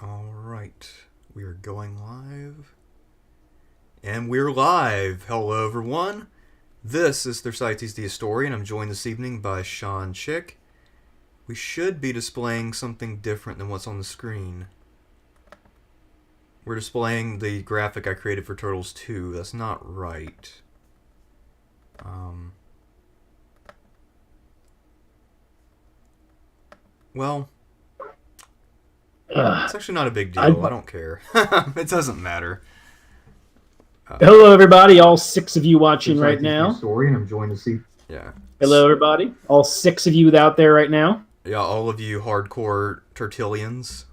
Alright, we are going live. And we're live! Hello everyone! This is Thersites the Historian. I'm joined this evening by Sean Chick. We should be displaying something different than what's on the screen. We're displaying the graphic I created for Turtles 2. That's not right. Well, it's actually not a big deal. I don't care. It doesn't matter. Hello, everybody. All six of you watching right now. Story, and I'm joined to see. Yeah. Hello, everybody. All six of you out there right now. Yeah, all of you hardcore Tertullians.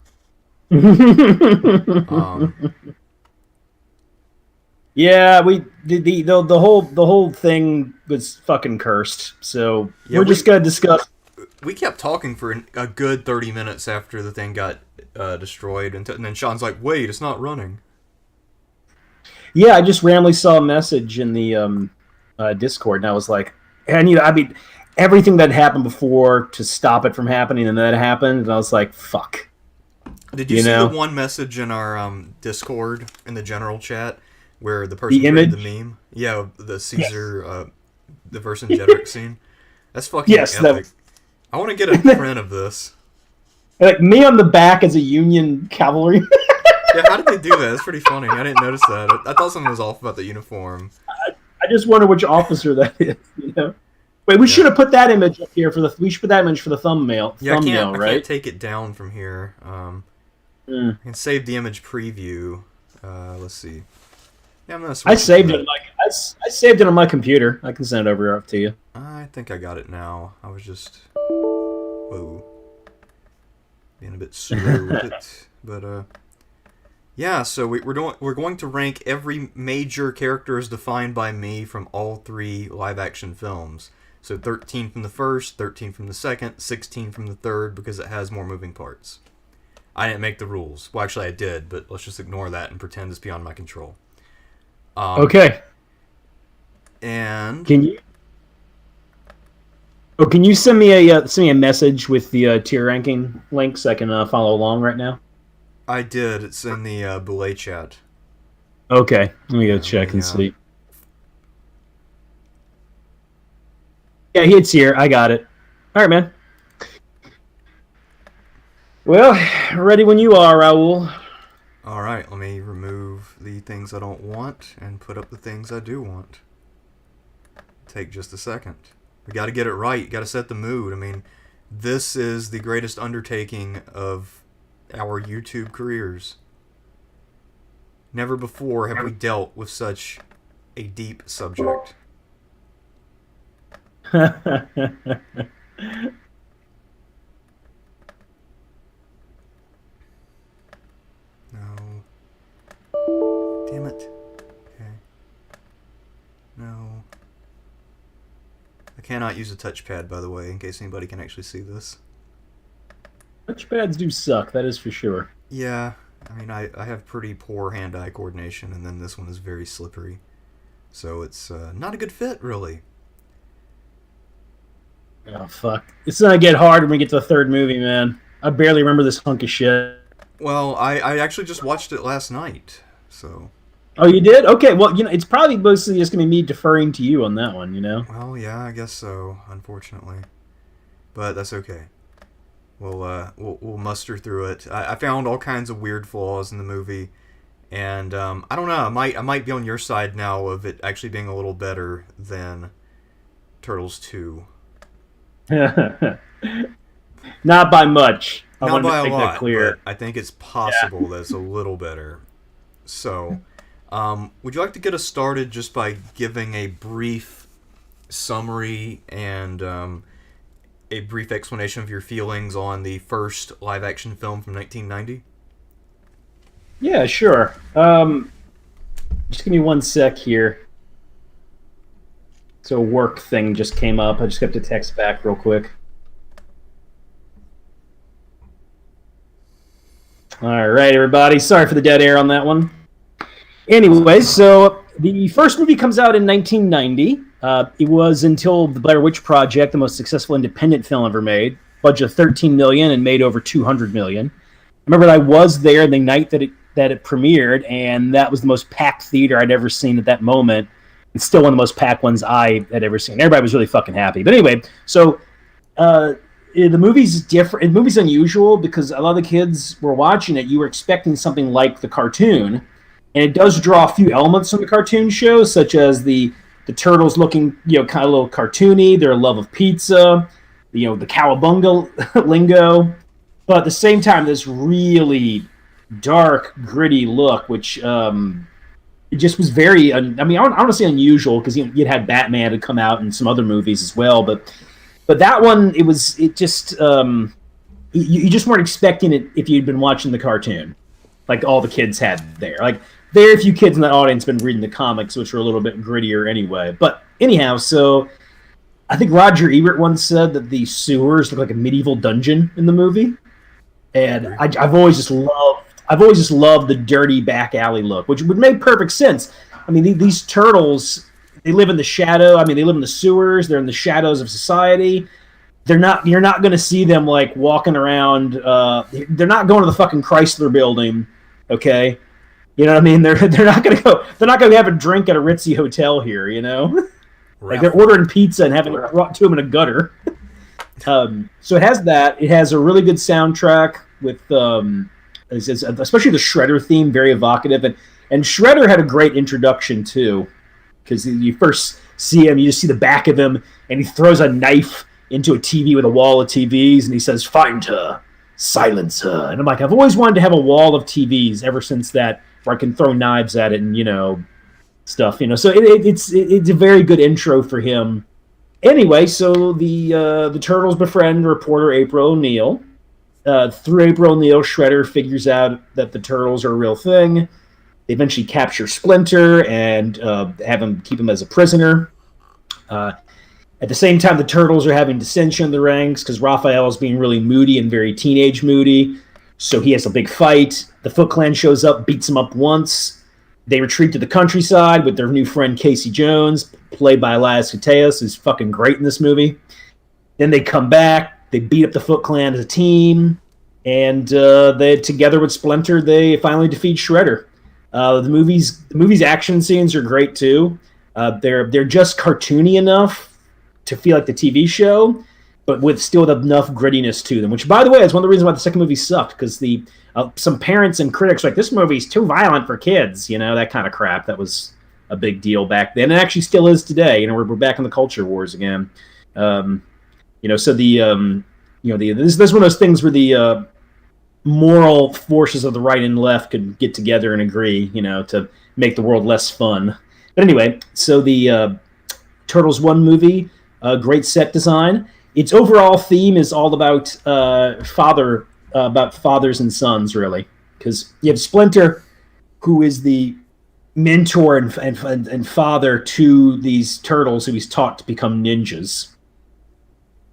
Yeah, the whole thing was fucking cursed. So Yeah, we're just gonna discuss. We kept talking for a good 30 minutes after the thing got destroyed, and then Sean's like, "Wait, it's not running." Yeah, I just randomly saw a message in the Discord, and I was like, I mean, everything that happened before to stop it from happening, and then it happened, and I was like, fuck. Did you see the one message in our Discord in the general chat where the person created the meme? Yeah, the Caesar, the Vercingetorix scene. That's fucking epic. I want to get a print of this. Like me on the back as a Union cavalry. Yeah, how did they do that? That's pretty funny. I didn't notice that. I thought something was off about the uniform. I just wonder which officer that is. You know. Wait, we should have put that image up here for the. We should put that image for the thumbnail. Yeah, I right? can't take it down from here. I can save the image preview. Let's see. Yeah, I'm gonna. I saved it. I saved it on my computer. I can send it over to you. I think I got it now. I was just being a bit slow with it, but yeah. So we're going to rank every major character as defined by me from all three live-action films. So 13 from the first, 13 from the second, 16 from the third, because it has more moving parts. I didn't make the rules. Well, actually, I did, but let's just ignore that and pretend it's beyond my control. Okay. And can you send me a message with the tier ranking link so I can follow along right now? I did. It's in the Boulay chat. Okay, let me go check and see. Yeah, it's here. I got it. All right, man. Well, ready when you are, Raul. All right, let me remove the things I don't want and put up the things I do want. Take just a second. We got to get it right. Got to set the mood. I mean, this is the greatest undertaking of our YouTube careers. Never before have we dealt with such a deep subject. No. Damn it. Okay. No. I cannot use a touchpad, by the way, in case anybody can actually see this. Touchpads do suck, that is for sure. Yeah, I mean, I have pretty poor hand-eye coordination, and then this one is very slippery. So it's not a good fit, really. Oh, fuck. It's gonna get hard when we get to the third movie, man. I barely remember this hunk of shit. Well, I actually just watched it last night, so... Oh, you did? Okay, well, it's probably mostly just going to be me deferring to you on that one, you know? Well, yeah, I guess so, unfortunately. But that's okay. We'll muster through it. I found all kinds of weird flaws in the movie, and I don't know, I might be on your side now of it actually being a little better than Turtles 2. Not by much. Not by a lot, but I think it's possible that it's a little better. So... would you like to get us started just by giving a brief summary and a brief explanation of your feelings on the first live-action film from 1990? Yeah, sure. Just give me one sec here. So a work thing just came up. I just got to text back real quick. All right, everybody. Sorry for the dead air on that one. Anyway, so the first movie comes out in 1990. It was, until the Blair Witch Project, the most successful independent film ever made. Budget of $13 million and made over $200 million. remember I was there the night that it premiered, and that was the most packed theater I'd ever seen at that moment. It's still one of the most packed ones I had ever seen. Everybody was really fucking happy. But anyway, so the movie's different. The movie's unusual because a lot of the kids were watching it. You were expecting something like the cartoon, and it does draw a few elements from the cartoon show, such as the turtles looking, kind of a little cartoony. Their love of pizza, the cowabunga lingo, but at the same time, this really dark, gritty look, which it just was very. I want to say unusual because you'd had Batman had come out and some other movies as well, but that one, you just weren't expecting it if you'd been watching the cartoon, like all the kids had there. Like very few kids in that audience been reading the comics, which were a little bit grittier anyway. But anyhow, so I think Roger Ebert once said that the sewers look like a medieval dungeon in the movie, and I've always just loved the dirty back alley look, which would make perfect sense. I mean, these turtles. They live in the shadow. I mean, they live in the sewers. They're in the shadows of society. You're not going to see them like walking around. They're not going to the fucking Chrysler Building, okay? You know what I mean? They're not going to go. They're not going to have a drink at a ritzy hotel here. Like they're ordering pizza and having it brought to them in a gutter. So it has that. It has a really good soundtrack with, especially the Shredder theme, very evocative, and Shredder had a great introduction too. Because you first see him, you just see the back of him, and he throws a knife into a TV with a wall of TVs, and he says, "Find her, silence her." And I'm like, I've always wanted to have a wall of TVs ever since that, where I can throw knives at it and stuff. So it's a very good intro for him. Anyway, so the turtles befriend reporter April O'Neil. Through April O'Neil, Shredder figures out that the turtles are a real thing. They eventually capture Splinter and have him keep him as a prisoner. At the same time, the Turtles are having dissension in the ranks because Raphael is being really moody and very teenage moody. So he has a big fight. The Foot Clan shows up, beats him up once. They retreat to the countryside with their new friend Casey Jones, played by Elias Koteas, who's fucking great in this movie. Then they come back. They beat up the Foot Clan as a team. And they, together with Splinter, they finally defeat Shredder. The movie's action scenes are great too. They're just cartoony enough to feel like the TV show, but with enough grittiness to them. Which, by the way, is one of the reasons why the second movie sucked, because some parents and critics were like, this movie's too violent for kids. That kind of crap. That was a big deal back then, and actually still is today. We're back in the culture wars again. So this is one of those things where the moral forces of the right and left could get together and agree, to make the world less fun. But anyway, so the Turtles 1 movie, great set design. Its overall theme is all about fathers and sons, really, because you have Splinter, who is the mentor and father to these turtles, who he's taught to become ninjas.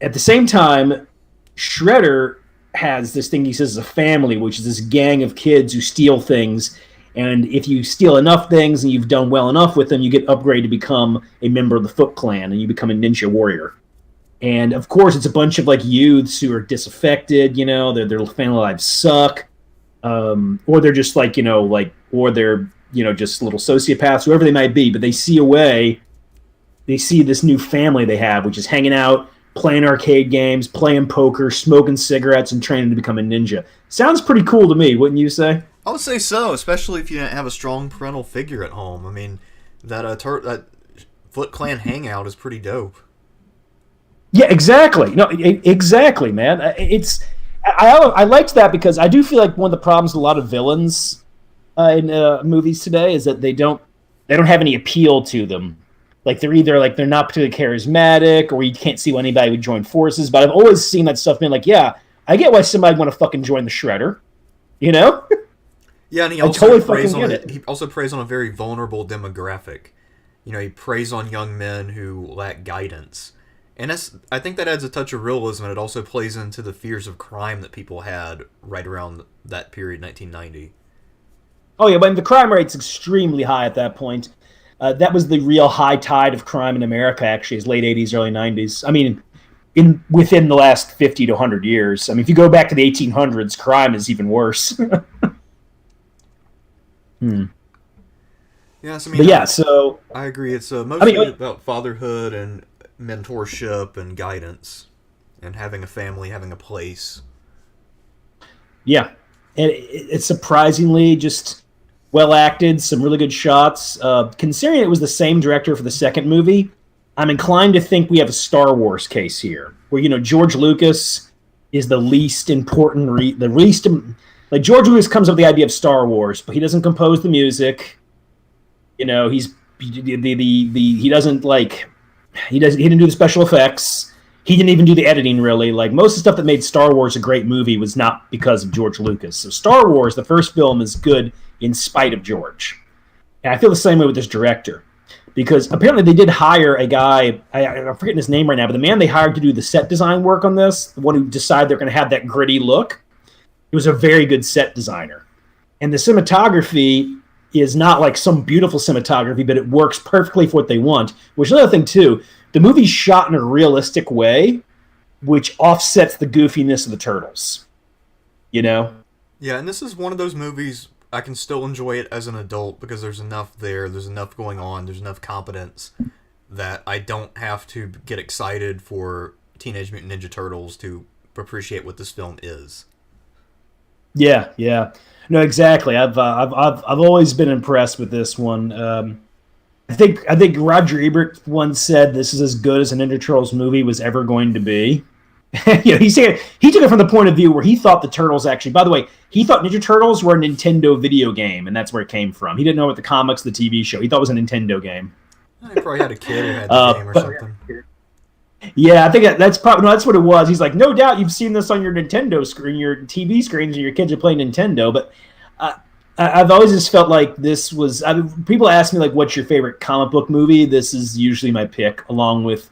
At the same time, Shredder has this thing he says is a family, which is this gang of kids who steal things, and if you steal enough things and you've done well enough with them, you get upgraded to become a member of the Foot Clan, and you become a ninja warrior. And of course, it's a bunch of youths who are disaffected. Their family lives suck, or they're just or they're just little sociopaths, whoever they might be. But they see a way. They see this new family they have, which is hanging out, playing arcade games, playing poker, smoking cigarettes, and training to become a ninja. Sounds pretty cool to me, wouldn't you say? I would say so, especially if you didn't have a strong parental figure at home. I mean, that Foot Clan hangout is pretty dope. Yeah, exactly. No, exactly, man. I liked that because I do feel like one of the problems with a lot of villains in movies today is that they don't have any appeal to them. They're either they're not particularly charismatic, or you can't see why anybody would join forces. But I've always seen that stuff being yeah, I get why somebody would want to fucking join the Shredder, Yeah, and he also preys on a very vulnerable demographic. He preys on young men who lack guidance. And I think that adds a touch of realism, and it also plays into the fears of crime that people had right around that period, 1990. Oh yeah, but the crime rate's extremely high at that point. That was the real high tide of crime in America, actually, is late 80s, early 90s. I mean, within the last 50 to 100 years. I mean, if you go back to the 1800s, crime is even worse. Yes, I mean, But yeah, so I agree. It's I mostly mean, about fatherhood and mentorship and guidance and having a family, having a place. yeah, and it's surprisingly just well acted, some really good shots. Considering it was the same director for the second movie, I'm inclined to think we have a Star Wars case here, where George Lucas is the least important, the least like George Lucas comes up with the idea of Star Wars, but he doesn't compose the music. He's he doesn't like he didn't do the special effects. He didn't even do the editing, really. Like, most of the stuff that made Star Wars a great movie was not because of George Lucas. So Star Wars, the first film, is good in spite of George. And I feel the same way with this director. Because apparently they did hire a guy, I'm forgetting his name right now, but the man they hired to do the set design work on this, the one who decided they're going to have that gritty look, he was a very good set designer. And the cinematography is not like some beautiful cinematography, but it works perfectly for what they want. Which is another thing, too. The movie's shot in a realistic way, which offsets the goofiness of the Turtles. Yeah, and this is one of those movies I can still enjoy it as an adult because there's enough there, there's enough going on, there's enough competence that I don't have to get excited for Teenage Mutant Ninja Turtles to appreciate what this film is. Yeah. No, exactly. I've always been impressed with this one. I think Roger Ebert once said this is as good as a Ninja Turtles movie was ever going to be. He said he took it from the point of view where he thought the Turtles actually. By the way, he thought Ninja Turtles were a Nintendo video game, and that's where it came from. He didn't know what the comics, the TV show. He thought it was a Nintendo game. He probably had a kid who had the game or something. Yeah, I think that's probably that's what it was. He's like, no doubt you've seen this on your Nintendo screen, your TV screens, and your kids are playing Nintendo, but. I've always just felt like this was. People ask me like, "What's your favorite comic book movie?" This is usually my pick, along with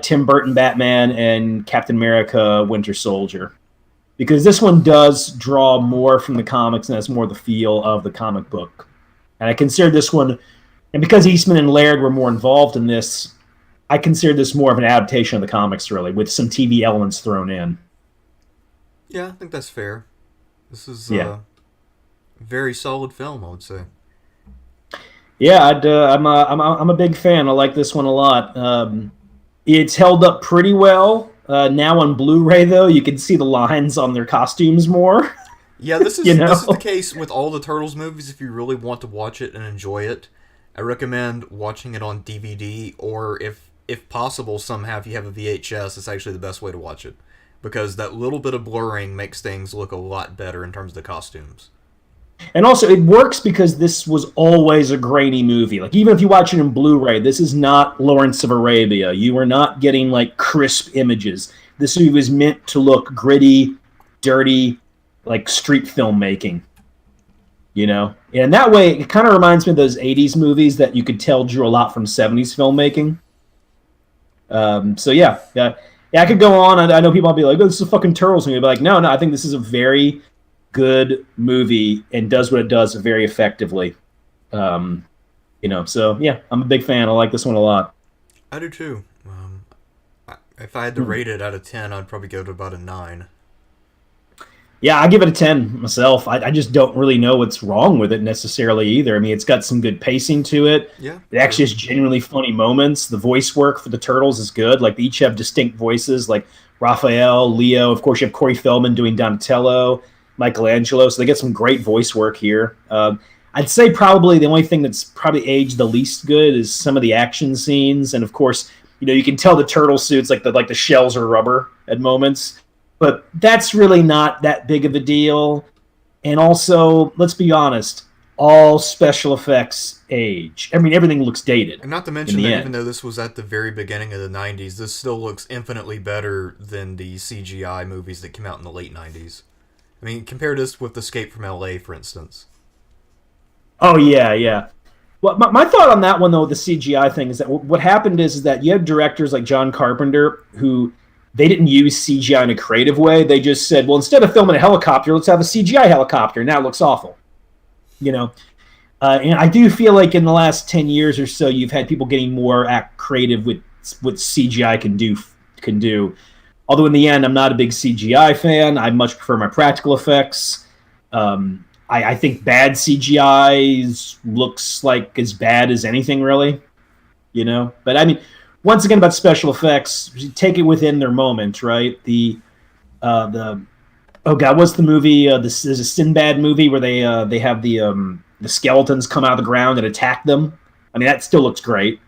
Tim Burton Batman and Captain America Winter Soldier, because this one does draw more from the comics and has more the feel of the comic book. And I consider this one, and because Eastman and Laird were more involved in this, I consider this more of an adaptation of the comics, really, with some TV elements thrown in. Yeah, I think that's fair. This is very solid film, I would say. Yeah, I'm a big fan. I like this one a lot. It's held up pretty well. Now on Blu-ray, though, you can see the lines on their costumes more. Yeah, this is this is the case with all the Turtles movies. If you really want to watch it and enjoy it, I recommend watching it on DVD, or if possible, somehow if you have a VHS, it's actually the best way to watch it, because that little bit of blurring makes things look a lot better in terms of the costumes. And also, it works because this was always a grainy movie. Like, even if you watch it in Blu-ray, this is not Lawrence of Arabia. You are not getting, like, crisp images. This movie was meant to look gritty, dirty, like street filmmaking. And that way, it kind of reminds me of those 80s movies that you could tell drew a lot from 70s filmmaking. So, yeah, I could go on. I know people will be like, oh, this is a fucking Turtles movie. But, like, no, I think this is a very good movie and does what it does very effectively. So yeah, I'm a big fan. I like this one a lot. I do too. If I had to rate it out of 10, I'd probably go to about a 9. Yeah, I give it a 10 myself. I just don't really know what's wrong with it necessarily either. I mean, it's got some good pacing to it. Yeah. It actually has genuinely funny moments. The voice work for the Turtles is good. Like, they each have distinct voices, like Raphael, Leo. Of course, you have Corey Feldman doing Donatello, Michelangelo, so they get some great voice work here. I'd say probably the only thing that's probably aged the least good is some of the action scenes, and of course, you can tell the turtle suits, like the shells are rubber at moments, but that's really not that big of a deal. And also, let's be honest, all special effects age. I mean, everything looks dated. And not to mention that even though this was at the very beginning of the 90s, this still looks infinitely better than the CGI movies that came out in the late 90s. I mean, compare this with Escape from L.A., for instance. Oh, yeah. Well, my thought on that one, though, the CGI thing, is that what happened is that you have directors like John Carpenter who they didn't use CGI in a creative way. They just said, well, instead of filming a helicopter, let's have a CGI helicopter. Now it looks awful. And I do feel like in the last 10 years or so, you've had people getting more creative with what CGI can do can do. Although in the end, I'm not a big CGI fan. I much prefer my practical effects. I think bad CGI looks like as bad as anything, really. But I mean, once again, about special effects, take it within their moment, right? The oh god, what's the movie? There's a Sinbad movie where they have the skeletons come out of the ground and attack them. I mean, that still looks great.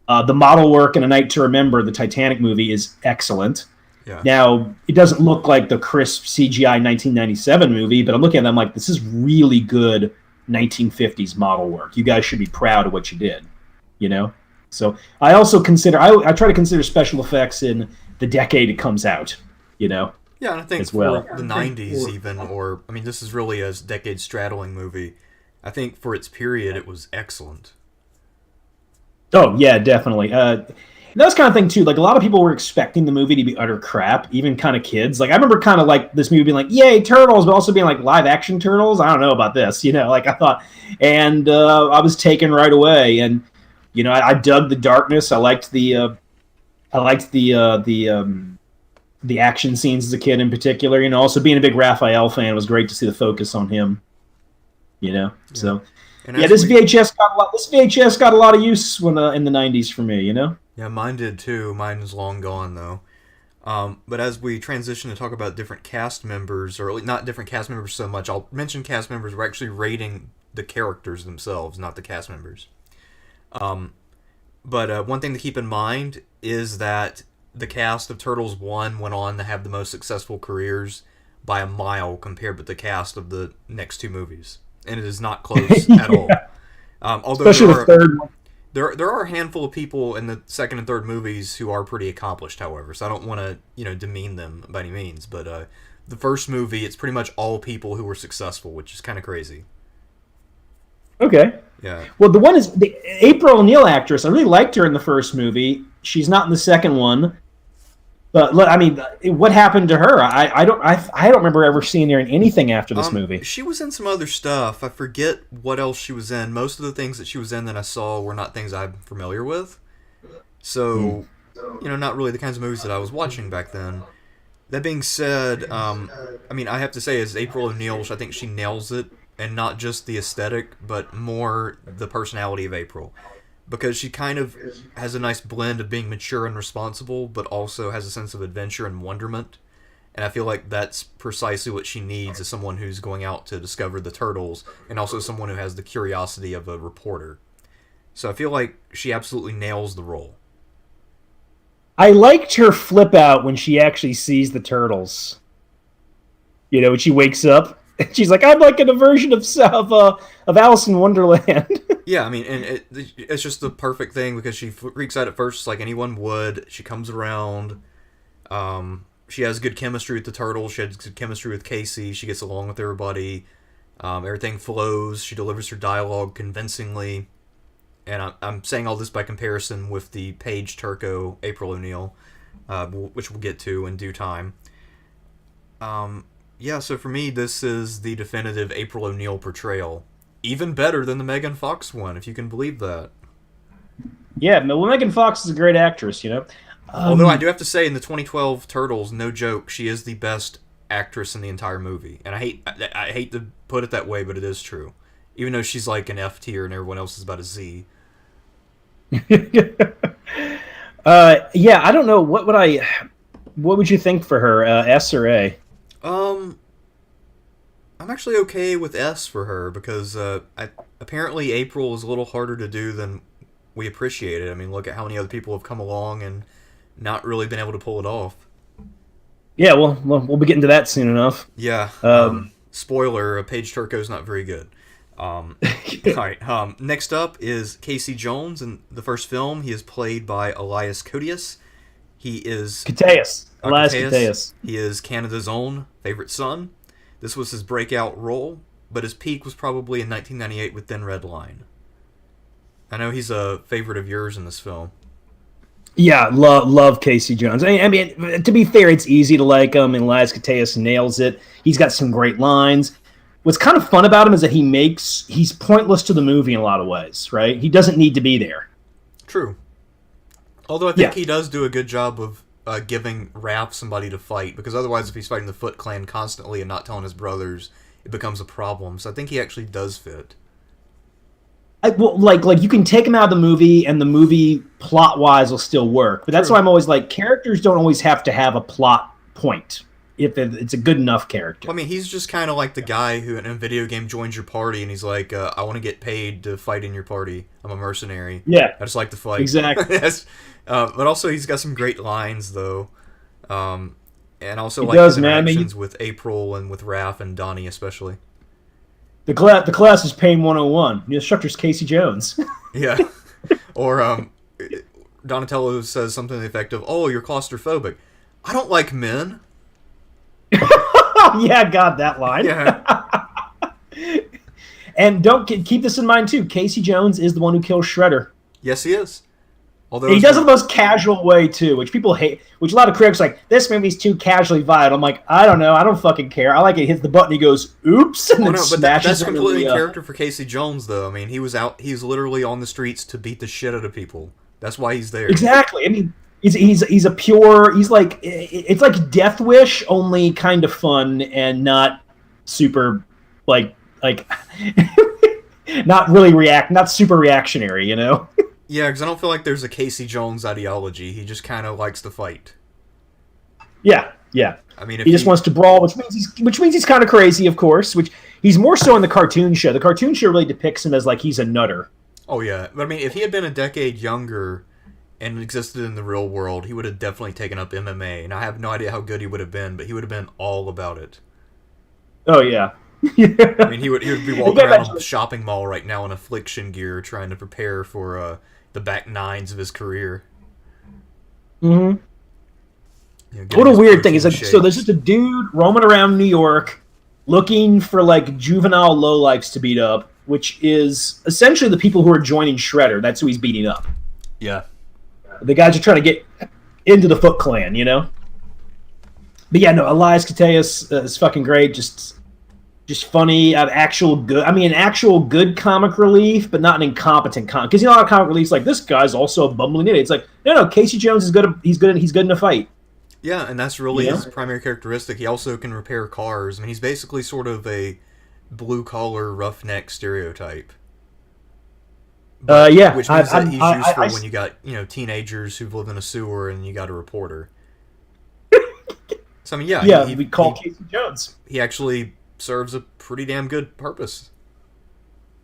The model work in A Night to Remember, the Titanic movie, is excellent. Yeah. Now, it doesn't look like the crisp CGI 1997 movie, but I'm looking at them like, this is really good 1950s model work. You guys should be proud of what you did, So I also consider, I try to consider special effects in the decade it comes out, Yeah, and I think as well. For the 90s even, I mean, this is really a decade-straddling movie. I think for its period, it was excellent. Oh, yeah, definitely. That was kind of thing, too. Like, a lot of people were expecting the movie to be utter crap, even kind of kids. Like, I remember kind of like this movie being like, yay, Turtles, but also being like live-action Turtles. I don't know about this, like I thought. And I was taken right away. And, I dug the darkness. I liked the action scenes as a kid in particular. Also being a big Raphael fan, it was great to see the focus on him. So this VHS got a lot of use when in the 90s for me. Yeah, mine did too. Mine is long gone though. But as we transition to talk about different cast members, or not different cast members so much, I'll mention cast members. We're actually rating the characters themselves, not the cast members. But one thing to keep in mind is that the cast of Turtles 1 went on to have the most successful careers by a mile compared with the cast of the next two movies. And it is not close at all. Although especially the third one. There are a handful of people in the second and third movies who are pretty accomplished, however, so I don't want to, demean them by any means. But the first movie, it's pretty much all people who were successful, which is kind of crazy. Okay. Yeah. Well, the one is the April O'Neil actress. I really liked her in the first movie. She's not in the second one. But I mean, what happened to her? I don't remember ever seeing her in anything after this movie. She was in some other stuff. I forget what else she was in. Most of the things that she was in that I saw were not things I'm familiar with. So, not really the kinds of movies that I was watching back then. That being said, I mean, I have to say, as April O'Neil, I think she nails it, and not just the aesthetic, but more the personality of April. Because she kind of has a nice blend of being mature and responsible, but also has a sense of adventure and wonderment. And I feel like that's precisely what she needs as someone who's going out to discover the turtles, and also someone who has the curiosity of a reporter. So I feel like she absolutely nails the role. I liked her flip out when she actually sees the turtles. When she wakes up. She's like, I'm like in a version of Alice in Wonderland. Yeah, I mean, and it's just the perfect thing because she freaks out at first like anyone would. She comes around. She has good chemistry with the turtles. She has good chemistry with Casey. She gets along with everybody. Everything flows. She delivers her dialogue convincingly. And I'm saying all this by comparison with the Paige Turco, April O'Neil, which we'll get to in due time. Yeah, so for me, this is the definitive April O'Neil portrayal. Even better than the Megan Fox one, if you can believe that. Yeah, well, Megan Fox is a great actress, Although I do have to say, in the 2012 Turtles, no joke, she is the best actress in the entire movie. And I hate to put it that way, but it is true. Even though she's like an F tier and everyone else is about a Z. Yeah, I don't know. What would you think for her, S or A? I'm actually okay with S for her because apparently April is a little harder to do than we appreciated. I mean, look at how many other people have come along and not really been able to pull it off. Yeah, well, we'll be getting to that soon enough. Yeah. Spoiler: Paige Turco's not very good. All right. Next up is Casey Jones in the first film. He is played by Elias Koteas. He is Elias Koteas. He is Canada's own favorite son. This was his breakout role, but his peak was probably in 1998 with Thin Red Line. I know he's a favorite of yours in this film. Yeah, love Casey Jones. I mean, to be fair, it's easy to like him, and Elias Koteas nails it. He's got some great lines. What's kind of fun about him is that he's pointless to the movie in a lot of ways, right? He doesn't need to be there. True. Although I think he does do a good job of giving Raph somebody to fight, because otherwise if he's fighting the Foot Clan constantly and not telling his brothers, it becomes a problem. So I think he actually does fit. Well, like you can take him out of the movie, and the movie plot wise will still work. But that's why I'm always like, characters don't always have to have a plot point if it's a good enough character. Well, I mean, he's just kind of like the guy who in a video game joins your party, and he's like, "I want to get paid to fight in your party. I'm a mercenary. Yeah, I just like to fight." Exactly. Yes. But also, he's got some great lines though, and also He like does, his man. interactions with April and with Raph and Donnie especially. The class is Pain 101. The instructor's Casey Jones. Yeah. Or Donatello says something to the effect of, "Oh, you're claustrophobic. I don't like men." Yeah, God, that line. Yeah. And don't keep this in mind too. Casey Jones is the one who kills Shredder. Yes, he is. Although He does it the most casual way too, which people hate. Which a lot of critics are like, this movie's too casually violent. I'm like, I don't know, I don't fucking care. I like it. Hits the button, he goes, "Oops," and then smashes. That's completely in character for Casey Jones, though. I mean, he was literally on the streets to beat the shit out of people. That's why he's there. Exactly. I mean, he's a pure. He's like, it's like Death Wish, only kind of fun and not super like not super reactionary, you know. Yeah, because I don't feel like there's a Casey Jones ideology. He just kind of likes to fight. Yeah. I mean, he just wants to brawl, which means he's kind of crazy, of course. Which he's more so in the cartoon show. The cartoon show really depicts him as like he's a nutter. Oh yeah, but I mean, if he had been a decade younger and existed in the real world, he would have definitely taken up MMA. And I have no idea how good he would have been, but he would have been all about it. Oh yeah. I mean, he would be walking around a shopping mall right now in affliction gear, trying to prepare for the back nines of his career. Mm-hmm. What a weird thing is, like, so there's just a dude roaming around New York, looking for like juvenile lowlifes to beat up, which is essentially the people who are joining Shredder. That's who he's beating up. Yeah, the guys are trying to get into the Foot Clan, you know. But yeah, no, Elias Koteas is fucking great. Just funny, actual good comic relief, but not an incompetent comic. Because you know, a lot of comic relief's like, this guy's also a bumbling idiot. It's like, no, Casey Jones is good. He's good in a fight. Yeah, and that's really his primary characteristic. He also can repair cars. I mean, he's basically sort of a blue-collar, roughneck stereotype. Yeah. Which means that he's useful when you got, teenagers who've lived in a sewer and you got a reporter. So, I mean, yeah. We call Casey Jones. He actually serves a pretty damn good purpose.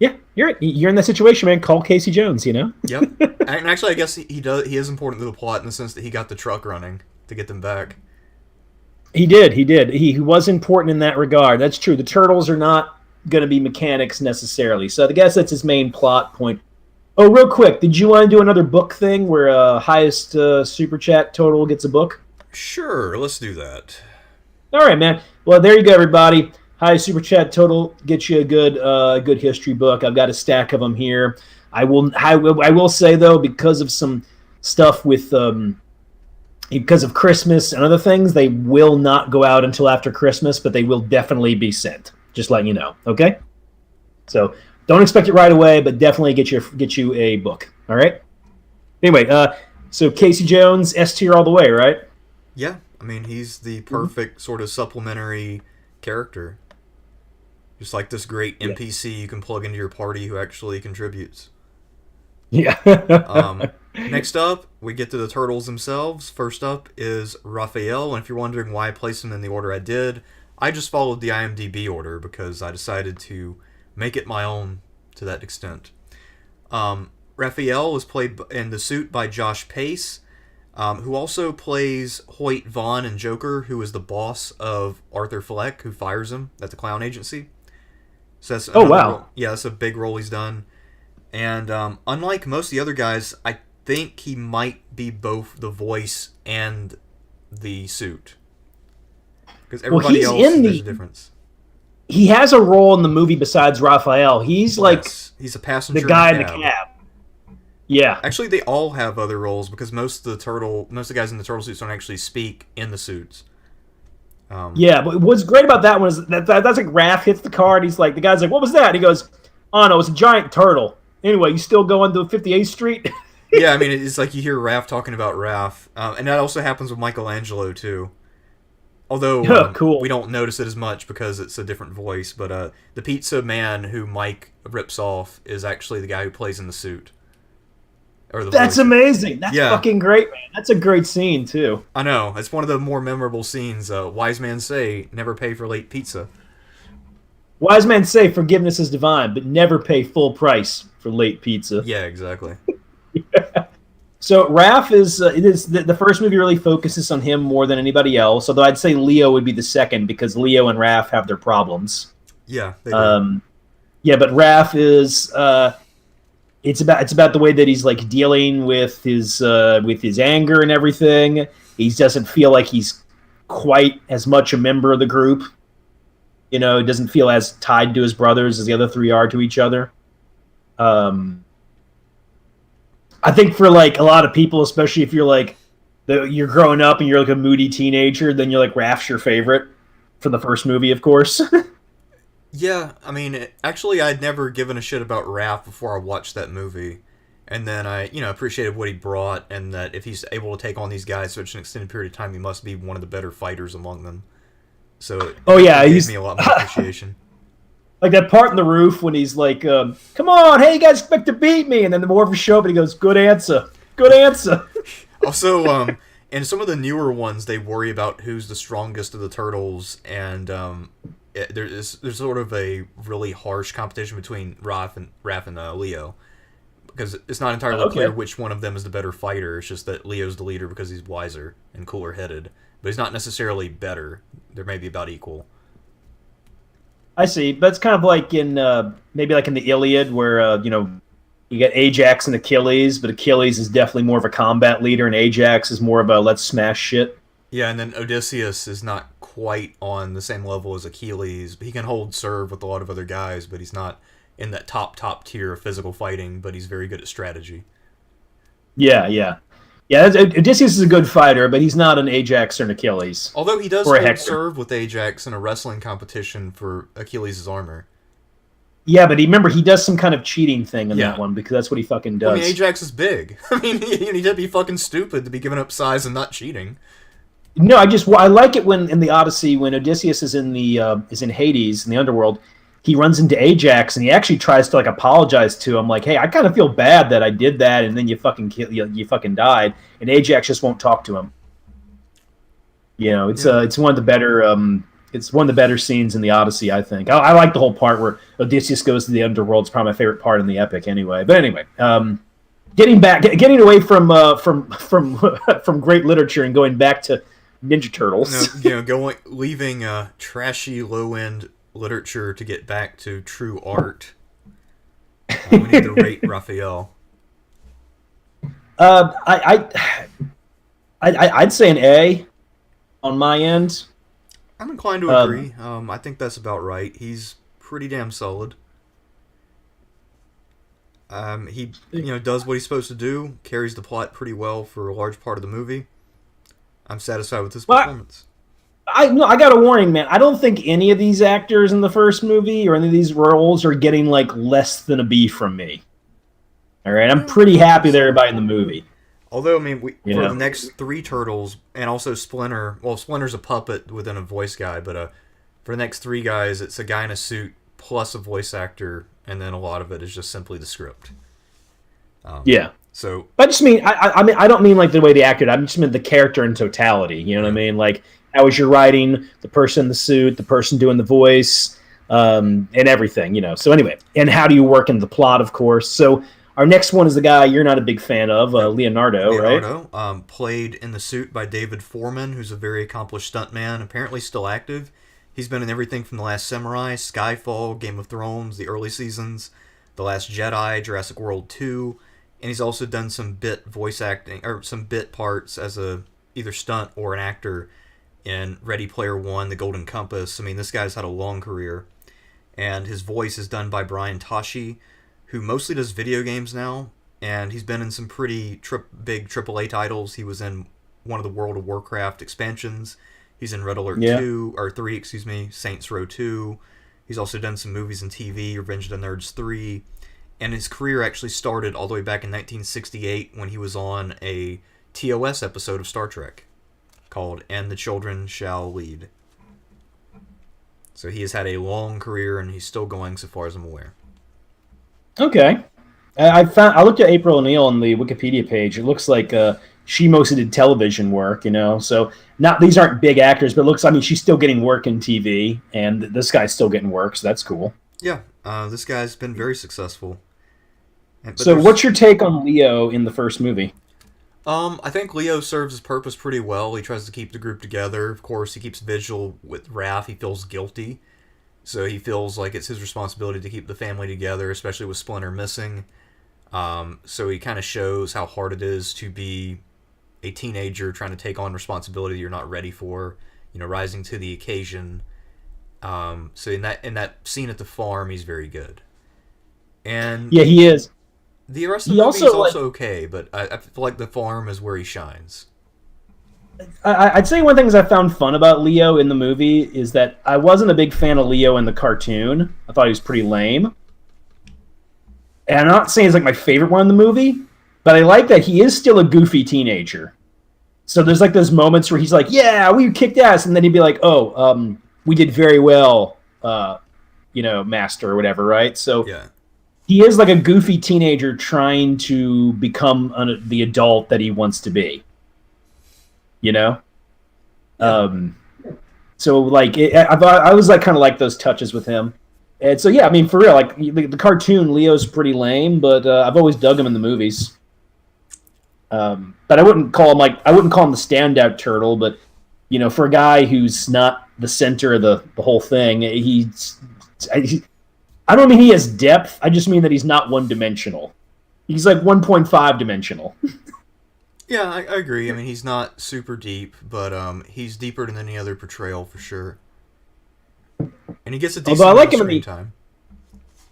Yeah, you're in that situation, man. Call Casey Jones, you know? Yep. And actually, I guess he is important to the plot in the sense that he got the truck running to get them back. He did. He was important in that regard. That's true. The Turtles are not going to be mechanics necessarily. So I guess that's his main plot point. Oh, real quick, did you want to do another book thing where highest Super Chat total gets a book? Sure, let's do that. All right, man. Well, there you go, everybody. Highest Super Chat total gets you a good history book. I've got a stack of them here. I will say, though, because of some stuff with because of Christmas and other things, they will not go out until after Christmas, but they will definitely be sent. Just letting you know, okay? So don't expect it right away, but definitely get you a book. All right. Anyway, so Casey Jones, S tier all the way, right? Yeah, I mean he's the perfect sort of supplementary character. Just like this great NPC you can plug into your party who actually contributes. Yeah. Next up, we get to the Turtles themselves. First up is Raphael, and if you're wondering why I placed him in the order I did, I just followed the IMDb order because I decided to make it my own to that extent. Raphael was played in the suit by Josh Pace, who also plays Hoyt Vaughn in Joker, who is the boss of Arthur Fleck, who fires him at the clown agency. So that's that's a big role he's done. And unlike most of the other guys, I think he might be both the voice and the suit. Because everybody else, there's a difference. He has a role in the movie besides Raphael. He's he's a passenger. The guy in the cab. Yeah. Actually, they all have other roles because most of the guys in the turtle suits don't actually speak in the suits. Yeah, but what's great about that one is that's like Raph hits the car and he's like, the guy's like, "What was that?" And he goes, "Oh no, it's a giant turtle." Anyway, you still going to 58th Street? Yeah, I mean, it's like you hear Raph talking about Raph, and that also happens with Michelangelo too. Although Oh, cool. we don't notice it as much because it's a different voice, but the pizza man who Mike rips off is actually the guy who plays in the suit or the That's voice. amazing. That's Yeah, fucking great, man. That's a great scene too. I know. It's one of the more memorable scenes. Wise men say, "Never pay for late pizza." Wise men say forgiveness is divine, but never pay full price for late pizza. Yeah, exactly. So Raph is it is the first movie really focuses on him more than anybody else. Although I'd say Leo would be the second because Leo and Raph have their problems. Yeah, they do. Yeah, but Raph is it's about the way that he's like dealing with his anger and everything. He doesn't feel like he's quite as much a member of the group. He doesn't feel as tied to his brothers as the other three are to each other. I think for like a lot of people, especially if you're like you're growing up and you're like a moody teenager, then you're like Raph's your favorite from the first movie, of course. Yeah, I mean, actually, I'd never given a shit about Raph before I watched that movie. And then I, appreciated what he brought, and that if he's able to take on these guys for such an extended period of time, he must be one of the better fighters among them. So Oh yeah, it gave he's me a lot more appreciation. like that part in the roof when he's like, "Come on, hey, you guys expect to beat me," and then the Morpher show up and he goes, "Good answer, good answer." Also, in some of the newer ones, they worry about who's the strongest of the turtles, and there's sort of a really harsh competition between Raph and Leo, because it's not entirely clear which one of them is the better fighter. It's just that Leo's the leader because he's wiser and cooler headed, but he's not necessarily better. They're maybe about equal. I see, but it's kind of like in maybe like in the Iliad where you got Ajax and Achilles, but Achilles is definitely more of a combat leader, and Ajax is more of a let's smash shit. Yeah, and then Odysseus is not quite on the same level as Achilles. He can hold serve with a lot of other guys, but he's not in that top tier of physical fighting, but he's very good at strategy. Yeah. Odysseus is a good fighter, but he's not an Ajax or an Achilles. Although he does Or a hold Hector. serve with Ajax in a wrestling competition for Achilles' armor. Yeah, but remember, he does some kind of cheating thing in Yeah. that one because that's what he fucking I does. mean, Ajax is big. I mean, he'd have to be fucking stupid to be giving up size and not cheating. No, I like it when in the Odyssey when Odysseus is in Hades in the underworld, he runs into Ajax and he actually tries to like apologize to him, like, "Hey, I kind of feel bad that I did that, and then you fucking died," and Ajax just won't talk to him. It's one of the better scenes in the Odyssey, I think. I like the whole part where Odysseus goes to the underworld. It's probably my favorite part in the epic, anyway. But anyway, getting away from great literature and going back to Ninja Turtles. Leaving trashy low end literature to get back to true art. We need to rate Raphael. I'd say an A on my end. I'm inclined to agree. I think that's about right. He's pretty damn solid. He does what he's supposed to do, carries the plot pretty well for a large part of the movie. I'm satisfied with his performance. I got a warning, man. I don't think any of these actors in the first movie or any of these roles are getting like less than a B from me. All right, I'm pretty happy with everybody in the movie. Although, I mean, for the next three Turtles, and also Splinter, well, Splinter's a puppet within a voice guy, but for the next three guys, it's a guy in a suit plus a voice actor, and then a lot of it is just simply the script. So, but I just mean, I don't mean like the way they acted. I just mean the character in totality. You know what I mean? Like, how was your writing? The person in the suit, the person doing the voice, and everything. So anyway, and how do you work in the plot? Of course. So our next one is the guy you're not a big fan of, Leonardo, right? Leonardo, played in the suit by David Foreman, who's a very accomplished stuntman, apparently still active. He's been in everything from The Last Samurai, Skyfall, Game of Thrones, the early seasons, The Last Jedi, Jurassic World 2, and he's also done some bit voice acting, or some bit parts as a either stunt or an actor in Ready Player One, The Golden Compass. I mean, this guy's had a long career, and his voice is done by Brian Tashi, who mostly does video games now, and he's been in some pretty big AAA titles. He was in one of the World of Warcraft expansions. He's in Red Alert 2, or 3, Saints Row 2. He's also done some movies and TV, Revenge of the Nerds 3. And his career actually started all the way back in 1968 when he was on a TOS episode of Star Trek called "And the Children Shall Lead." So he has had a long career, and he's still going, so far as I'm aware. Okay. I looked at April O'Neil on the Wikipedia page. It looks like she mostly did television work, So these aren't big actors, but it looks. I mean, she's still getting work in TV, and this guy's still getting work, so that's cool. Yeah, this guy's been very successful. So, what's your take on Leo in the first movie? I think Leo serves his purpose pretty well. He tries to keep the group together. Of course, he keeps vigil with Raph. He feels guilty, so he feels like it's his responsibility to keep the family together, especially with Splinter missing. So he kind of shows how hard it is to be a teenager trying to take on responsibility you're not ready for, rising to the occasion. So in that scene at the farm, he's very good. And yeah, he is. The rest of the movie is also okay, but I feel like the farm is where he shines. I'd say one thing I found fun about Leo in the movie is that I wasn't a big fan of Leo in the cartoon. I thought he was pretty lame. And I'm not saying he's like my favorite one in the movie, but I like that he is still a goofy teenager. So there's like those moments where he's like, "Yeah, we kicked ass," and then he'd be like, "Oh, we did very well, master," or whatever, right? So yeah. He is like a goofy teenager trying to become the adult that he wants to be. Yeah. So like, I was like kind of like those touches with him, and so yeah, I mean for real, like the cartoon, Leo's pretty lame, but I've always dug him in the movies. But I wouldn't call him the standout turtle, but for a guy who's not the center of the whole thing, I don't mean he has depth. I just mean that he's not one-dimensional. He's like 1.5 dimensional. Yeah, I agree. I mean, he's not super deep, but he's deeper than any other portrayal for sure. And he gets a decent amount of screen time.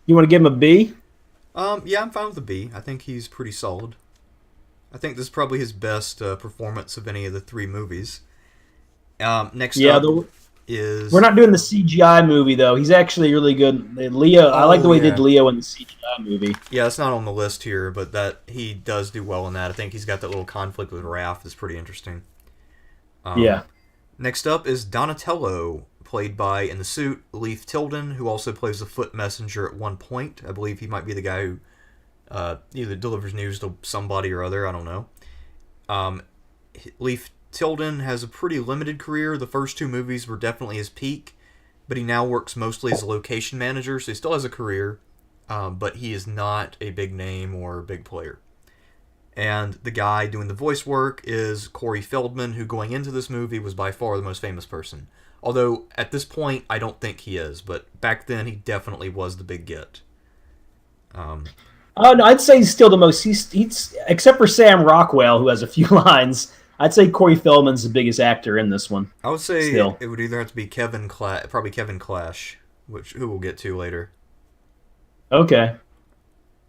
You want to give him a B? Yeah, I'm fine with a B. I think he's pretty solid. I think this is probably his best performance of any of the three movies. Next up is... We're not doing the CGI movie, though. He's actually really good. Leo, I like the way he did Leo in the CGI movie. Yeah, it's not on the list here, but that he does do well in that. I think he's got that little conflict with Raph that's pretty interesting. Yeah. Next up is Donatello, played by, in the suit, Leif Tilden, who also plays the foot messenger at one point. I believe he might be the guy who either delivers news to somebody or other. I don't know. Leif Tilden has a pretty limited career. The first two movies were definitely his peak, but he now works mostly as a location manager, so he still has a career, but he is not a big name or a big player. And the guy doing the voice work is Corey Feldman, who going into this movie was by far the most famous person. Although, at this point, I don't think he is, but back then he definitely was the big get. No, I'd say he's still the most... He's except for Sam Rockwell, who has a few lines... I'd say Corey Feldman's the biggest actor in this one. I would say it would either have to be probably Kevin Clash, who we'll get to later. Okay.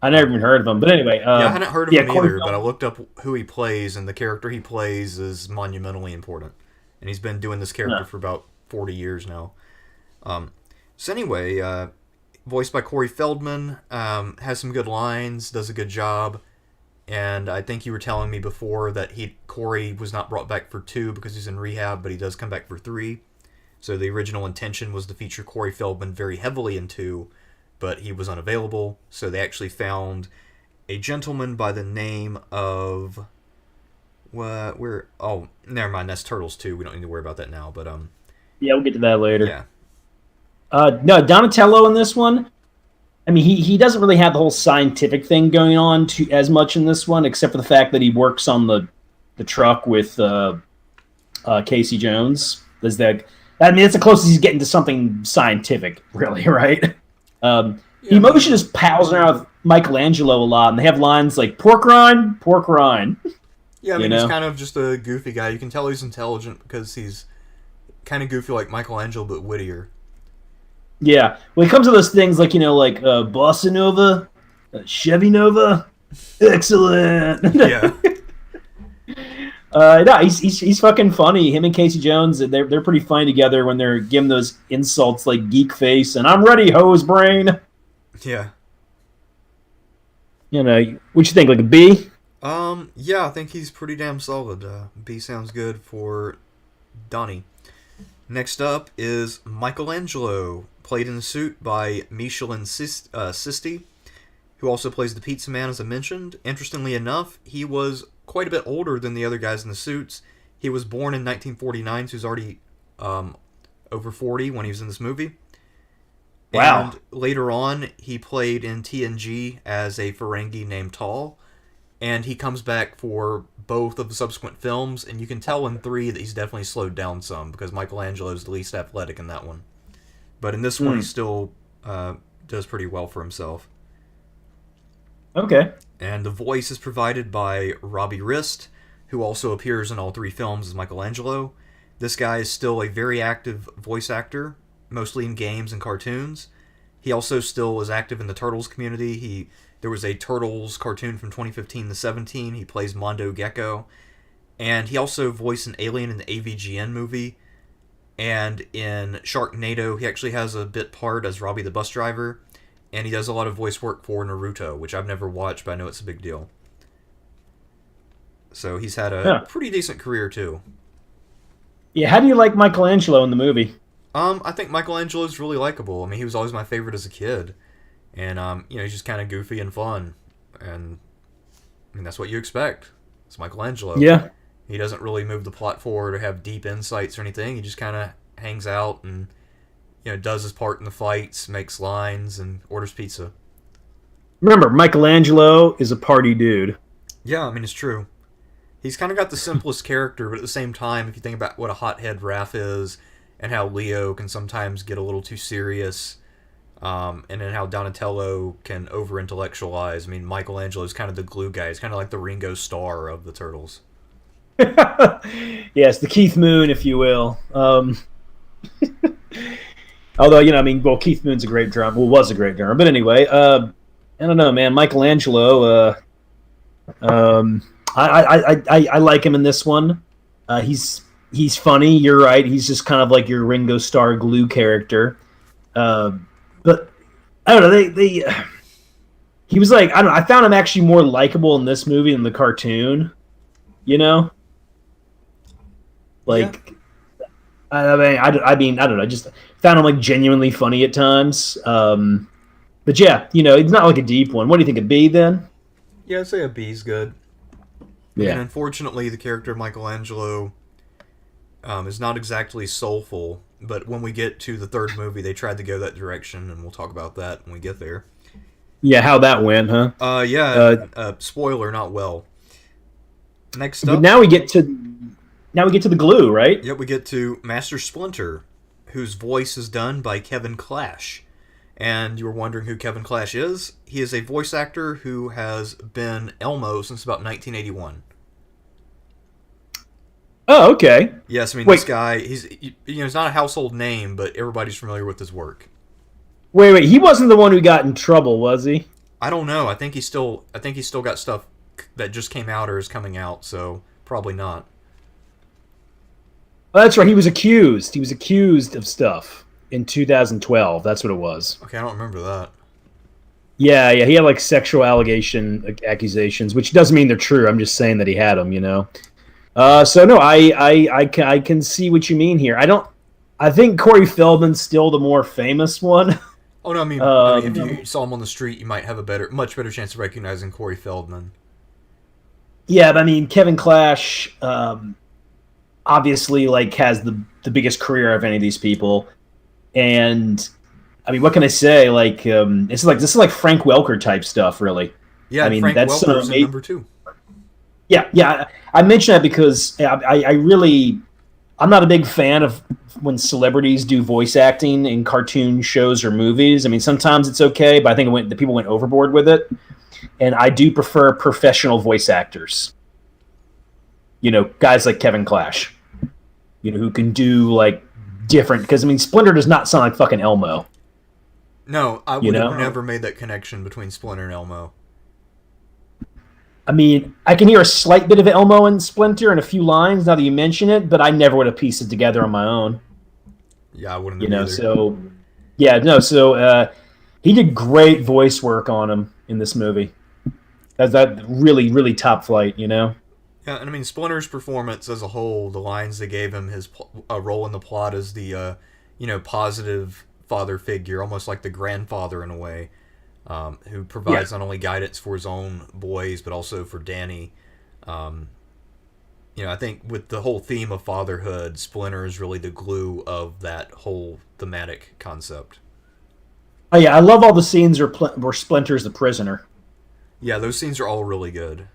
I never even heard of him, but anyway. I hadn't heard of him either, but I looked up who he plays, and the character he plays is monumentally important. And he's been doing this character for about 40 years now. So anyway, voiced by Corey Feldman, has some good lines, does a good job. And I think you were telling me before that Corey was not brought back for 2 because he's in rehab, but he does come back for 3. So the original intention was to feature Corey Feldman very heavily in 2, but he was unavailable. So they actually found a gentleman by the name of... Oh, never mind. That's Turtles 2. We don't need to worry about that now. But yeah, we'll get to that later. Yeah. No, Donatello in this one... I mean, he doesn't really have the whole scientific thing going on as much in this one, except for the fact that he works on the truck with Casey Jones. That's the closest he's getting to something scientific, really, right? He mostly just pals around with Michelangelo a lot, and they have lines like "pork rind, pork rind." Yeah, I mean, he's kind of just a goofy guy. You can tell he's intelligent because he's kind of goofy like Michelangelo, but wittier. Yeah, when it comes to those things like Bossa Nova, Chevy Nova, excellent. Yeah. No, he's fucking funny. Him and Casey Jones, they're pretty funny together when they're giving those insults like geek face and I'm ready, hose brain. Yeah. You know, what you think? Like a B? Yeah, I think he's pretty damn solid. B sounds good for Donnie. Next up is Michelangelo, played in the suit by Sisti, who also plays the Pizza Man, as I mentioned. Interestingly enough, he was quite a bit older than the other guys in the suits. He was born in 1949, so he's already over 40 when he was in this movie. Wow. And later on, he played in TNG as a Ferengi named Tall. And he comes back for both of the subsequent films, and you can tell in 3 that he's definitely slowed down some, because Michelangelo is the least athletic in that one. But in this one, he still does pretty well for himself. Okay. And the voice is provided by Robbie Rist, who also appears in all 3 films as Michelangelo. This guy is still a very active voice actor, mostly in games and cartoons. He also still is active in the Turtles community. There was a Turtles cartoon from 2015 to 17. He plays Mondo Gecko. And he also voiced an alien in the AVGN movie. And in Sharknado, he actually has a bit part as Robbie the bus driver. And he does a lot of voice work for Naruto, which I've never watched, but I know it's a big deal. So he's had a pretty decent career, too. Yeah, how do you like Michelangelo in the movie? I think Michelangelo's really likable. I mean, he was always my favorite as a kid. And, he's just kind of goofy and fun. And, I mean, that's what you expect. It's Michelangelo. Yeah. He doesn't really move the plot forward or have deep insights or anything. He just kind of hangs out and, does his part in the fights, makes lines, and orders pizza. Remember, Michelangelo is a party dude. Yeah, I mean, it's true. He's kind of got the simplest character, but at the same time, if you think about what a hothead Raph is, and how Leo can sometimes get a little too serious, and then how Donatello can over-intellectualize. I mean, Michelangelo's kind of the glue guy. He's kind of like the Ringo Starr of the Turtles. Yes, the Keith Moon, if you will. Although, Keith Moon's a great drummer. Well, was a great drummer. But anyway, I don't know, man. Michelangelo, I like him in this one. He's funny. You're right. He's just kind of like your Ringo Starr glue character. But I don't know. He was like, I don't know. I found him actually more likable in this movie than the cartoon. Like, yeah. I mean, I don't know. I just found him like genuinely funny at times. But yeah, it's not like a deep one. What do you think, a B then? Yeah, I'd say a B's good. Yeah. And unfortunately, the character of Michelangelo is not exactly soulful. But when we get to the third movie, they tried to go that direction, and we'll talk about that when we get there. Yeah, how that went, huh? Spoiler, not well. Next but up, now we get to the glue, right? Yep, we get to Master Splinter, whose voice is done by Kevin Clash. And you were wondering who Kevin Clash is? He is a voice actor who has been Elmo since about 1981. Oh, okay. Yes, I mean, this guy, he's not a household name, but everybody's familiar with his work. Wait, he wasn't the one who got in trouble, was he? I don't know. I think he's still got stuff that just came out or is coming out, so probably not. Oh, that's right. He was accused. He was accused of stuff in 2012. That's what it was. Okay, I don't remember that. Yeah. He had like sexual accusations, which doesn't mean they're true. I'm just saying that he had them, So no, I can see what you mean here. I think Corey Feldman's still the more famous one. Oh no, I mean, if you saw him on the street, you might have a much better chance of recognizing Corey Feldman. Yeah, but I mean, Kevin Clash obviously like has the biggest career of any of these people, and I mean, what can I say? Like, this is like Frank Welker type stuff, really. Yeah, I mean, Frank Welker's in number 2. Yeah. I mention that because I'm not a big fan of when celebrities do voice acting in cartoon shows or movies. I mean, sometimes it's okay, but I think the people went overboard with it. And I do prefer professional voice actors. Guys like Kevin Clash. Who can do like different. Because I mean, Splinter does not sound like fucking Elmo. No, I would have never made that connection between Splinter and Elmo. I mean, I can hear a slight bit of Elmo in Splinter and a few lines now that you mention it, but I never would have pieced it together on my own. Yeah, I wouldn't have either. So he did great voice work on him in this movie. That's that really, really top flight, you know? Yeah, and I mean Splinter's performance as a whole, the lines they gave him, his role in the plot as the positive father figure, almost like the grandfather in a way, who Yeah. provides not only guidance for his own boys but also for Danny. Um, I think with the whole theme of fatherhood, Splinter is really the glue of that whole thematic concept. Oh yeah, I love all the scenes where Splinter's the prisoner. Yeah, those scenes are all really good.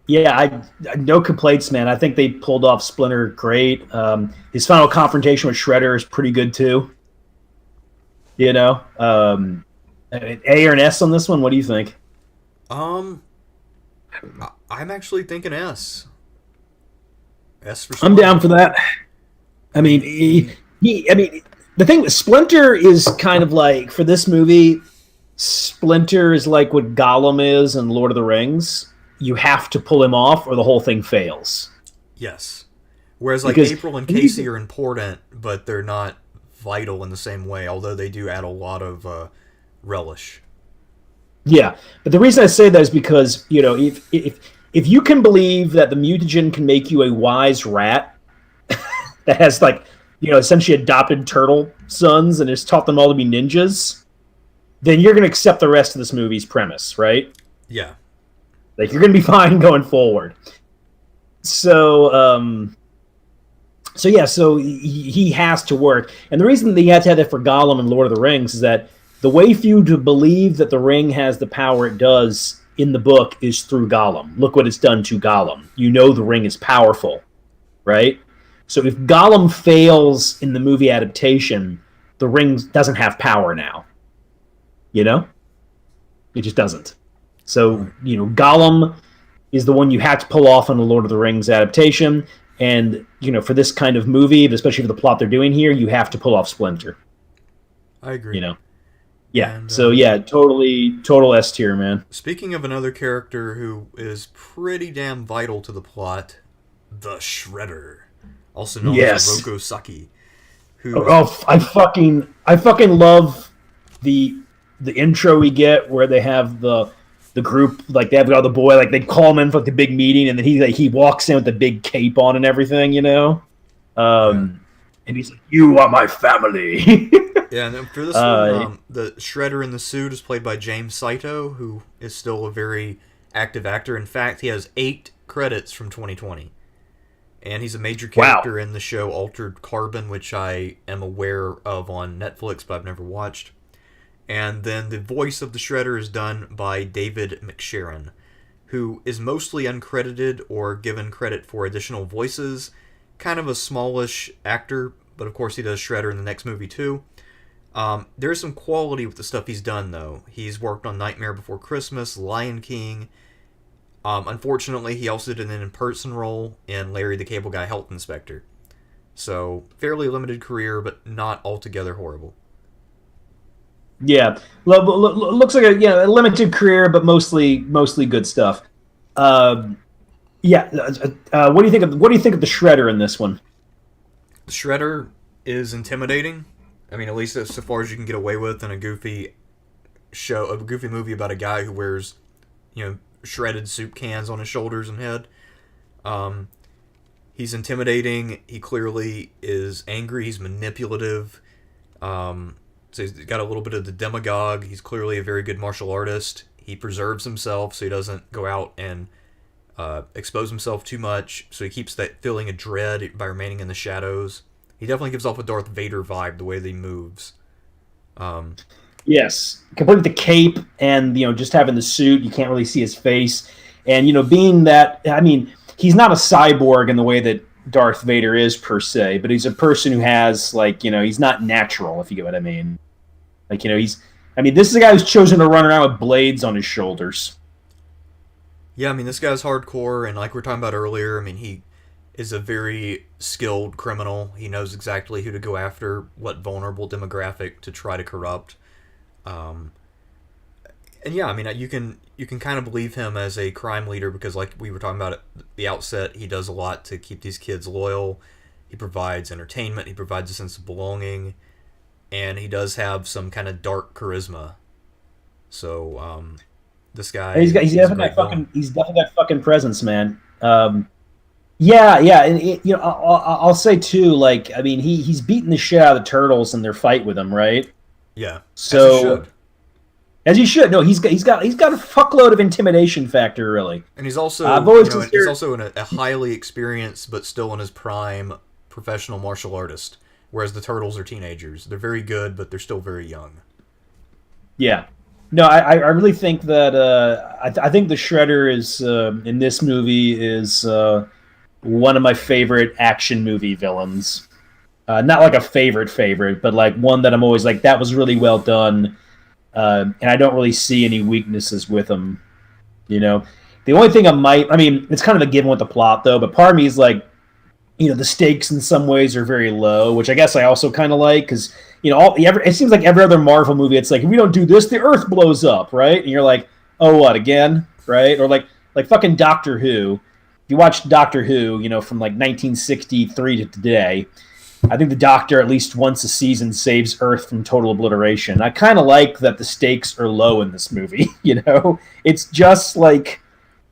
Yeah, no complaints, man. I think they pulled off Splinter great. His final confrontation with Shredder is pretty good too. You know, A or an S on this one? What do you think? Um, I'm actually thinking S. S for I'm down Splinter. for that. I I mean, mean, I mean, the thing with Splinter is kind of like for this movie, Splinter is like what Gollum is in Lord of the Rings. You have to pull him off, or the whole thing fails. yes. Whereas like Because April and Casey are important, but they're not vital in the same way. Although they do add a lot of relish. yeah, but the reason I say that is because if you can believe that the mutagen can make you a wise rat that has like essentially adopted turtle sons and has taught them all to be ninjas, then you're going to accept the rest of this movie's premise, right? Yeah. Like you're going to be fine going forward. So he has to work, and the reason that he had to have that for Gollum in Lord of the Rings is that the way for you to believe that the ring has the power it does in the book is through Gollum. Look what it's done to Gollum. You know the ring is powerful, right? So if Gollum fails in the movie adaptation, the ring doesn't have power now. You know, it just doesn't. So Right. Gollum is the one you had to pull off on the Lord of the Rings adaptation. And for this kind of movie, especially for the plot they're doing here, you have to pull off Splinter. I You agree. know, yeah. And So yeah, totally, total S tier, man. speaking of another character who is pretty damn vital to the plot, the Shredder, also known as Yes. Oroku Saki, Oh, who is I fucking love the intro we get where they have the group, like they have got the boy, like they call him in for like the big meeting, and then he walks in with the big cape on and everything, yeah. and he's like, "You are my family." Yeah, and then for this one, uh, the Shredder in the suit is played by James Saito, who is still a very active actor. In fact, he has 8 credits from 2020. And he's a major wow. character in the show Altered Carbon, which I am aware of on Netflix, but I've never watched. And then the voice of the Shredder is done by David McSharon, who is mostly uncredited or given credit for additional voices. Kind of a smallish actor, but of course he does Shredder in the next movie too. There's some quality with the stuff he's done, though. He's worked on Nightmare Before Christmas, Lion King. Unfortunately, he also did an in-person role in Larry the Cable Guy Health Inspector. So, fairly limited career, but not altogether horrible. Yeah, looks like a limited career, but mostly good stuff. Um, yeah, what do you think of the Shredder in this one? Shredder is intimidating. I mean, at least so far as you can get away with in a goofy movie about a guy who wears, shredded soup cans on his shoulders and head. Um, he's intimidating. He clearly is angry. He's manipulative. So he's got a little bit of the demagogue. He's clearly a very good martial artist. He preserves himself so he doesn't go out and expose himself too much. So he keeps that feeling of dread by remaining in the shadows. He definitely gives off a Darth Vader vibe the way that he moves. Um, Yes, complete with the cape and just having the suit, you can't really see his face, and being that, I mean, he's not a cyborg in the way that Darth Vader is per se, but he's a person who has he's not natural, if you get what I mean. This is a guy who's chosen to run around with blades on his shoulders. yeah, I mean, this guy's hardcore, and like we were talking about earlier, I mean, he is a very skilled criminal. He knows exactly who to go after, what vulnerable demographic to try to corrupt. Um, and yeah, I mean, you can kind of believe him as a crime leader because, like we were talking about at the outset, he does a lot to keep these kids loyal. He provides entertainment. He provides a sense of belonging, and he does have some kind of dark charisma. So, This guy And is a great villain. he's definitely got fucking presence, man. Yeah, and I'll say too, like, I mean, he's beating the shit out of the turtles in their fight with him, right? Yeah, as he So should. as he should. No, he's got a fuckload of intimidation factor, really. And he's I've also, always you know, he's considered, also a highly experienced but still in his prime professional martial artist. Whereas the turtles are teenagers. They're very good, but they're still very young. yeah. No, I really think that I think the Shredder is in this movie is one of my favorite action movie villains. Not like a favorite, but like one that I'm always like that was really well done, and I don't really see any weaknesses with him. You know, the only thing I mean, it's kind of a given with the plot though, but part of me is like, the stakes in some ways are very low, which I guess I also kind of like because it seems like every other Marvel movie, it's like if we don't do this, the Earth blows up, right? And you're like, oh, what again, right? Or like fucking Doctor Who. If you watch Doctor Who, from like 1963 to today, I think the Doctor at least once a season saves Earth from total obliteration. I kind of like that the stakes are low in this movie. It's just like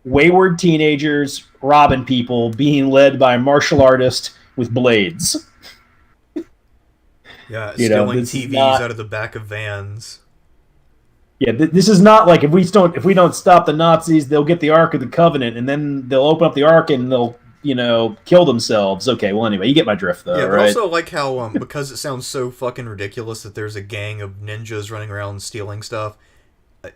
wayward teenagers robbing people being led by a martial artist with blades. Yeah, stealing This is TVs not. out of the back of vans. Yeah, this is not like if we don't stop the Nazis, they'll get the Ark of the Covenant, and then they'll open up the Ark and they'll kill themselves. Okay, well anyway, you get my drift though, Yeah, but right? also I like how because it sounds so fucking ridiculous that there's a gang of ninjas running around stealing stuff,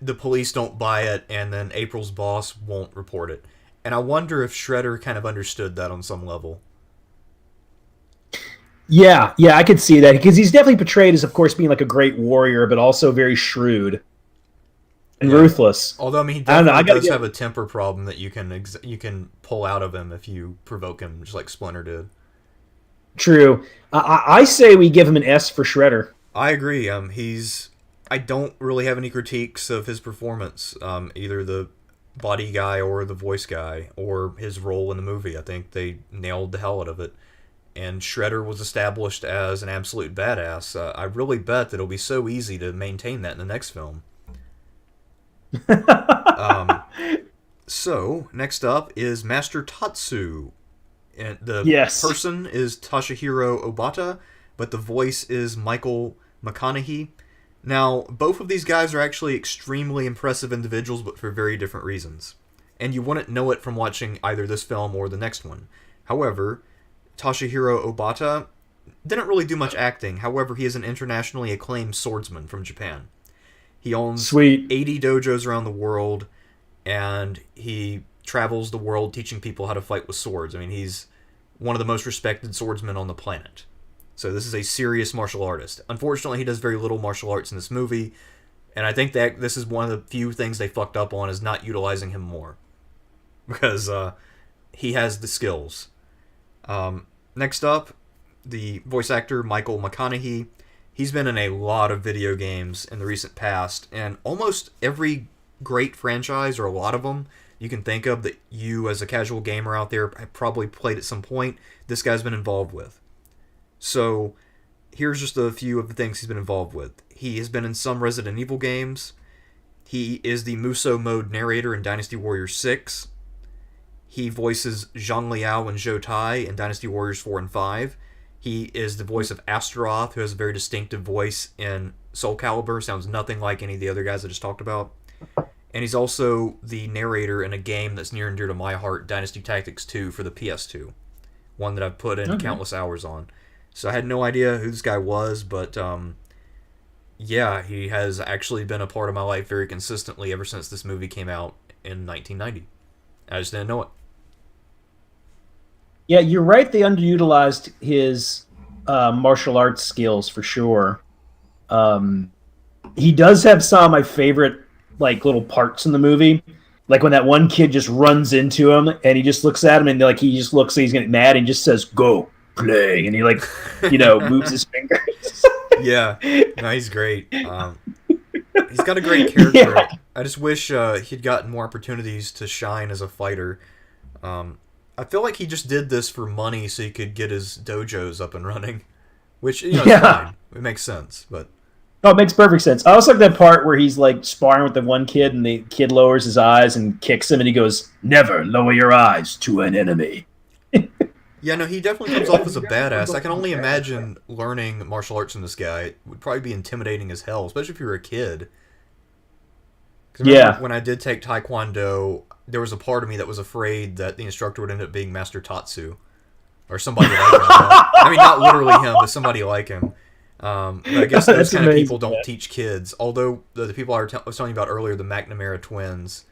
the police don't buy it, and then April's boss won't report it. And I wonder if Shredder kind of understood that on some level. Yeah, I could see that because he's definitely portrayed as, of course, being like a great warrior, but also very shrewd and Yeah. ruthless. Although I mean, he I don't know. I definitely gotta does get. have a temper problem that you can pull out of him if you provoke him, just like Splinter did. True. I say we give him an S for Shredder. I agree. He's. I don't really have any critiques of his performance, either the body guy or the voice guy or his role in the movie. I think they nailed the hell out of it. And Shredder was established as an absolute badass. I really bet that it'll be so easy to maintain that in the next film. Um, so next up is Master Tatsu, and the Yes. person is Toshihiro Obata, but the voice is Michael Mcconaughey. Now, both of these guys are actually extremely impressive individuals, but for very different reasons. And you wouldn't know it from watching either this film or the next one. However, Toshihiro Obata didn't really do much acting. However, he is an internationally acclaimed swordsman from Japan. He owns Sweet. 80 dojos around the world, and he travels the world teaching people how to fight with swords. I mean, he's one of the most respected swordsmen on the planet. So this is a serious martial artist. Unfortunately, he does very little martial arts in this movie, and I think that this is one of the few things they fucked up on, is not utilizing him more. Because he has the skills. Next up, the voice actor Michael Mcconaughey. He's been in a lot of video games in the recent past, and almost every great franchise, or a lot of them, you can think of that you as a casual gamer out there have probably played at some point, this guy's been involved with. So, here's just a few of the things he's been involved with. He has been in some Resident Evil games. He is the Muso mode narrator in Dynasty Warriors 6. He voices Zhang Liao and Zhou Tai in Dynasty Warriors 4 and 5. He is the voice of Astaroth, who has a very distinctive voice in Soul Calibur. Sounds nothing like any of the other guys I just talked about. And he's also the narrator in a game that's near and dear to my heart, Dynasty Tactics 2 for the PS2. One that I've put in countless hours on. So I had no idea who this guy was, but yeah, he has actually been a part of my life very consistently ever since this movie came out in 1990. I just didn't know it. Yeah, you're right. They underutilized his martial arts skills for sure. He does have some of my favorite like little parts in the movie, like when that one kid just runs into him and he just looks at him and like he just looks like he's getting mad and just says "Go play," and he like moves his fingers. Yeah, no, he's great. He's got a great character. Yeah. I just wish he'd gotten more opportunities to shine as a fighter. I feel like he just did this for money so he could get his dojos up and running, which is fine. It makes sense, but Oh, it makes perfect sense. I also like that part where he's like sparring with the one kid, and the kid lowers his eyes and kicks him, and he goes, "Never lower your eyes to an enemy." Yeah, no, he definitely comes off as a badass. I can only imagine learning martial arts from this guy. It would probably be intimidating as hell, especially if you were a kid. Because remember Yeah. when I did take Taekwondo, there was a part of me that was afraid that the instructor would end up being Master Tatsu. Or somebody like him. I mean, not literally him, but somebody like him. But I guess those That's kind of amazing, people don't man. teach kids. Although the people I was telling you about earlier, the McNamara twins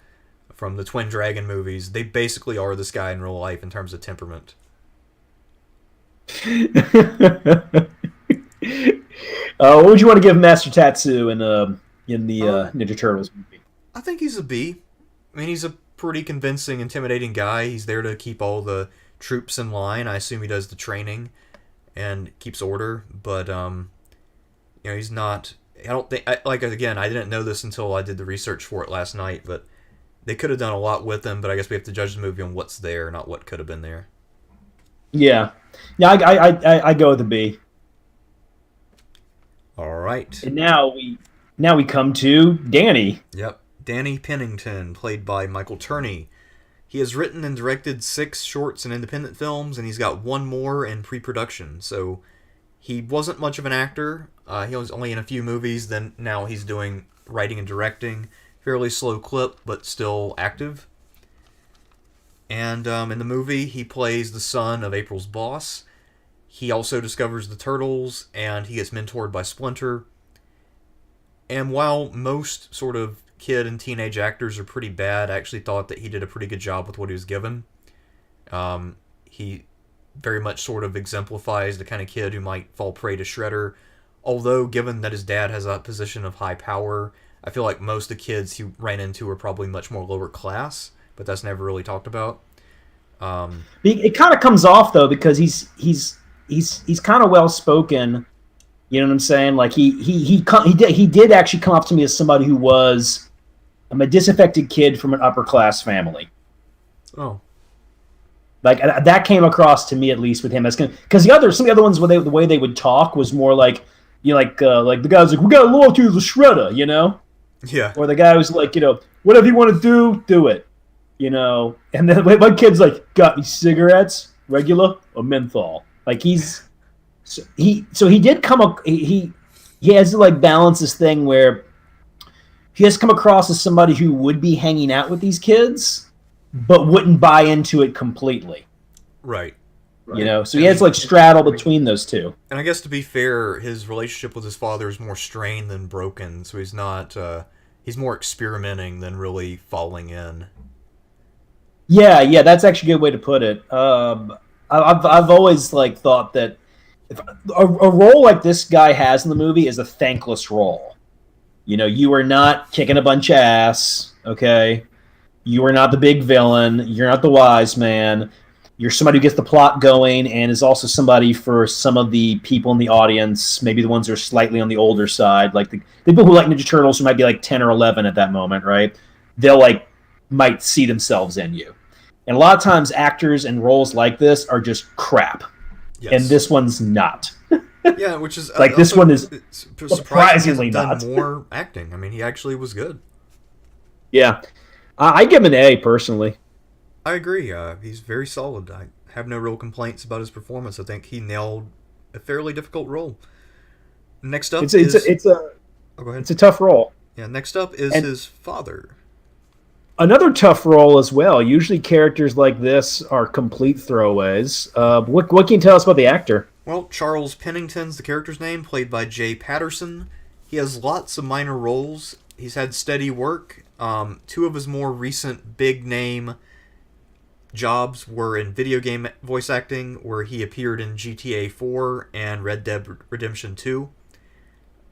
from the Twin Dragon movies, they basically are this guy in real life in terms of temperament. What would you want to give Master Tatsu in the Um, Ninja Turtles movie? I think he's a B. I mean, he's a pretty convincing, intimidating guy. He's there to keep all the troops in line. I assume he does the training and keeps order, but he's not. I don't think. Like again, I didn't know this until I did the research for it last night, but they could have done a lot with him. But I guess we have to judge the movie on what's there, not what could have been there. Yeah, yeah, I go with the B. All right. And now we come to Danny. Yep. Danny Pennington, played by Michael Turney. He has written and directed 6 shorts and independent films, and he's got 1 more in pre-production. So he wasn't much of an actor. He was only in a few movies. Then now he's doing writing and directing. Fairly slow clip, but still active. And in the movie, he plays the son of April's boss. He also discovers the turtles, and he gets mentored by Splinter. And while most sort of kid and teenage actors are pretty bad, I actually thought that he did a pretty good job with what he was given. He very much sort of exemplifies the kind of kid who might fall prey to Shredder. Although, given that his dad has a position of high power, I feel like most of the kids he ran into are probably much more lower class, but that's never really talked about. It kind of comes off though because he's kind of well spoken. You know what I'm saying? Like he did actually come off to me as somebody who was a disaffected kid from an upper class family. Oh, Like that came across to me at least with him as because some of the other ones the way they would talk was more like like the guy was like, we got loyalty to the Shredder, yeah. or the guy was like, whatever you want to do it, and then my kid's like, got any cigarettes, regular or menthol? Like he did come up he has to like balance this thing where he has come across as somebody who would be hanging out with these kids but wouldn't buy into it completely. Right. So he has to like straddle between those two. And I guess to be fair, his relationship with his father is more strained than broken, so he's not, he's more experimenting than really falling in. Yeah, that's actually a good way to put it. I've always like thought that if a role like this guy has in the movie is a thankless role. You are not kicking a bunch of ass, okay? You are not the big villain. You're not the wise man. You're somebody who gets the plot going and is also somebody for some of the people in the audience, maybe the ones who are slightly on the older side, like the people who like Ninja Turtles who might be like 10 or 11 at that moment, right? They'll might see themselves in you. And a lot of times actors in roles like this are just crap. Yes. And this one's not. Yeah, which is like this one is surprisingly surprisingly done not. more acting. I mean, he actually was good. Yeah. I give him an A personally. I agree. He's very solid. I have no real complaints about his performance. I think he nailed a fairly difficult role. Next up It's oh, go ahead. it's a tough role. Yeah, next up is And his father. another tough role as well. Usually characters like this are complete throwaways. What can you tell us about the actor? Well, Charles Pennington's the character's name, played by Jay Patterson. He has lots of minor roles. He's had steady work. 2 of his more recent big name jobs were in video game voice acting, where he appeared in GTA 4 and Red Dead Redemption 2.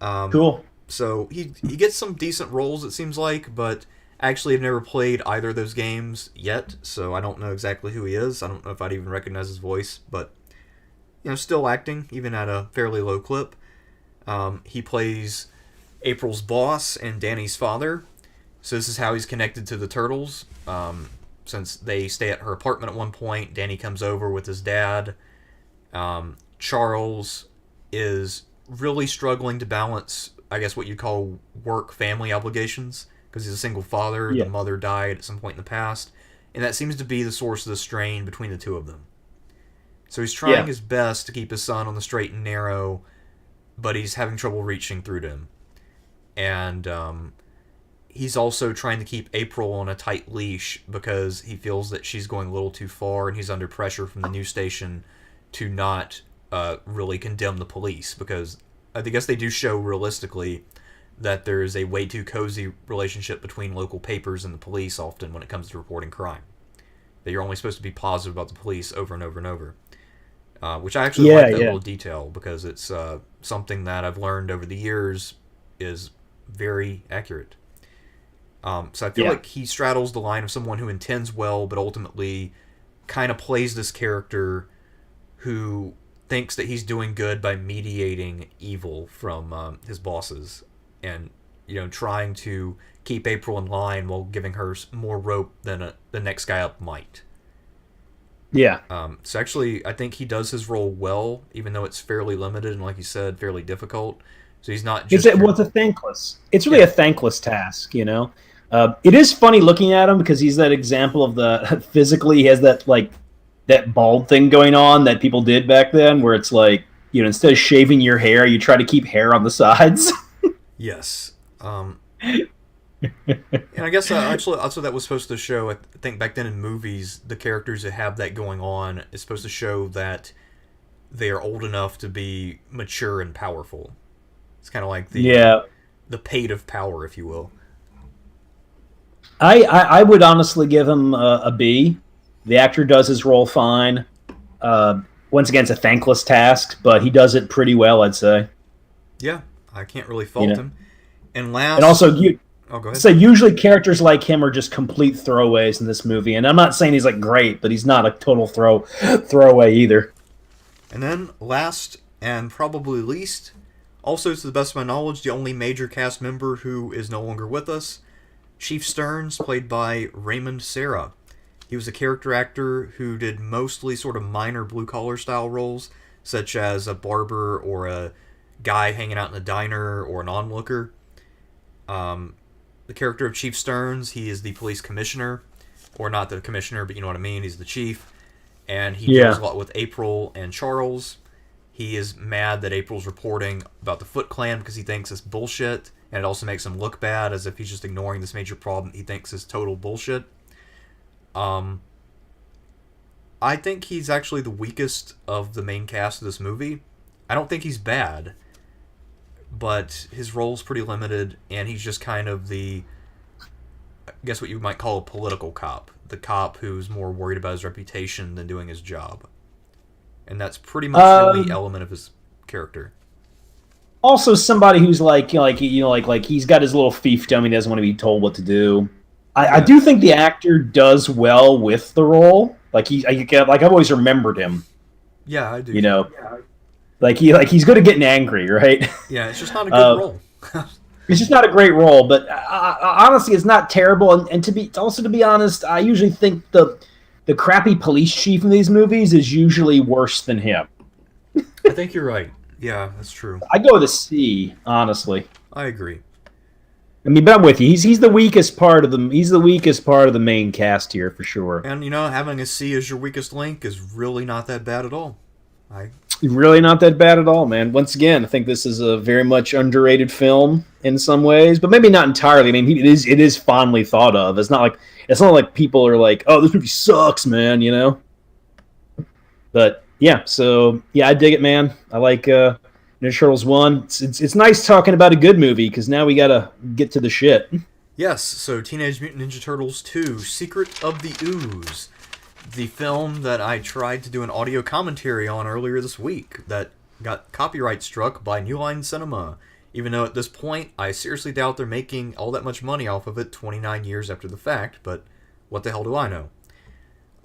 Cool. So he gets some decent roles, it seems like, but actually I've never played either of those games yet, so I don't know exactly who he is. I don't know if I'd even recognize his voice, but still acting, even at a fairly low clip. He plays April's boss and Danny's father, so this is how he's connected to the Turtles. Since they stay at her apartment at one point, Danny comes over with his dad. Charles is really struggling to balance I guess what you'd call work-family obligations, because he's a single father. Yeah. The mother died at some point in the past, and that seems to be the source of the strain between the two of them. So he's trying Yeah. his best to keep his son on the straight and narrow, but he's having trouble reaching through to him. And he's also trying to keep April on a tight leash because he feels that she's going a little too far, and he's under pressure from the news station to not really condemn the police, because I guess they do show realistically that there is a way too cozy relationship between local papers and the police often when it comes to reporting crime. That you're only supposed to be positive about the police over and over and over. Which I actually like that little detail, because it's something that I've learned over the years is very accurate. So I feel like he straddles the line of someone who intends well, but ultimately kind of plays this character who thinks that he's doing good by mediating evil from his bosses, and trying to keep April in line while giving her more rope than the next guy up might. Yeah. So actually, I think he does his role well, even though it's fairly limited and, like you said, fairly difficult. So he's not just... It's a thankless. It's really a thankless task, It is funny looking at him because he's that example of the physically he has that bald thing going on that people did back then, where it's like, instead of shaving your hair, you try to keep hair on the sides. Yes. And I guess actually also that was supposed to show, I think back then in movies, the characters that have that going on is supposed to show that they are old enough to be mature and powerful. It's kind of like the pate of power, if you will. I would honestly give him a B. The actor does his role fine. Once again, it's a thankless task, but he does it pretty well, I'd say. Yeah, I can't really fault him. And also, oh, go ahead. So usually characters like him are just complete throwaways in this movie, and I'm not saying he's great, but he's not a total throwaway either. And then last and probably least, also to the best of my knowledge, the only major cast member who is no longer with us, Chief Stearns, played by Raymond Serra. He was a character actor who did mostly sort of minor blue-collar style roles, such as a barber or a guy hanging out in a diner or an onlooker. The character of Chief Stearns, he is the police commissioner, or not the commissioner, but you know what I mean, he's the chief, and he deals a lot with April and Charles. He is mad that April's reporting about the Foot Clan because he thinks it's bullshit, and it also makes him look bad as if he's just ignoring this major problem he thinks is total bullshit. I think he's actually the weakest of the main cast of this movie. I don't think he's bad, but his role's pretty limited, and he's just kind of I guess what you might call a political cop. The cop who's more worried about his reputation than doing his job. And that's pretty much the only element of his character. Also, somebody who's like he's got his little fiefdom. He doesn't want to be told what to do. I do think the actor does well with the role. I've always remembered him. Yeah, I do. He's good at getting angry, right? Yeah, it's just not a good role. It's just not a great role, but honestly, it's not terrible. And to be honest, I usually think the crappy police chief in these movies is usually worse than him. I think you're right. Yeah, that's true. I go with a C, honestly. I agree. I mean, but I'm with you. He's the weakest part of the main cast here for sure. And having a C as your weakest link is really not that bad at all. Really not that bad at all, man. Once again, I think this is a very much underrated film in some ways, but maybe not entirely. I mean, it is fondly thought of. It's not like people are like, "Oh, this movie sucks, man," But yeah, I dig it, man. I like Ninja Turtles 1. It's nice talking about a good movie because now we gotta get to the shit. Yes, so Teenage Mutant Ninja Turtles 2: Secret of the Ooze. The film that I tried to do an audio commentary on earlier this week that got copyright struck by New Line Cinema, even though at this point I seriously doubt they're making all that much money off of it 29 years after the fact, but what the hell do I know?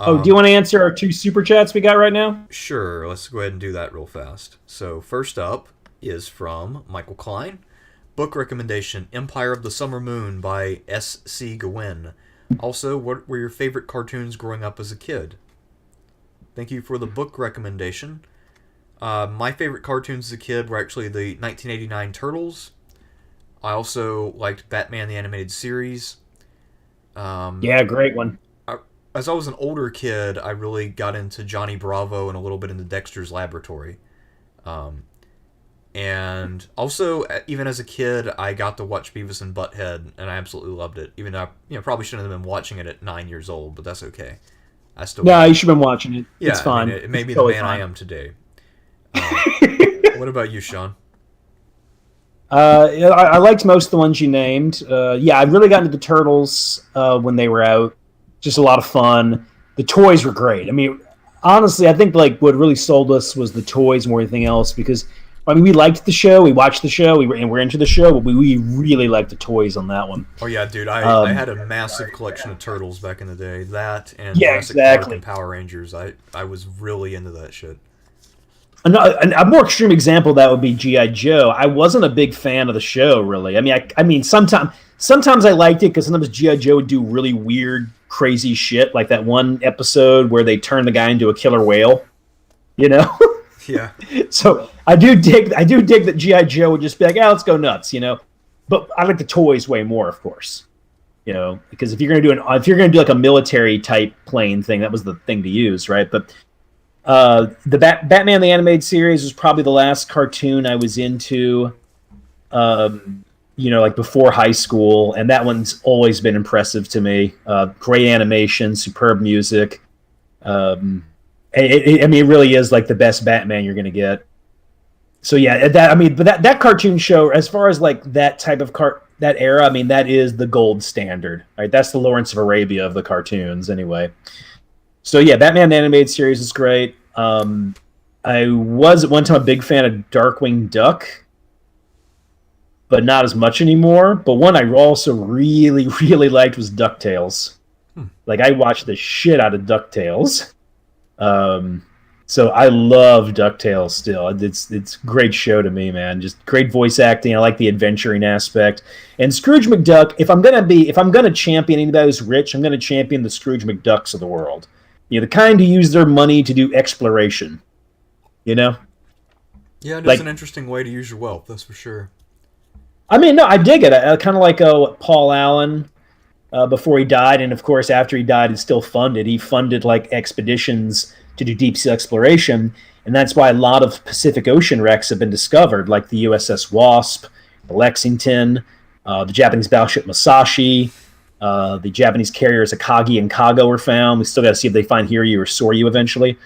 Do you want to answer our 2 super chats we got right now? Sure, let's go ahead and do that real fast. So first up is from Michael Klein. Book recommendation, Empire of the Summer Moon by S.C. Gawain. Also, what were your favorite cartoons growing up as a kid? Thank you for the book recommendation. My favorite cartoons as a kid were actually the 1989 Turtles, I also liked Batman the Animated Series. Yeah, great one. I, as I was an older kid, I really got into Johnny Bravo and a little bit into Dexter's Laboratory. Um, and also, even as a kid, I got to watch Beavis and Butthead, and I absolutely loved it. Even though I probably shouldn't have been watching it at 9 years old, but that's okay. I still No, you should have been watching it. yeah, It's fine. it made It's me totally the man I fine. am today. What about you, Sean? Yeah, I liked most of the ones you named. Yeah, I really got into the Turtles when they were out. Just a lot of fun. The toys were great. I mean, honestly, I think like what really sold us was the toys more than anything else because I mean we liked the show, we watched the show, we're into the show, but we really liked the toys on that one. Oh yeah, dude, I had a massive collection of turtles back in the day. That and Yeah, Jurassic Park exactly. and Power Rangers. I was really into that shit. A more extreme example of that would be GI Joe. I wasn't a big fan of the show, really. I mean, sometimes I liked it because sometimes GI Joe would do really weird, crazy shit, like that one episode where they turn the guy into a killer whale. You know. Yeah. So I do dig that GI Joe would just be like, "Ah, let's go nuts," you know. But I like the toys way more, of course. You know, because if you're gonna do like a military type plane thing, that was the thing to use, right? But the Batman the Animated Series was probably the last cartoon I was into, like before high school, and that one's always been impressive to me. Great animation, superb music. It really is like the best Batman you're going to get. So yeah, that cartoon show, as far as like that type of that era, I mean, that is the gold standard, right? That's the Lawrence of Arabia of the cartoons, anyway. So yeah, Batman the Animated Series is great. I was at one time a big fan of Darkwing Duck, but not as much anymore. But one I also really, really liked was Ducktales. Like I watched the shit out of Ducktales. So I love DuckTales still. It's a great show to me, man. Just great voice acting. I like the adventuring aspect. And Scrooge McDuck, if I'm gonna champion anybody who's rich, I'm gonna champion the Scrooge McDucks of the world. You know, the kind who use their money to do exploration. You know? Yeah, it's an interesting way to use your wealth, that's for sure. I mean, no, I dig it. I kind of like Paul Allen before he died, and of course after he died, it's still funded. He funded like expeditions to do deep sea exploration, and that's why a lot of Pacific Ocean wrecks have been discovered, like the USS Wasp, the Lexington, the Japanese battleship Musashi, the Japanese carriers Akagi and Kago were found. We still got to see if they find Hiryu or Soryu eventually.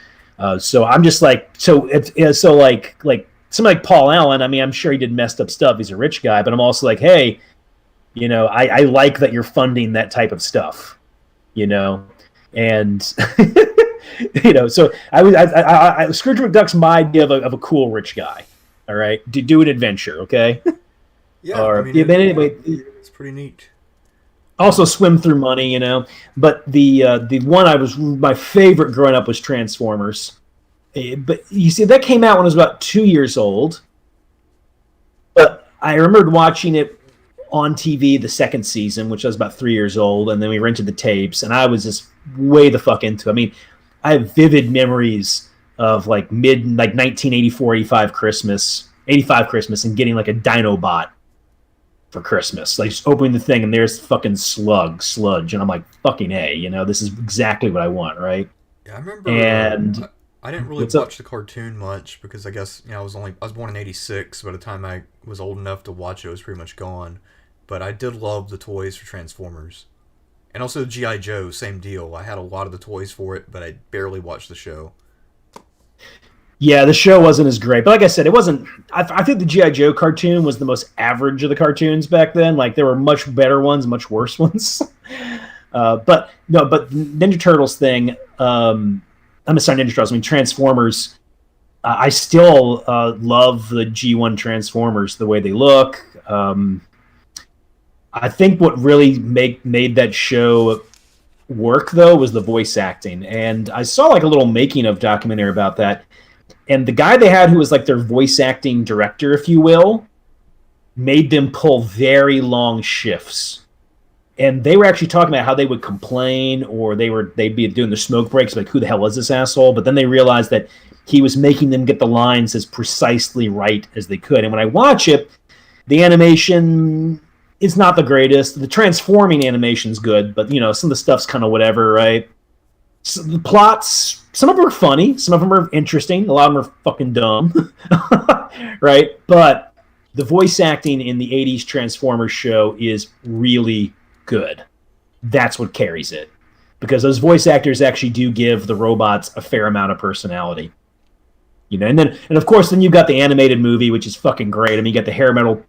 So I'm just like, like somebody like Paul Allen. I mean, I'm sure he did messed up stuff. He's a rich guy, but I'm also like, hey, you know, I like that you're funding that type of stuff, you know, and you know, so I Scrooge McDuck's my idea of a cool rich guy. All right, do an adventure, okay? Yeah, Or I mean, anyway, it's pretty neat. also swim through money, you know. But the one my favorite growing up was Transformers. But you see, that came out when I was about 2 years old. But I remembered watching it on TV the second season, which I was about 3 years old, and then we rented the tapes, and I was just way the fuck into it. I mean, I have vivid memories of like 1984, 85 Christmas, and getting like a Dinobot for Christmas. Like just opening the thing and there's fucking sludge, and I'm like, fucking A, you know, this is exactly what I want, right? Yeah, I remember. And I didn't really watch the cartoon much because I guess I was born in '86. By the time I was old enough to watch it, it was pretty much gone. But I did love the toys for Transformers, and also GI Joe. Same deal. I had a lot of the toys for it, but I barely watched the show. yeah, the show wasn't as great, but like I said, it wasn't. I think the GI Joe cartoon was the most average of the cartoons back then. Like there were much better ones, much worse ones. But Ninja Turtles thing. I'm sorry, Ninja Turtles. I mean Transformers. I still love the G1 Transformers, the way they look. I think what really made that show work though was the voice acting, and I saw like a little making of documentary about that. And the guy they had who was like their voice acting director, if you will, made them pull very long shifts. And they were actually talking about how they would complain or they'd be doing the smoke breaks, like, who the hell is this asshole? But then they realized that he was making them get the lines as precisely right as they could. And when I watch it, The animation is not the greatest. The transforming animation's good, but some of the stuff's kind of whatever, right? So the plots, some of them are funny, some of them are interesting, a lot of them are fucking dumb, right? But the voice acting in the 80s Transformers show is really good. That's what carries it. Because those voice actors actually do give the robots a fair amount of personality. And of course then you've got the animated movie, which is fucking great. I mean, you got the hair metal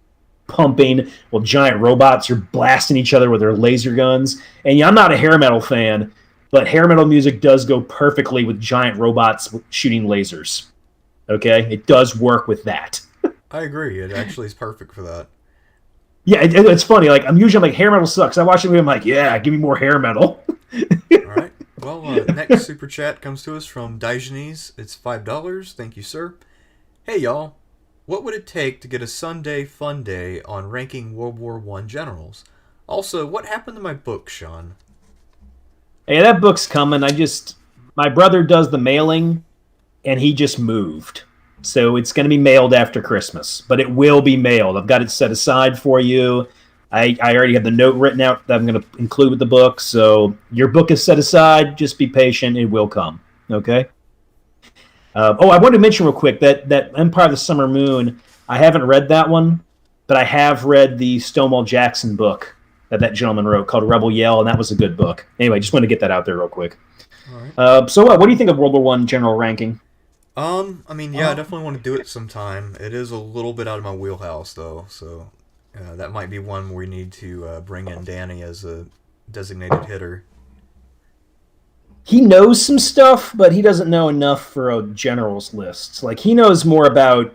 pumping, while giant robots are blasting each other with their laser guns. And I'm not a hair metal fan, but hair metal music does go perfectly with giant robots shooting lasers. Okay? It does work with that. I agree. It actually is perfect for that. Yeah, it's funny. Like, I'm usually like, hair metal sucks. I watch the movie, I'm like, yeah, give me more hair metal. All right. Well, next super chat comes to us from Diogenes. It's $5. Thank you, sir. Hey, y'all. What would it take to get a Sunday fun day on ranking World War I generals? Also, what happened to my book, Sean? Hey, that book's coming. My brother does the mailing, and he just moved. So it's going to be mailed after Christmas, but it will be mailed. I've got it set aside for you. I already have the note written out that I'm going to include with the book. So your book is set aside. Just be patient. It will come. Okay? I wanted to mention real quick that Empire of the Summer Moon, I haven't read that one, but I have read the Stonewall Jackson book that gentleman wrote called Rebel Yell, and that was a good book. Anyway, just want to get that out there real quick. All right. So what do you think of World War I general ranking? I mean, yeah, I definitely want to do it sometime. It is a little bit out of my wheelhouse, though, so that might be one where we need to bring in Danny as a designated hitter. He knows some stuff, but he doesn't know enough for a general's list. Like, he knows more about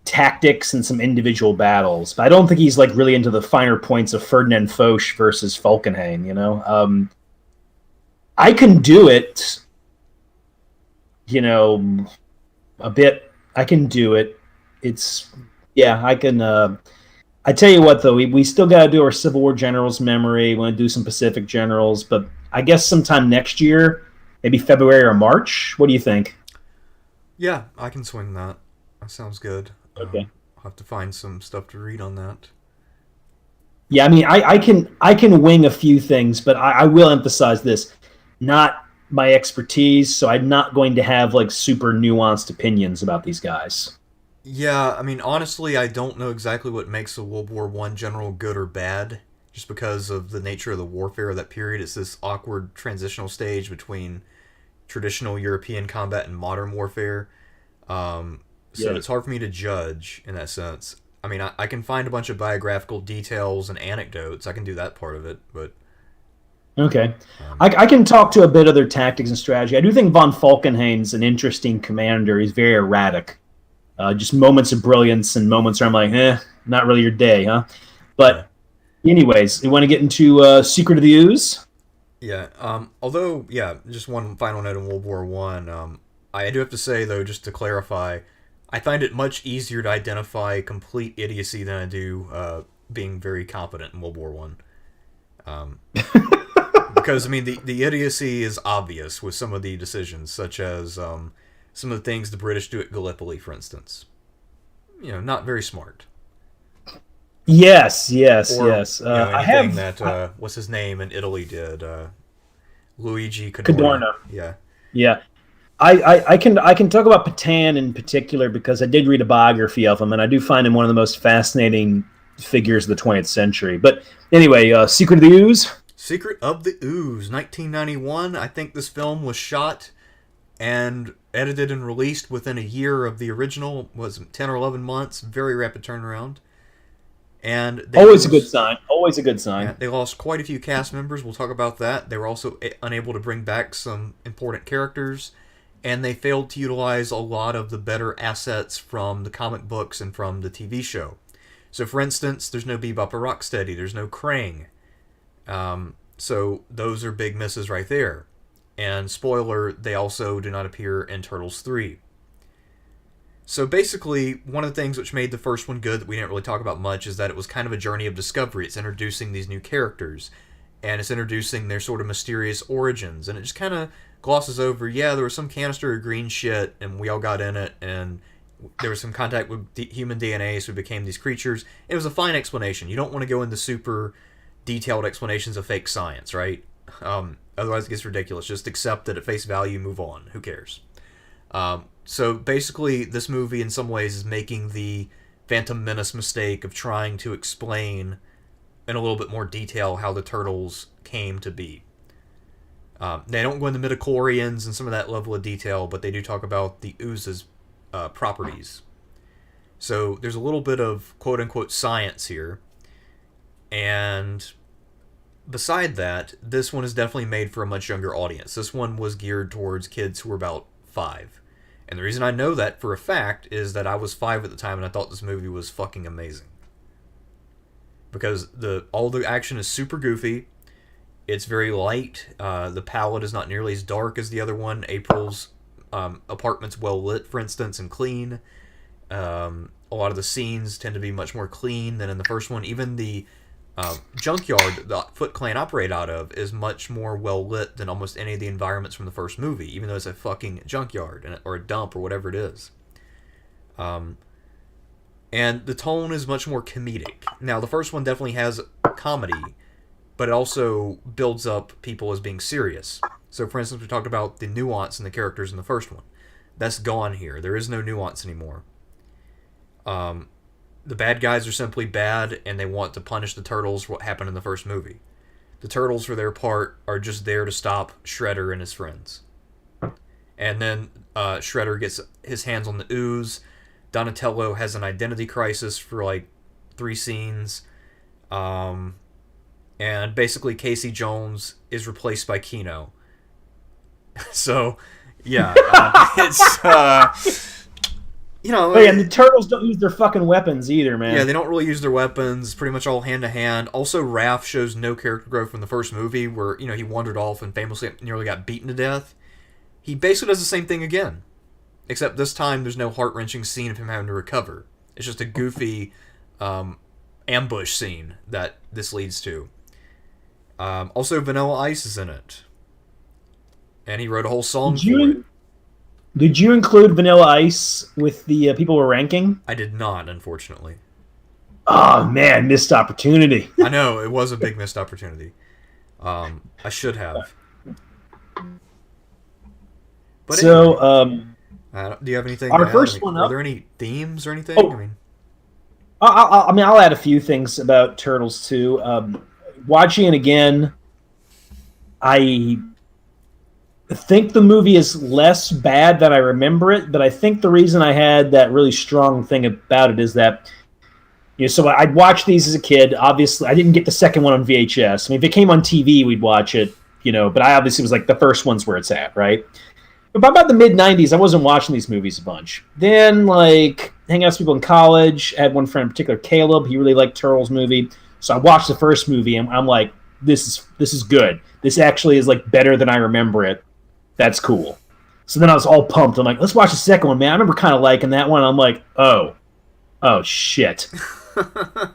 tactics and some individual battles, but I don't think he's like really into the finer points of Ferdinand Foch versus Falkenhayn. I can do it, a bit. I can do it. I can. I tell you what, though, we still got to do our Civil War generals memory. We want to do some Pacific generals, but I guess sometime next year, maybe February or March. What do you think? Yeah, I can swing that. That sounds good. Okay. I'll have to find some stuff to read on that. Yeah, I mean, I can wing a few things, but I will emphasize this. Not my expertise, so I'm not going to have like super nuanced opinions about these guys. Yeah, I mean, honestly, I don't know exactly what makes a World War I general good or bad, just because of the nature of the warfare of that period. It's this awkward transitional stage between traditional European combat and modern warfare. So it's hard for me to judge in that sense. I mean, I can find a bunch of biographical details and anecdotes. I can do that part of it, but... Okay. I can talk to a bit of their tactics and strategy. I do think von Falkenhayn's an interesting commander. He's very erratic. Just moments of brilliance and moments where I'm like, not really your day, huh? But anyways, you want to get into Secret of the Ooze? Yeah. Although, just one final note on World War I. I do have to say, though, just to clarify, I find it much easier to identify complete idiocy than I do being very competent in World War I. Because, I mean, the idiocy is obvious with some of the decisions, such as some of the things the British do at Gallipoli, for instance. Not very smart. Yes. Anything I have that what's his name in Italy did, Luigi Cadorna. Yeah. I can talk about Patan in particular because I did read a biography of him, and I do find him one of the most fascinating figures of the 20th century. But anyway, Secret of the Ooze. Secret of the Ooze, 1991. I think this film was shot and edited and released within a year of the original. Was 10 or 11 months. Very rapid turnaround. And always a good sign. Always a good sign. Yeah, they lost quite a few cast members. We'll talk about that. They were also unable to bring back some important characters, and they failed to utilize a lot of the better assets from the comic books and from the TV show. So, for instance, there's no Bebop or Rocksteady. There's no Krang. So those are big misses right there. And spoiler, they also do not appear in Turtles 3. So basically, one of the things which made the first one good that we didn't really talk about much is that it was kind of a journey of discovery. It's introducing these new characters, and it's introducing their sort of mysterious origins, and it just kind of glosses over, there was some canister of green shit, and we all got in it, and there was some contact with human DNA, so we became these creatures. It was a fine explanation. You don't want to go into super detailed explanations of fake science, right? Otherwise, it gets ridiculous. Just accept it at face value, move on. Who cares? So basically, this movie, in some ways, is making the Phantom Menace mistake of trying to explain in a little bit more detail how the turtles came to be. They don't go into midichlorians and some of that level of detail, but they do talk about the Ooze's properties. So there's a little bit of quote-unquote science here. And beside that, this one is definitely made for a much younger audience. This one was geared towards kids who were about 5. And the reason I know that for a fact is that I was 5 at the time and I thought this movie was fucking amazing. Because all the action is super goofy. It's very light. The palette is not nearly as dark as the other one. April's apartment's well lit, for instance, and clean. A lot of the scenes tend to be much more clean than in the first one. Even the junkyard the Foot Clan operate out of is much more well lit than almost any of the environments from the first movie, even though it's a fucking junkyard or a dump or whatever it is. And the tone is much more comedic. Now, the first one definitely has comedy, but it also builds up people as being serious. So, for instance, we talked about the nuance in the characters in the first one. That's gone here. There is no nuance anymore. The bad guys are simply bad, and they want to punish the turtles for what happened in the first movie. The turtles, for their part, are just there to stop Shredder and his friends. And then Shredder gets his hands on the Ooze. Donatello has an identity crisis for like 3 scenes. And basically Casey Jones is replaced by Keno. So, yeah. It's... Oh, yeah, and the turtles don't use their fucking weapons either, man. Yeah, they don't really use their weapons. It's pretty much all hand-to-hand. Also, Raph shows no character growth from the first movie, where, he wandered off and famously nearly got beaten to death. He basically does the same thing again. Except this time, there's no heart-wrenching scene of him having to recover. It's just a goofy ambush scene that this leads to. Also, Vanilla Ice is in it. And he wrote a whole song for it. Did you include Vanilla Ice with the people we're ranking? I did not, unfortunately. Oh, man, missed opportunity. I know, it was a big missed opportunity. I should have. But so, anyway, do you have anything? Our first one up. Are there any themes or anything? Oh, I'll add a few things about Turtles too. Watching it again, I think the movie is less bad than I remember it, but I think the reason I had that really strong thing about it is that, so I'd watch these as a kid. Obviously, I didn't get the second one on VHS. I mean, if it came on TV, we'd watch it, but I obviously was like the first one's where it's at, right? But by about the mid-'90s, I wasn't watching these movies a bunch. Then, hanging out with people in college, I had one friend in particular, Caleb. He really liked Turtles movie. So I watched the first movie, and I'm like, this is good. This actually is, better than I remember it. That's cool. So then I was all pumped. I'm like, let's watch the second one, man. I remember kind of liking that one. I'm like, oh shit. You're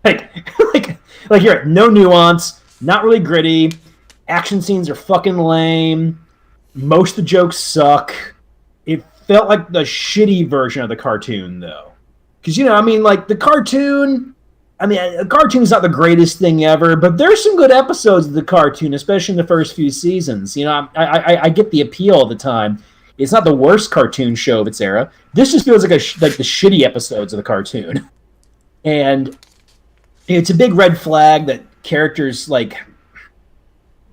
right, no nuance, not really gritty. Action scenes are fucking lame. Most of the jokes suck. It felt like the shitty version of the cartoon, though. Because, the cartoon... the cartoon's not the greatest thing ever, but there's some good episodes of the cartoon, especially in the first few seasons. I get the appeal all the time. It's not the worst cartoon show of its era. This just feels like the shitty episodes of the cartoon. And it's a big red flag that characters, they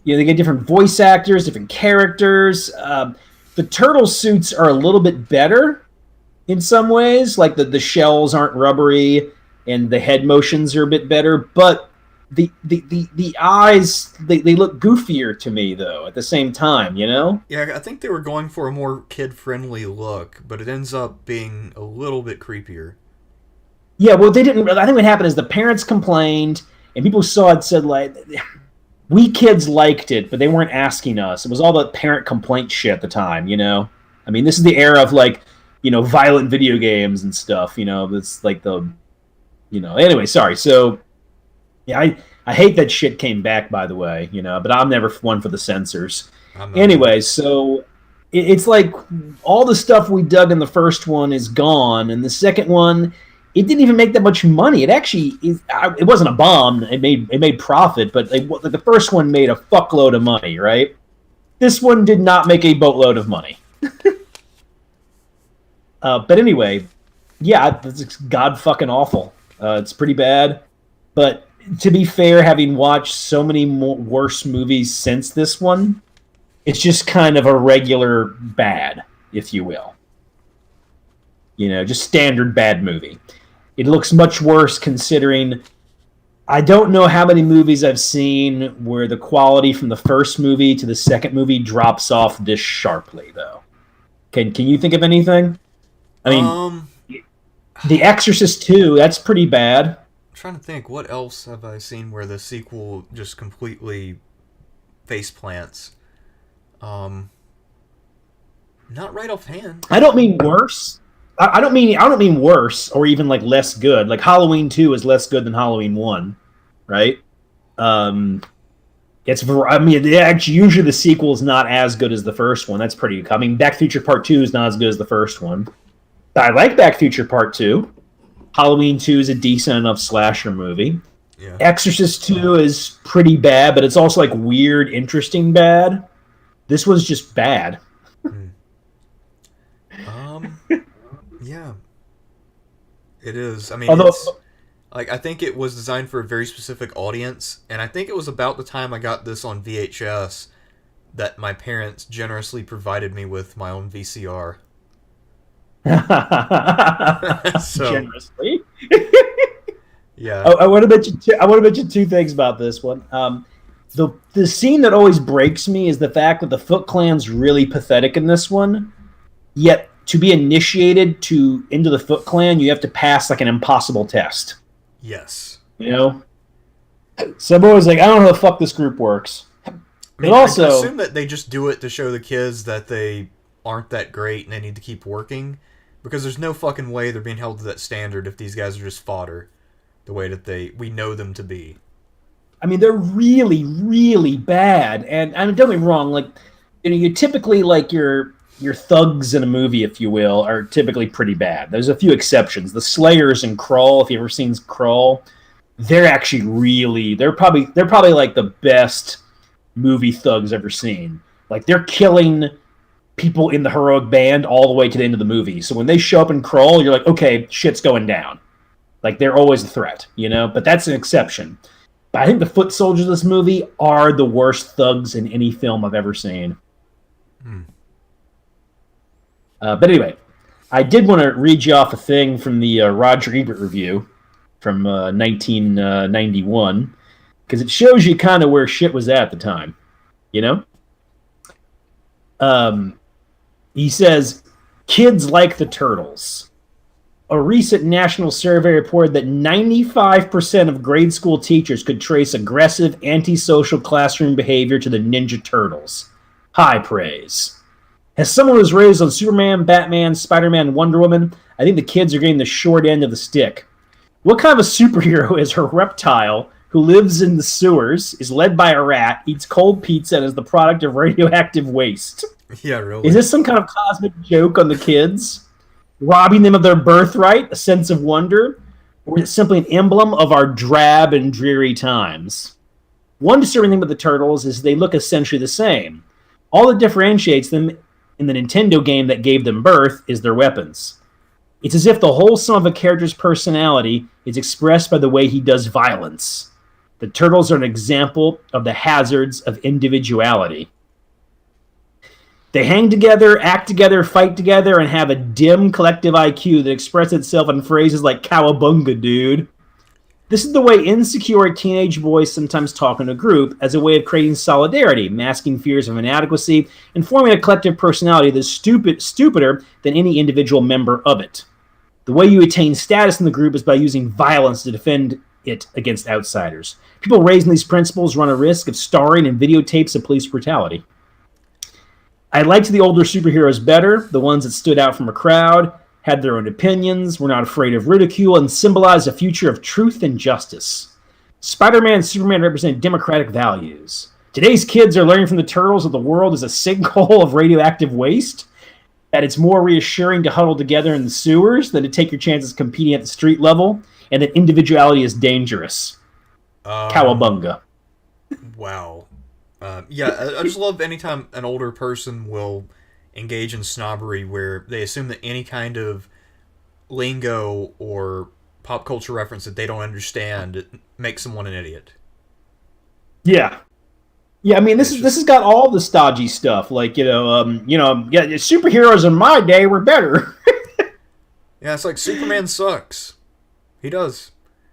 get different voice actors, different characters. The turtle suits are a little bit better in some ways. The shells aren't rubbery, and the head motions are a bit better, but the eyes, they look goofier to me, though, at the same time, Yeah, I think they were going for a more kid-friendly look, but it ends up being a little bit creepier. Yeah, well, they didn't... I think what happened is the parents complained, and people saw it, said, we kids liked it, but they weren't asking us. It was all the parent complaint shit at the time, I mean, this is the era of, violent video games and stuff, It's anyway, sorry. So, yeah, I hate that shit came back, by the way, but I'm never one for the censors. Anyway, so It's like all the stuff we dug in the first one is gone, and the second one, it didn't even make that much money. It actually it wasn't a bomb. It made profit, but the first one made a fuckload of money, right? This one did not make a boatload of money. But anyway, yeah, it's god fucking awful. It's pretty bad. But to be fair, having watched so many worse movies since this one, it's just kind of a regular bad, if you will. Just standard bad movie. It looks much worse considering I don't know how many movies I've seen where the quality from the first movie to the second movie drops off this sharply, though. Can you think of anything? I mean, The Exorcist 2, that's pretty bad. I'm trying to think, what else have I seen where the sequel just completely face plants? Not right offhand. I don't mean worse. I don't mean worse or even like less good. Like Halloween 2 is less good than Halloween 1, right? Actually usually the sequel is not as good as the first one. That's pretty. I mean, Back to the Future Part 2 is not as good as the first one. I like Back to the Future Part 2. Halloween 2 is a decent enough slasher movie. Yeah. Exorcist 2 is pretty bad, but it's also like weird, interesting bad. This was just bad. Yeah. It is. I mean, although, I think it was designed for a very specific audience, and I think it was about the time I got this on VHS that my parents generously provided me with my own VCR. Generously. Yeah. I want to mention two things about this one. The scene that always breaks me is the fact that the Foot Clan's really pathetic in this one. Yet to be initiated into the Foot Clan, you have to pass like an impossible test. Yes. So I'm always like, I don't know how the fuck this group works. I assume that they just do it to show the kids that they aren't that great and they need to keep working, because there's no fucking way they're being held to that standard if these guys are just fodder the way that we know them to be. I mean, they're really, really bad. And I mean, don't get me wrong, like, you typically like your thugs in a movie, if you will, are typically pretty bad. There's a few exceptions. The Slayers in Crawl, if you've ever seen Crawl, they're actually they're probably like the best movie thugs ever seen. Like, they're killing people in the heroic band all the way to the end of the movie. So when they show up in Crawl, you're like, okay, shit's going down. Like, they're always a threat, But that's an exception. But I think the foot soldiers of this movie are the worst thugs in any film I've ever seen. But anyway, I did want to read you off a thing from the Roger Ebert review from 1991, because it shows you kind of where shit was at the time, He says, kids like the Turtles. A recent national survey reported that 95% of grade school teachers could trace aggressive, antisocial classroom behavior to the Ninja Turtles. High praise. As someone who was raised on Superman, Batman, Spider-Man, Wonder Woman, I think the kids are getting the short end of the stick. What kind of a superhero is her reptile who lives in the sewers, is led by a rat, eats cold pizza, and is the product of radioactive waste? Yeah, really. Is this some kind of cosmic joke on the kids? Robbing them of their birthright, a sense of wonder? Or is it simply an emblem of our drab and dreary times? One disturbing thing about the Turtles is they look essentially the same. All that differentiates them in the Nintendo game that gave them birth is their weapons. It's as if the whole sum of a character's personality is expressed by the way he does violence. The Turtles are an example of the hazards of individuality. They hang together, act together, fight together, and have a dim collective IQ that expresses itself in phrases like "cowabunga, dude." This is the way insecure teenage boys sometimes talk in a group, as a way of creating solidarity, masking fears of inadequacy, and forming a collective personality that is stupider than any individual member of it. The way you attain status in the group is by using violence to defend it against outsiders. People raised in these principles run a risk of starring in videotapes of police brutality. I liked the older superheroes better, the ones that stood out from a crowd, had their own opinions, were not afraid of ridicule, and symbolized a future of truth and justice. Spider-Man and Superman represent democratic values. Today's kids are learning from the turtles that the world is a sinkhole of radioactive waste, that it's more reassuring to huddle together in the sewers than to take your chances competing at the street level, and that individuality is dangerous. Cowabunga. Wow. Yeah, I just love anytime an older person will engage in snobbery where they assume that any kind of lingo or pop culture reference that they don't understand makes someone an idiot. Yeah. Yeah, I mean, this has got all the stodgy stuff. Like, yeah, superheroes in my day were better. Yeah, it's like Superman sucks. He does.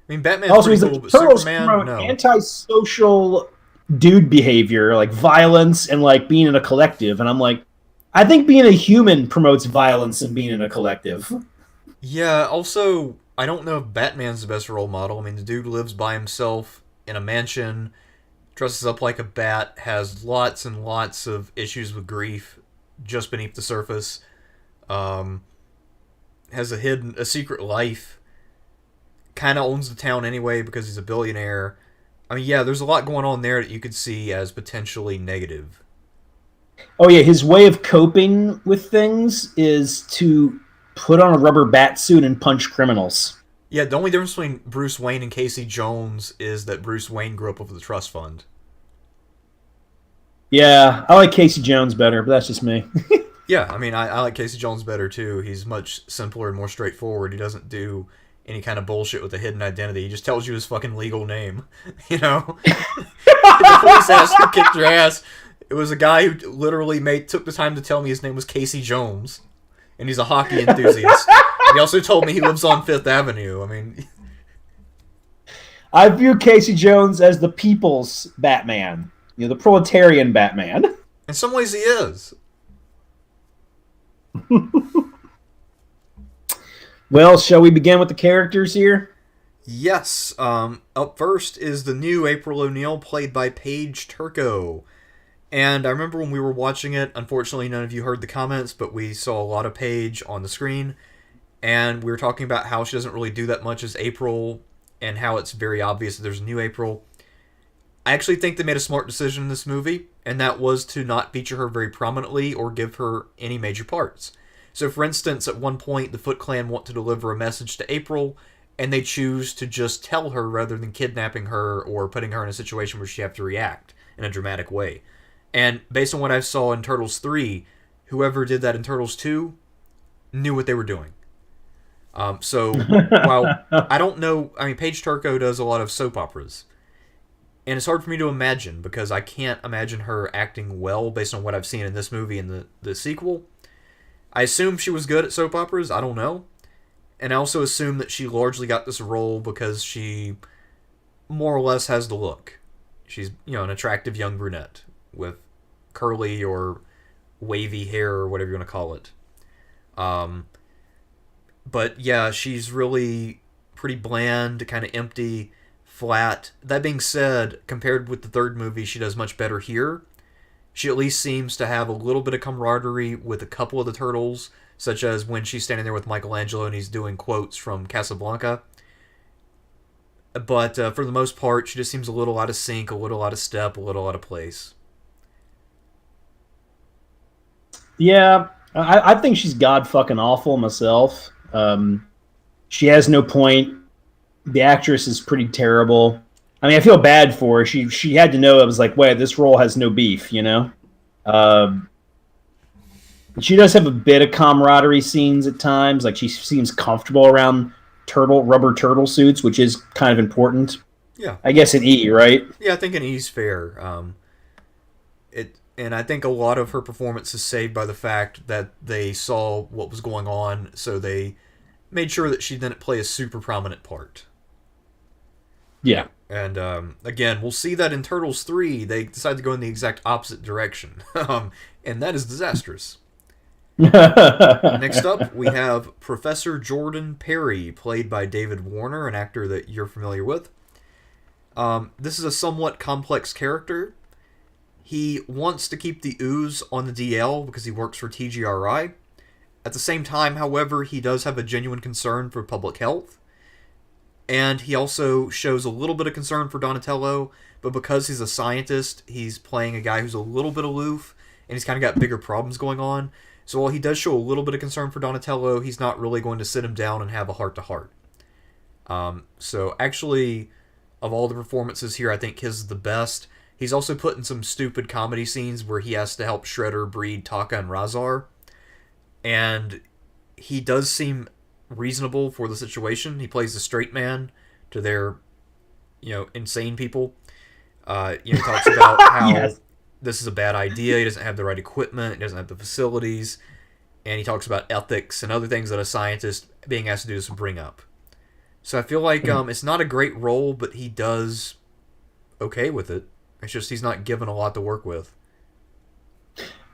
I mean, Batman's Also, pretty he's cool, like, but turtles Superman, promote no. antisocial dude behavior, like violence and like being in a collective. And I'm like, I think being a human promotes violence and being in a collective. Yeah, also, I don't know if Batman's the best role model. I mean, the dude lives by himself in a mansion, dresses up like a bat, has lots and lots of issues with grief just beneath the surface, has a secret life, kind of owns the town anyway because he's a billionaire. I mean, yeah, there's a lot going on there that you could see as potentially negative. Oh yeah, his way of coping with things is to put on a rubber bat suit and punch criminals. Yeah, the only difference between Bruce Wayne and Casey Jones is that Bruce Wayne grew up with the trust fund. Yeah, I like Casey Jones better, but that's just me. Yeah, I mean, I like Casey Jones better too. He's much simpler and more straightforward. He doesn't do any kind of bullshit with a hidden identity. He just tells you his fucking legal name. You know? The police asked who kicked your ass. It was a guy who literally took the time to tell me his name was Casey Jones. And he's a hockey enthusiast. And he also told me he lives on Fifth Avenue. I mean... I view Casey Jones as the people's Batman. The proletarian Batman. In some ways he is. Well, shall we begin with the characters here? Yes. Up first is the new April O'Neil, played by Paige Turco. And I remember when we were watching it, unfortunately none of you heard the comments, but we saw a lot of Paige on the screen. And we were talking about how she doesn't really do that much as April, and how it's very obvious that there's a new April. I actually think they made a smart decision in this movie, and that was to not feature her very prominently or give her any major parts. So, for instance, at one point, the Foot Clan want to deliver a message to April, and they choose to just tell her rather than kidnapping her or putting her in a situation where she have to react in a dramatic way. And based on what I saw in Turtles 3, whoever did that in Turtles 2 knew what they were doing. So, while I don't know... I mean, Paige Turco does a lot of soap operas. And it's hard for me to imagine, because I can't imagine her acting well based on what I've seen in this movie and the sequel. I assume she was good at soap operas, I don't know. And I also assume that she largely got this role because she more or less has the look. She's, an attractive young brunette with curly or wavy hair or whatever you want to call it. But yeah, she's really pretty bland, kind of empty, flat. That being said, compared with the third movie, she does much better here. She at least seems to have a little bit of camaraderie with a couple of the turtles, such as when she's standing there with Michelangelo and he's doing quotes from Casablanca. But for the most part, she just seems a little out of sync, a little out of step, a little out of place. Yeah, I think she's god fucking awful myself. She has no point. The actress is pretty terrible. I mean, I feel bad for her. She had to know. It was like, wait, this role has no beef, She does have a bit of camaraderie scenes at times. Like, she seems comfortable around rubber turtle suits, which is kind of important. Yeah. I guess in E, right? Yeah, I think an E's fair. And I think a lot of her performance is saved by the fact that they saw what was going on, so they made sure that she didn't play a super prominent part. Yeah. And again, we'll see that in Turtles 3, they decide to go in the exact opposite direction. And that is disastrous. Next up, we have Professor Jordan Perry, played by David Warner, an actor that you're familiar with. This is a somewhat complex character. He wants to keep the Ooze on the DL because he works for TGRI. At the same time, however, he does have a genuine concern for public health. And he also shows a little bit of concern for Donatello, but because he's a scientist, he's playing a guy who's a little bit aloof, and he's kind of got bigger problems going on. So while he does show a little bit of concern for Donatello, he's not really going to sit him down and have a heart-to-heart. So actually, of all the performances here, I think his is the best. He's also put in some stupid comedy scenes where he has to help Shredder breed Taka and Razar. And he does seem reasonable for the situation. He plays the straight man to their, insane people. He talks about how Yes. this is a bad idea. He doesn't have the right equipment. He doesn't have the facilities. And he talks about ethics and other things that a scientist being asked to do is bring up. So I feel like it's not a great role, but he does okay with it. It's just he's not given a lot to work with.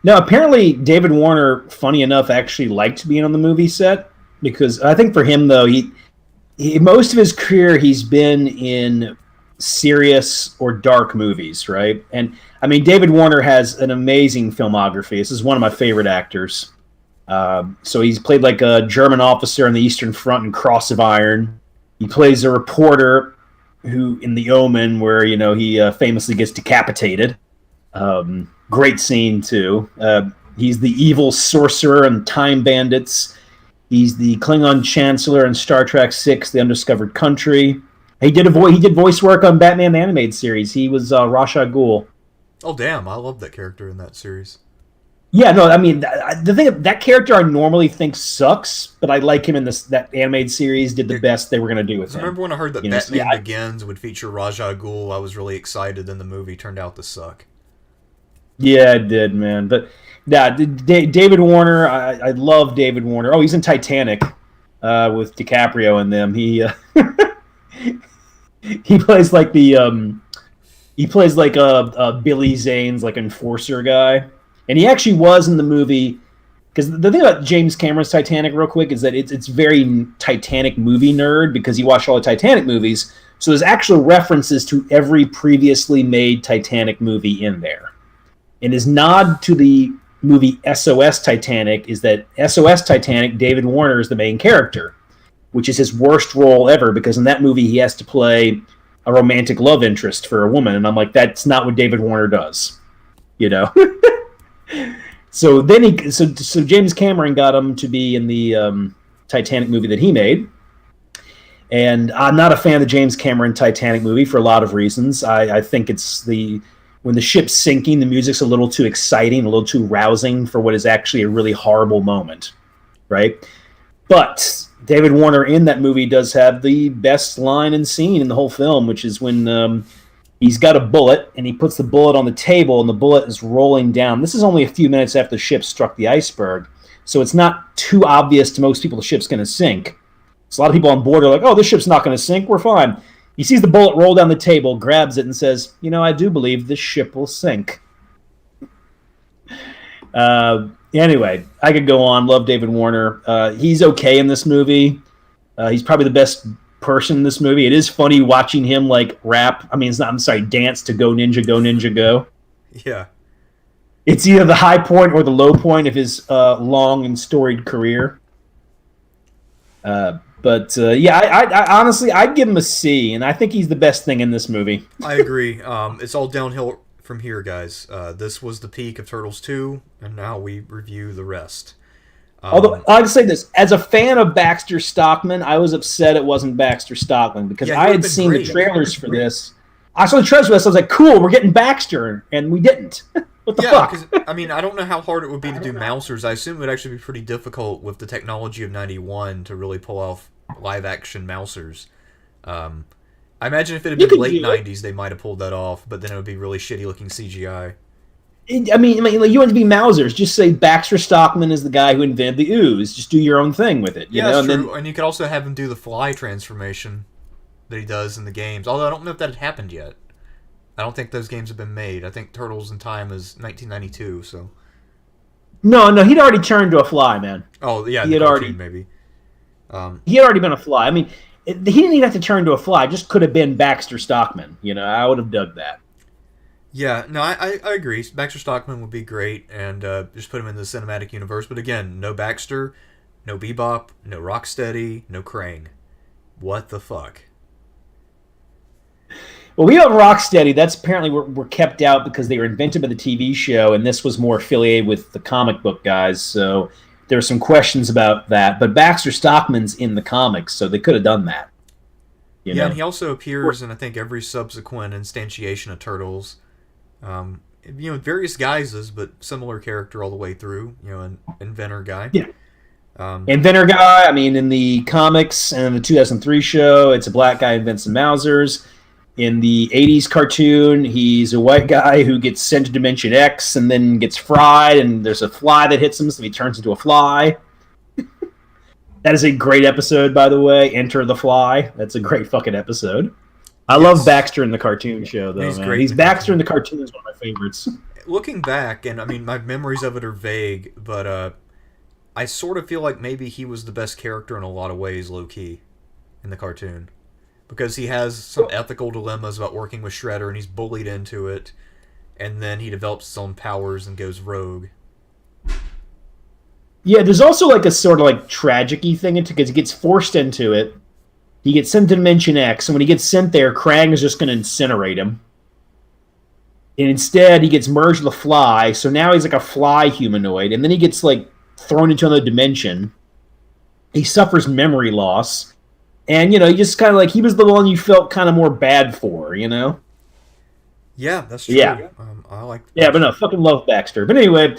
Now, apparently, David Warner, funny enough, actually liked being on the movie set because I think for him, though, he most of his career he's been in serious or dark movies, right? And I mean, David Warner has an amazing filmography. This is one of my favorite actors. So he's played like a German officer on the Eastern Front in Cross of Iron. He plays a reporter who in The Omen, where he famously gets decapitated. Great scene too. He's the evil sorcerer in Time Bandits. He's the Klingon Chancellor in Star Trek VI: The Undiscovered Country. He did voice work on Batman the Animated Series. He was Ra's al Ghul. Oh damn! I love that character in that series. Yeah, no, I mean the thing that character I normally think sucks, but I like him in that animated series. Did the best they were going to do with him. Remember when I heard that Batman Begins would feature Ra's al Ghul? I was really excited, and the movie turned out to suck. Yeah, it did, man. But yeah, David Warner, I love David Warner. Oh, he's in Titanic with DiCaprio and them. He he plays like a Billy Zane's like enforcer guy. And he actually was in the movie, because the thing about James Cameron's Titanic, real quick, is that it's very Titanic movie nerd, because he watched all the Titanic movies. So there's actual references to every previously made Titanic movie in there. And his nod to the movie SOS Titanic is that SOS Titanic, David Warner is the main character, which is his worst role ever, because in that movie he has to play a romantic love interest for a woman. And I'm like, that's not what David Warner does, So then so James Cameron got him to be in the Titanic movie that he made. And I'm not a fan of the James Cameron Titanic movie for a lot of reasons. I think it's when the ship's sinking, the music's a little too exciting, a little too rousing for what is actually a really horrible moment, right? But David Warner in that movie does have the best line and scene in the whole film, which is when he's got a bullet, and he puts the bullet on the table, and the bullet is rolling down. This is only a few minutes after the ship struck the iceberg, so it's not too obvious to most people the ship's going to sink. So a lot of people on board are like, oh, this ship's not going to sink, we're fine. He sees the bullet roll down the table, grabs it, and says, I do believe this ship will sink. Anyway, I could go on. Love David Warner. He's okay in this movie. He's probably the best person in this movie. It is funny watching him dance to Go Ninja, Go Ninja, Go. Yeah. It's either the high point or the low point of his long and storied career. I honestly, I'd give him a C, and I think he's the best thing in this movie. I agree. It's all downhill from here, guys. This was the peak of Turtles 2, and now we review the rest. Although, I'll say this. As a fan of Baxter Stockman, I was upset it wasn't Baxter Stockman, because I had seen the trailers for this. I saw the trailers for this, I was like, cool, we're getting Baxter, and we didn't. What the fuck? Because, I don't know how hard it would be to do Mousers. I assume it would actually be pretty difficult with the technology of 91 to really pull off live-action Mousers. I imagine if it had been late 90s, they might have pulled that off, but then it would be really shitty-looking CGI. I mean, you want to be Mousers. Just say Baxter Stockman is the guy who invented the ooze. Just do your own thing with it. That's true. And you could also have him do the fly transformation that he does in the games. Although I don't know if that had happened yet. I don't think those games have been made. I think Turtles in Time is 1992, so... No, he'd already turned to a fly, man. Oh, yeah, he had already, maybe. He had already been a fly. I mean, he didn't even have to turn to a fly. It just could have been Baxter Stockman. I would have dug that. Yeah, no, I agree. Baxter Stockman would be great, and just put him in the cinematic universe. But again, no Baxter, no Bebop, no Rocksteady, no Krang. What the fuck? Well, we have Rocksteady. That's apparently were kept out because they were invented by the TV show, and this was more affiliated with the comic book guys. So there were some questions about that. But Baxter Stockman's in the comics, so they could have done that. You Yeah, and know? he also appears in I think every subsequent instantiation of Turtles. Various guises, but similar character all the way through. An inventor guy. Yeah. Um, Inventor guy. I mean, in the comics and in the 2003 show, it's a black guy invents some Mausers. In the 80s cartoon, he's a white guy who gets sent to Dimension X and then gets fried, and there's a fly that hits him, so he turns into a fly. That is a great episode, by the way. Enter the Fly. That's a great fucking episode. I love Baxter in the cartoon show, though, he's man. great He's in the Baxter cartoon. in the cartoon is one of my favorites. Looking back, and I mean, my memories of it are vague, but I sort of feel like maybe he was the best character in a lot of ways, low key, in the cartoon. Because he has some ethical dilemmas about working with Shredder, and he's bullied into it, and then he develops his own powers and goes rogue. Yeah, there's also like a sort of like tragic-y thing into because he gets forced into it. He gets sent to Dimension X, and when he gets sent there, Krang is just going to incinerate him. And instead, he gets merged with a fly, so now he's like a fly humanoid, and then he gets like thrown into another dimension. He suffers memory loss, and he just kind of like he was the one you felt kind of more bad for, Yeah, that's true. Yeah. I like. Yeah, but no, fucking love Baxter. But anyway,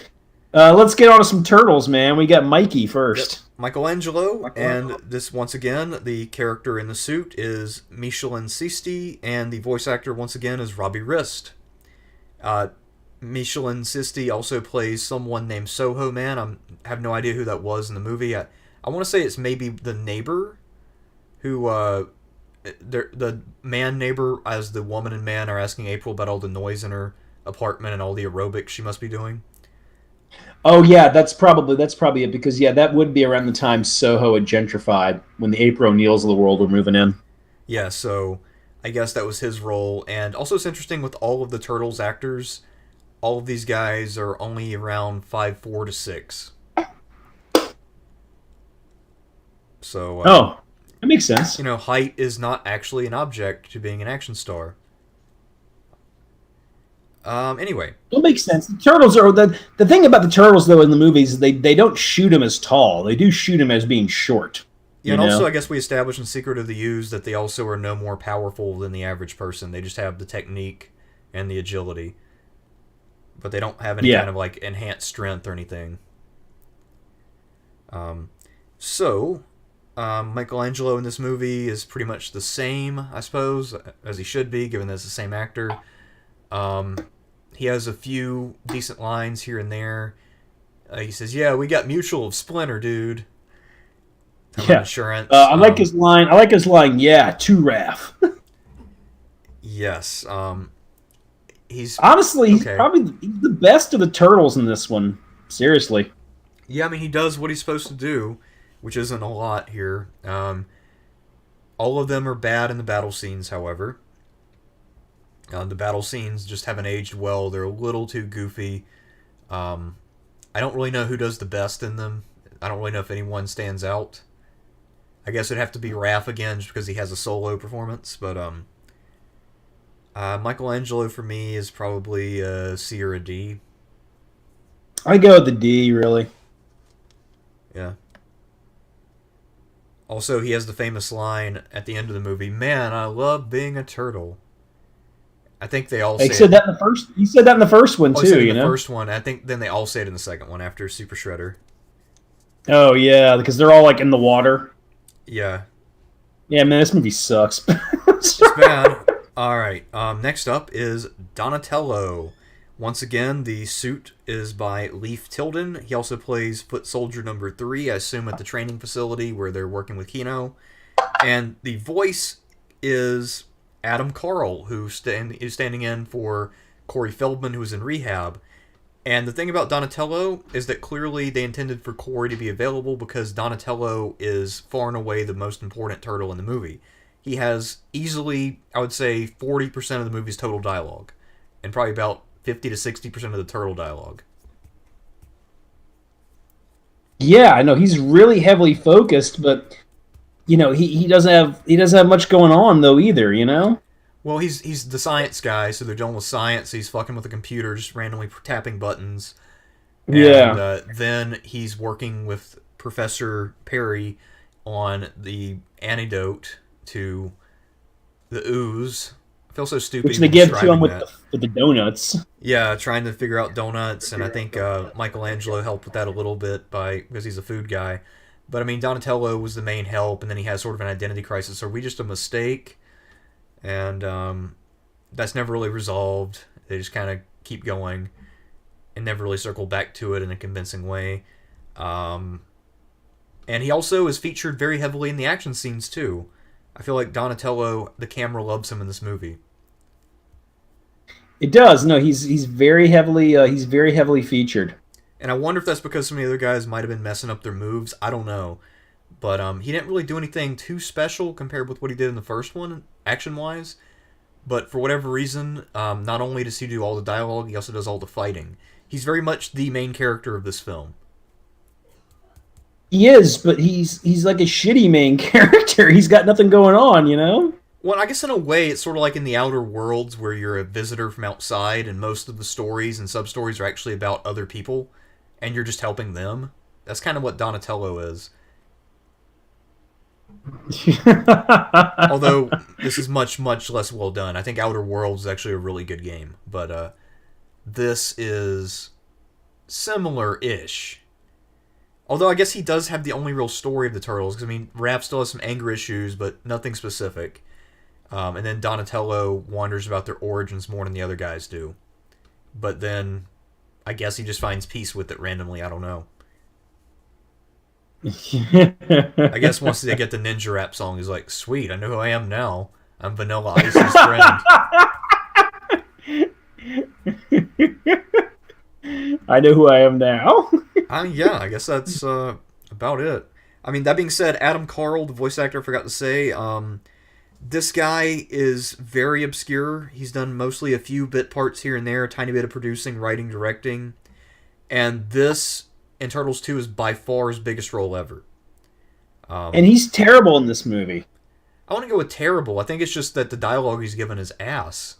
let's get on to some turtles, man. We got Mikey first. Michelangelo, and this once again, the character in the suit is Michelangelo, and the voice actor once again is Robbie Rist. Michelangelo also plays someone named Soho Man. I have no idea who that was in the movie. I want to say it's maybe the neighbor, who the man neighbor, as the woman and man are asking April about all the noise in her apartment and all the aerobics she must be doing. Oh yeah, that's probably it because that would be around the time Soho had gentrified when the April O'Neils of the world were moving in. Yeah, so I guess that was his role. And also it's interesting with all of the Turtles actors, all of these guys are only around 5'4" to 6". So that makes sense. Height is not actually an object to being an action star. Anyway. That makes sense. The turtles are the thing about the turtles though in the movies is they don't shoot him as tall. They do shoot him as being short. Yeah, and also I guess we established in Secret of the Ooze that they also are no more powerful than the average person. They just have the technique and the agility. But they don't have any kind of like enhanced strength or anything. Michelangelo in this movie is pretty much the same, I suppose, as he should be, given that it's the same actor. He has a few decent lines here and there. He says, "Yeah, we got mutual of Splinter, dude." Insurance. I like his line. Yeah, to Raph. Yes. He's He's probably the best of the turtles in this one. Seriously. Yeah, I mean, he does what he's supposed to do, which isn't a lot here. All of them are bad in the battle scenes, however. The battle scenes just haven't aged well. They're a little too goofy. I don't really know who does the best in them. I don't really know if anyone stands out. I guess it'd have to be Raph again, just because he has a solo performance. But Michelangelo for me is probably a C or a D. I go with the D, really. Yeah. Also, he has the famous line at the end of the movie, "Man, I love being a turtle." I think they all say He said that in the first. He said that in the first one too. In the first one. I think then they all say it in the second one after Super Shredder. Oh yeah, because they're all like in the water. Yeah. Yeah, man, this movie sucks. It's bad. All right. Next up is Donatello. Once again, the suit is by Leif Tilden. He also plays Foot Soldier number 3, I assume at the training facility where they're working with Kino. And the voice is Adam Carl, who is standing in for Corey Feldman, who was in rehab. And the thing about Donatello is that clearly they intended for Corey to be available because Donatello is far and away the most important turtle in the movie. He has easily, I would say, 40% of the movie's total dialogue. And probably about 50 to 60% of the turtle dialogue. Yeah, I know he's really heavily focused, but he doesn't have much going on though either. Well, he's the science guy, so they're dealing with science. So he's fucking with the computer, just randomly tapping buttons, and Yeah. then he's working with Professor Perry on the antidote to the ooze. I feel so stupid Which they even give to him describing that. with the donuts. Yeah, trying to figure out donuts, and I think Michelangelo helped with that a little bit because he's a food guy. But I mean, Donatello was the main help, and then he has sort of an identity crisis. Are we just a mistake? And that's never really resolved. They just kind of keep going and never really circle back to it in a convincing way. And he also is featured very heavily in the action scenes too. I feel like Donatello, the camera loves him in this movie. It does. No, he's very heavily featured. And I wonder if that's because some of the other guys might have been messing up their moves. I don't know. But he didn't really do anything too special compared with what he did in the first one, action-wise. But for whatever reason, not only does he do all the dialogue, he also does all the fighting. He's very much the main character of this film. He is, but he's like a shitty main character. He's got nothing going on, you know? Well, I guess in a way, it's sort of like in the Outer Worlds where you're a visitor from outside, and most of the stories and sub-stories are actually about other people, and you're just helping them. That's kind of what Donatello is. Although this is much, much less well done. I think Outer Worlds is actually a really good game, but this is similar-ish. Although I guess he does have the only real story of the Turtles, because I mean, Raph still has some anger issues, but nothing specific. And then Donatello wonders about their origins more than the other guys do. But then, I guess he just finds peace with it randomly, I don't know. I guess once they get the Ninja Rap song, he's like, sweet, I know who I am now. I'm Vanilla Ice's friend. I know who I am now. Yeah, I guess that's about it. I mean, that being said, Adam Carl, the voice actor, I forgot to say, this guy is very obscure. He's done mostly a few bit parts here and there, a tiny bit of producing, writing, directing. And this, in Turtles 2, is by far his biggest role ever. And he's terrible in this movie. I want to go with terrible. I think it's just that the dialogue he's given is ass.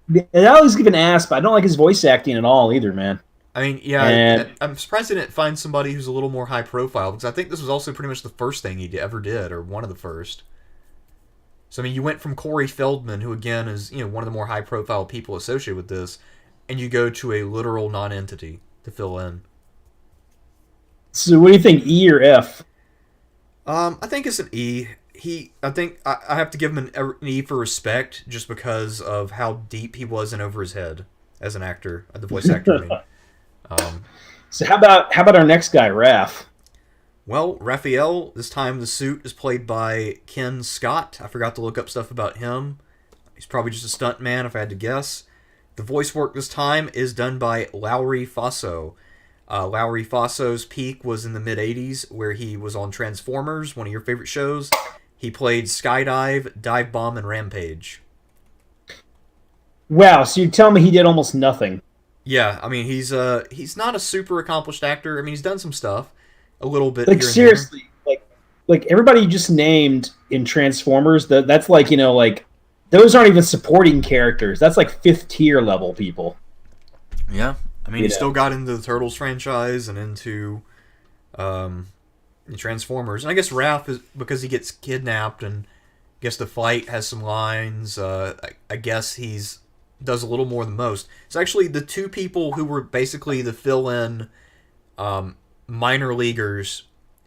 And I always give an ass, but I don't like his voice acting at all either, man. I mean, yeah, I'm surprised they didn't find somebody who's a little more high profile, because I think this was also pretty much the first thing he ever did, or one of the first. So, I mean, you went from Corey Feldman, who, again, is, you know, one of the more high-profile people associated with this, and you go to a literal non-entity to fill in. So what do you think, E or F? I think it's an E. I think I have to give him an E for respect, just because of how deep he was in over his head as an actor, the voice actor, I mean. So how about our next guy, Raph? Well, Raphael, this time the suit is played by Ken Scott. I forgot to look up stuff about him. He's probably just a stunt man, if I had to guess. The voice work this time is done by Lowry Fosso. Lowry Fosso's peak was in the mid-'80s, where he was on Transformers, one of your favorite shows. He played Skydive, Dive Bomb, and Rampage. Wow, so you tell me he did almost nothing. Yeah, I mean, he's not a super accomplished actor. I mean, he's done some stuff. A little bit Like here and seriously, like everybody you just named in Transformers, that's like, you know, like those aren't even supporting characters. That's like 5th tier level people. Yeah, I mean, he still got into the Turtles franchise and into the Transformers. And I guess Raph is because he gets kidnapped and gets to fight, has some lines. I guess he's does a little more than most. It's actually the two people who were basically the fill-in minor leaguers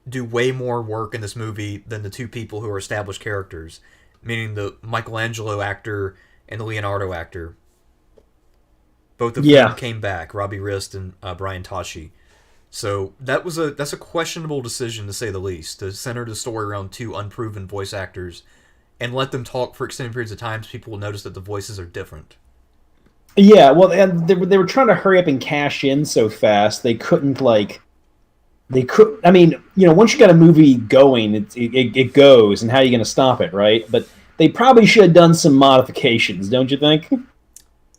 do way more work in this movie than the two people who are established characters, meaning the Michelangelo actor and the Leonardo actor. Both of them came back, Robbie Rist and Brian Tashi. So that's a questionable decision, to say the least, to center the story around two unproven voice actors and let them talk for extended periods of time so people will notice that the voices are different. Yeah, well, they were trying to hurry up and cash in so fast, they couldn't, like... I mean, you know, once you got a movie going, it goes, and how are you going to stop it, right? But they probably should have done some modifications, don't you think?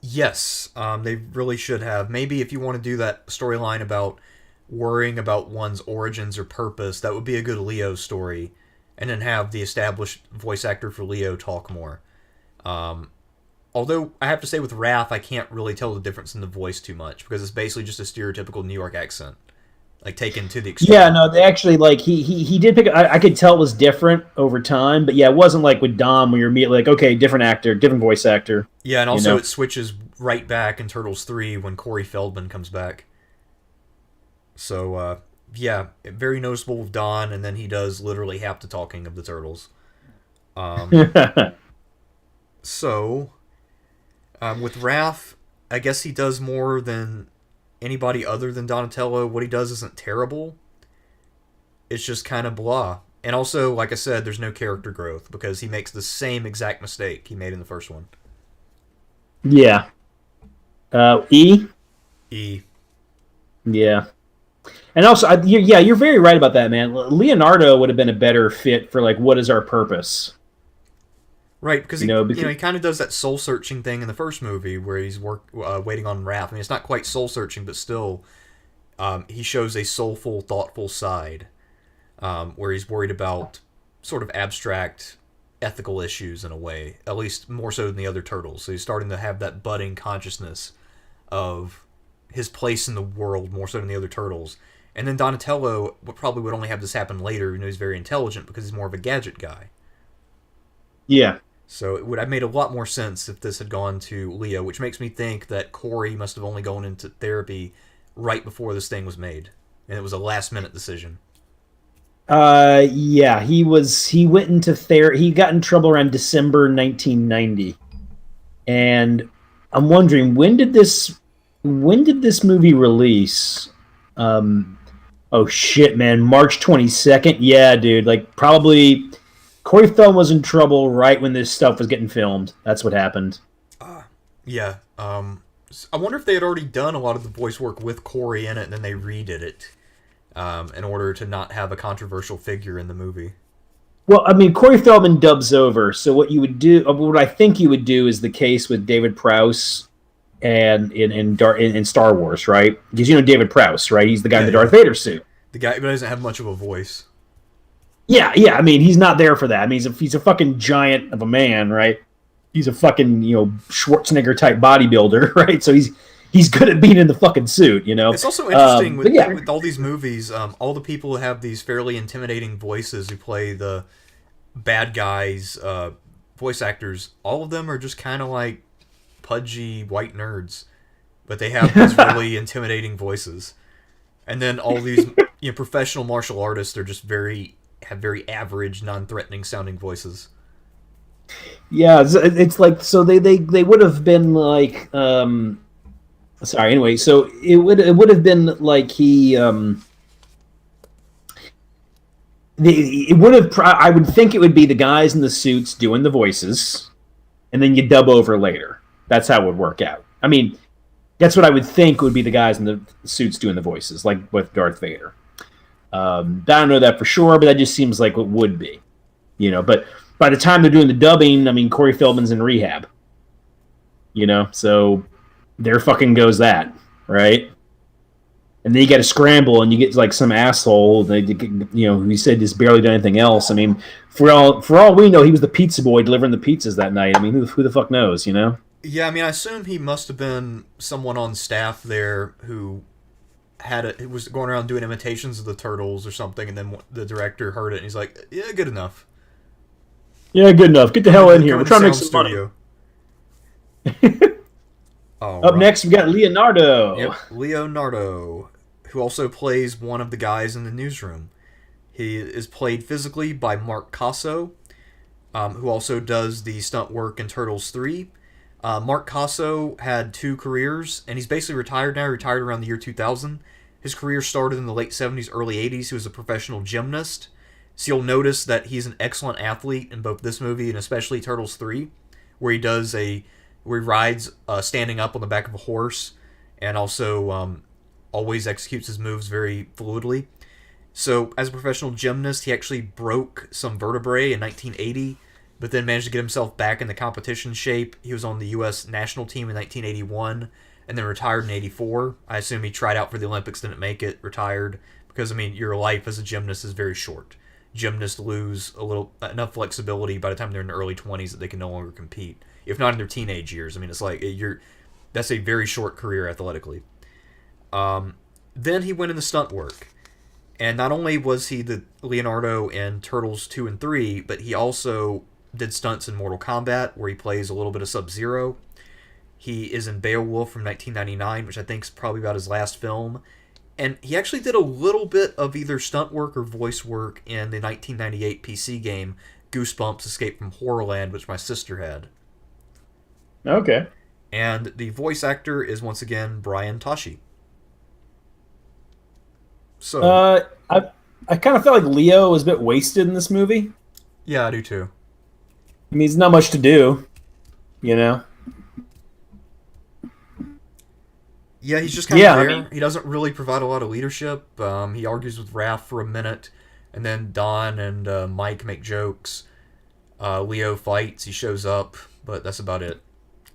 Yes, they really should have. Maybe if you want to do that storyline about worrying about one's origins or purpose, that would be a good Leo story, and then have the established voice actor for Leo talk more. Although I have to say with Raph, I can't really tell the difference in the voice too much because it's basically just a stereotypical New York accent, like taken to the Yeah, extreme. no, they actually like he did pick. I could tell it was different over time, but yeah, it wasn't like with Dom where you're immediately like, okay, different actor, different voice actor. Yeah, and You also know. it switches right back in Turtles 3 when Corey Feldman comes back. So, yeah, very noticeable with Don, and then he does literally half the talking of the Turtles. Um, so, with Raph, I guess he does more than anybody other than Donatello. What he does isn't terrible. It's just kind of blah. And also, like I said, there's no character growth because he makes the same exact mistake he made in the first one. Yeah. E. E. Yeah. And also, yeah, you're very right about that, man. Leonardo would have been a better fit for like, what is our purpose? Right, because You know, he kind of does that soul searching thing in the first movie where he's waiting on Raph. I mean, it's not quite soul searching, but still, he shows a soulful, thoughtful side where he's worried about sort of abstract ethical issues in a way, at least more so than the other turtles. So he's starting to have that budding consciousness of his place in the world more so than the other turtles. And then Donatello probably would only have this happen later, even though he's very intelligent because he's more of a gadget guy. yeah. So it would have made a lot more sense if this had gone to Leo, which makes me think that Corey must have only gone into therapy right before this thing was made, and it was a last minute decision. Yeah, he went into therapy. He got in trouble around December 1990, and I'm wondering when did this movie release? Um, oh shit, man, March 22nd. Yeah, dude, like probably Corey Feldman was in trouble right when this stuff was getting filmed. That's what happened. Yeah. I wonder if they had already done a lot of the voice work with Corey in it, and then they redid it in order to not have a controversial figure in the movie. Well, I mean, Corey Feldman dubs over. So what you would do, what I think you would do, is the case with David Prowse and in Star Wars, right? Because you know David Prowse, right? He's the guy in Yeah, the yeah. Darth Vader suit. The guy doesn't have much of a voice. Yeah, yeah. I mean, he's not there for that. I mean, he's a fucking giant of a man, right? He's a fucking Schwarzenegger type bodybuilder, right? So he's good at being in the fucking suit, you know. It's also interesting Yeah. with all these movies, all the people who have these fairly intimidating voices who play the bad guys, voice actors. All of them are just kind of like pudgy white nerds, but they have these really intimidating voices. And then all these professional martial artists are just have very average, non-threatening sounding voices. Yeah, it's like so they would have been like sorry. Anyway, so it would have been like it would have. I would think it would be the guys in the suits doing the voices, and then you dub over later. That's how it would work out. I mean, that's what I would think would be the guys in the suits doing the voices, like with Darth Vader. I don't know that for sure, but that just seems like it would be, But by the time they're doing the dubbing, I mean, Corey Feldman's in rehab, so there fucking goes that, right? And then you got to scramble, and you get like some asshole, he said just barely done anything else. I mean, for all we know, he was the pizza boy delivering the pizzas that night. I mean, who the fuck knows, Yeah, I mean, I assume he must have been someone on staff there who who was going around doing imitations of the turtles or something, and then the director heard it and he's like, "Yeah, good enough. Yeah, good enough. Get the hell in here. We're trying to make some studio." money." Up next, we got Leonardo. Yep, Leonardo, who also plays one of the guys in the newsroom. He is played physically by Mark Casso, who also does the stunt work in Turtles 3. Mark Casso had 2 careers, and he's basically retired now. He retired around the year 2000. His career started in the late 70s, early 80s. He was a professional gymnast. So you'll notice that he's an excellent athlete in both this movie and especially Turtles 3, where he rides standing up on the back of a horse, and also always executes his moves very fluidly. So as a professional gymnast, he actually broke some vertebrae in 1980, but then managed to get himself back in the competition shape. He was on the U.S. national team in 1981, and then retired in 84. I assume he tried out for the Olympics, didn't make it, retired, because, I mean, your life as a gymnast is very short. Gymnasts lose enough flexibility by the time they're in their early 20s that they can no longer compete. if not in their teenage years. I mean, it's like that's a very short career athletically. Then he went into stunt work. And not only was he the Leonardo in Turtles 2 and 3, but he also did stunts in Mortal Kombat, where he plays a little bit of Sub-Zero. He is in Beowulf from 1999, which I think is probably about his last film. And he actually did a little bit of either stunt work or voice work in the 1998 PC game Goosebumps Escape from Horrorland, which my sister had. Okay. And the voice actor is once again Brian Toshi. So I kind of felt like Leo was a bit wasted in this movie. Yeah, I do too. I mean, he's not much to do, you know? Yeah, he's just kind of there. I mean, he doesn't really provide a lot of leadership. He argues with Raph for a minute, and then Don and Mike make jokes. Leo fights, he shows up, but that's about it.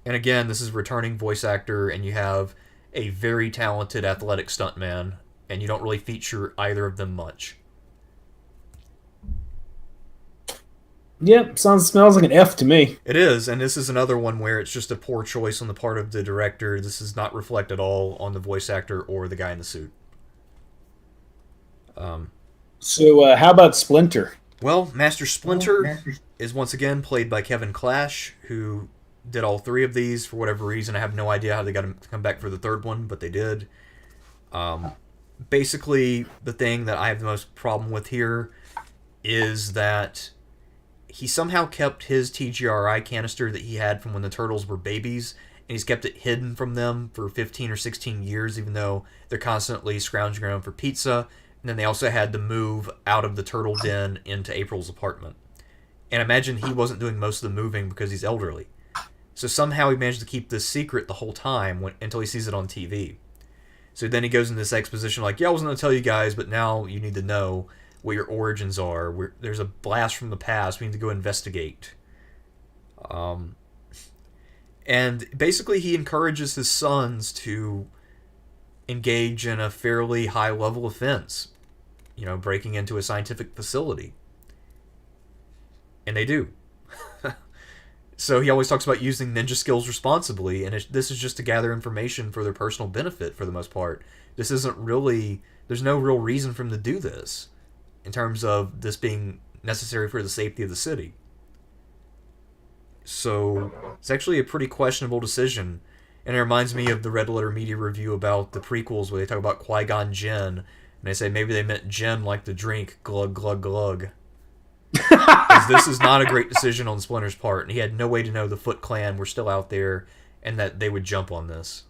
And again, this is returning voice actor, and you have a very talented athletic stuntman, and you don't really feature either of them much. Yep, smells like an F to me. It is, and this is another one where it's just a poor choice on the part of the director. This does not reflect at all on the voice actor or the guy in the suit. So how about Splinter? Well, Master Splinter is once again played by Kevin Clash, who did all three of these for whatever reason. I have no idea how they got him to come back for the third one, but they did. Basically, the thing that I have the most problem with here is that he somehow kept his TGRI canister that he had from when the Turtles were babies, and he's kept it hidden from them for 15 or 16 years, even though they're constantly scrounging around for pizza. And then they also had to move out of the Turtle Den into April's apartment. And imagine he wasn't doing most of the moving because he's elderly. So somehow he managed to keep this secret the whole time until he sees it on TV. So then he goes into this exposition like, yeah, I wasn't going to tell you guys, but now you need to know what your origins are. There's a blast from the past. We need to go investigate. And basically he encourages his sons to engage in a fairly high-level offense. You know, breaking into a scientific facility. And they do. So he always talks about using ninja skills responsibly, and this is just to gather information for their personal benefit for the most part. This isn't really... There's no real reason for him to do this in terms of this being necessary for the safety of the city. So it's actually a pretty questionable decision. And it reminds me of the Red Letter Media review about the prequels where they talk about Qui-Gon Jinn, and they say maybe they meant gin like the drink, glug, glug, glug. Because this is not a great decision on Splinter's part, and he had no way to know the Foot Clan were still out there and that they would jump on this.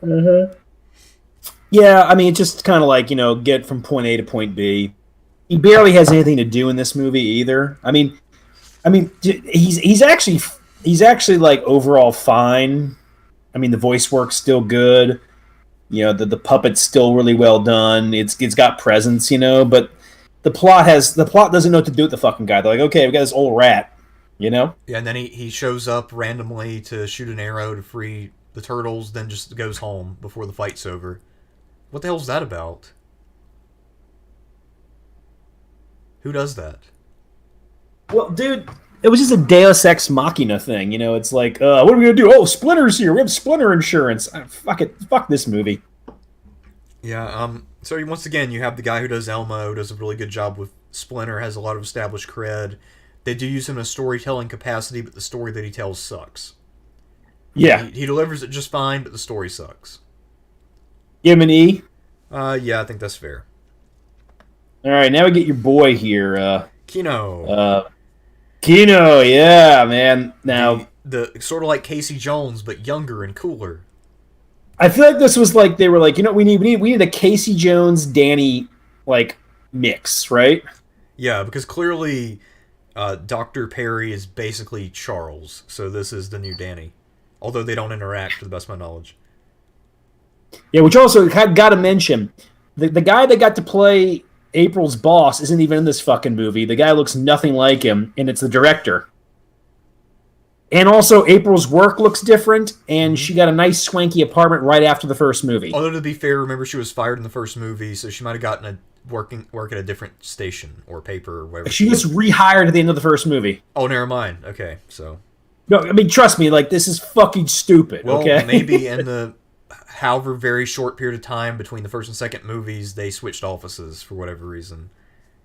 Mm-hmm. Yeah, I mean, it's just kind of like, you know, get from point A to point B. He barely has anything to do in this movie either. I mean, he's actually like overall fine. I mean, the voice work's still good. You know, the puppet's still really well done. It's got presence, you know, but the plot doesn't know what to do with the fucking guy. They're like, okay, we got this old rat, you know? Yeah, and then he shows up randomly to shoot an arrow to free the turtles, then just goes home before the fight's over. What the hell's that about? Who does that? Well, dude, it was just a Deus Ex Machina thing, you know? It's like, what are we gonna do? Oh, Splinter's here. We have Splinter insurance. Fuck it. Fuck this movie. Yeah, so once again, you have the guy who does Elmo, who does a really good job with Splinter, has a lot of established cred. They do use him in a storytelling capacity, but the story that he tells sucks. Yeah. He delivers it just fine, but the story sucks. Give him an E? Yeah, I think that's fair. All right, now we get your boy here. Kino. Kino, yeah, man. Now... The sort of like Casey Jones, but younger and cooler. I feel like this was like, they were like, you know, we need a Casey Jones, Danny, like, mix, right? Yeah, because clearly Dr. Perry is basically Charles, so this is the new Danny. Although they don't interact, to the best of my knowledge. Yeah, which also, got to mention, the guy that got to play April's boss isn't even in this fucking movie. The guy looks nothing like him, and it's the director. And also, April's work looks different, and she got a nice, swanky apartment right after the first movie. Although, to be fair, remember she was fired in the first movie, so she might have gotten work at a different station or paper or whatever. She gets rehired at the end of the first movie. Oh, never mind. Okay, so. No, I mean, trust me, like, this is fucking stupid, Well, okay? maybe in the however very short period of time between the first and second movies, they switched offices for whatever reason.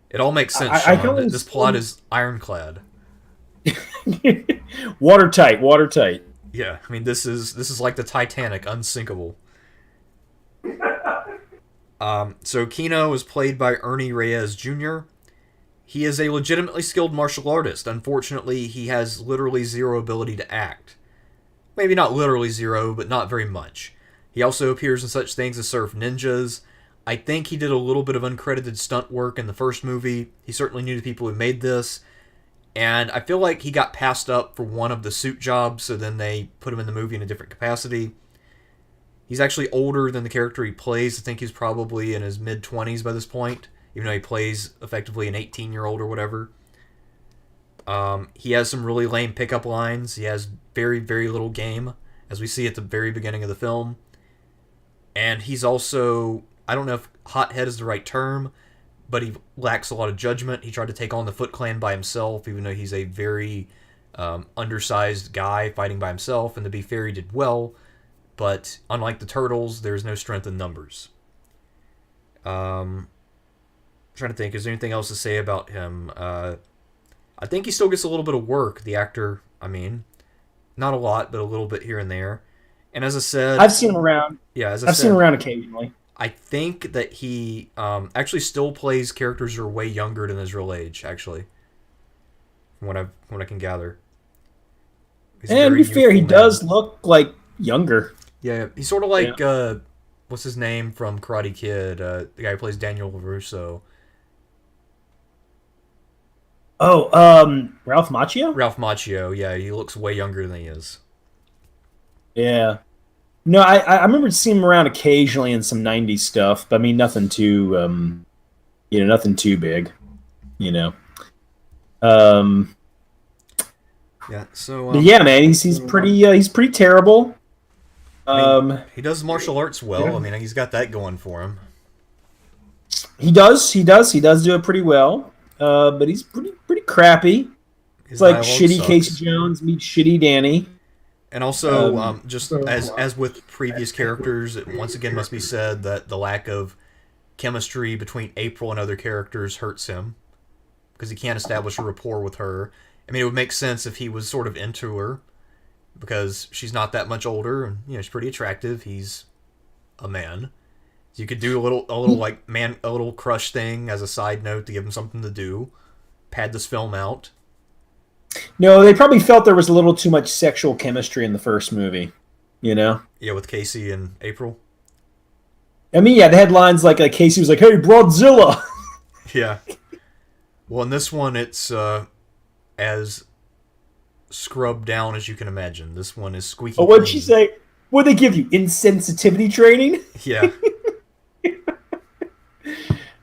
It all makes sense, Sean. This plot is ironclad. Watertight. Yeah, I mean, this is like the Titanic, unsinkable. So Kino is played by Ernie Reyes Jr. He is a legitimately skilled martial artist. Unfortunately, he has literally zero ability to act. Maybe not literally zero, but not very much. He also appears in such things as Surf Ninjas. I think he did a little bit of uncredited stunt work in the first movie. He certainly knew the people who made this. And I feel like he got passed up for one of the suit jobs, so then they put him in the movie in a different capacity. He's actually older than the character he plays. I think he's probably in his mid-20s by this point, even though he plays effectively an 18-year-old or whatever. He has some really lame pickup lines. He has very, very little game, as we see at the very beginning of the film. And he's also, I don't know if hothead is the right term, but he lacks a lot of judgment. He tried to take on the Foot Clan by himself, even though he's a very undersized guy fighting by himself. And to be fair, he did well. But unlike the Turtles, there's no strength in numbers. Trying to think, is there anything else to say about him? I think he still gets a little bit of work, the actor, I mean. Not a lot, but a little bit here and there. And as I said... I've seen him around. Yeah, I've seen him around occasionally. I think that he actually still plays characters that are way younger than his real age, actually. From what I can gather. And to be fair, he does look like younger. Yeah, he's sort of like, what's his name from Karate Kid? The guy who plays Daniel LaRusso. Oh, Ralph Macchio? Ralph Macchio, yeah, he looks way younger than he is. Yeah. No, I remember seeing him around occasionally in some 90s stuff, but I mean, nothing too, nothing too big, Yeah, so... but yeah, man, he's pretty terrible. I mean, he does martial arts well. Yeah. I mean, he's got that going for him. He does do it pretty well. But he's pretty crappy. It's like shitty sucks. Casey Jones meets shitty Danny. And also, just as with previous characters, it once again must be said that the lack of chemistry between April and other characters hurts him. Because he can't establish a rapport with her. I mean, it would make sense if he was sort of into her. Because she's not that much older, and she's pretty attractive. He's a man. So you could do a little crush thing as a side note to give him something to do. Pad this film out. No, they probably felt there was a little too much sexual chemistry in the first movie. Yeah, with Casey and April. I mean, yeah, the headlines like Casey was like, "Hey, Broadzilla." Yeah. Well, in this one, it's as scrubbed down as you can imagine. This one is squeaky clean. What'd she say? What'd they give you? Insensitivity training? Yeah.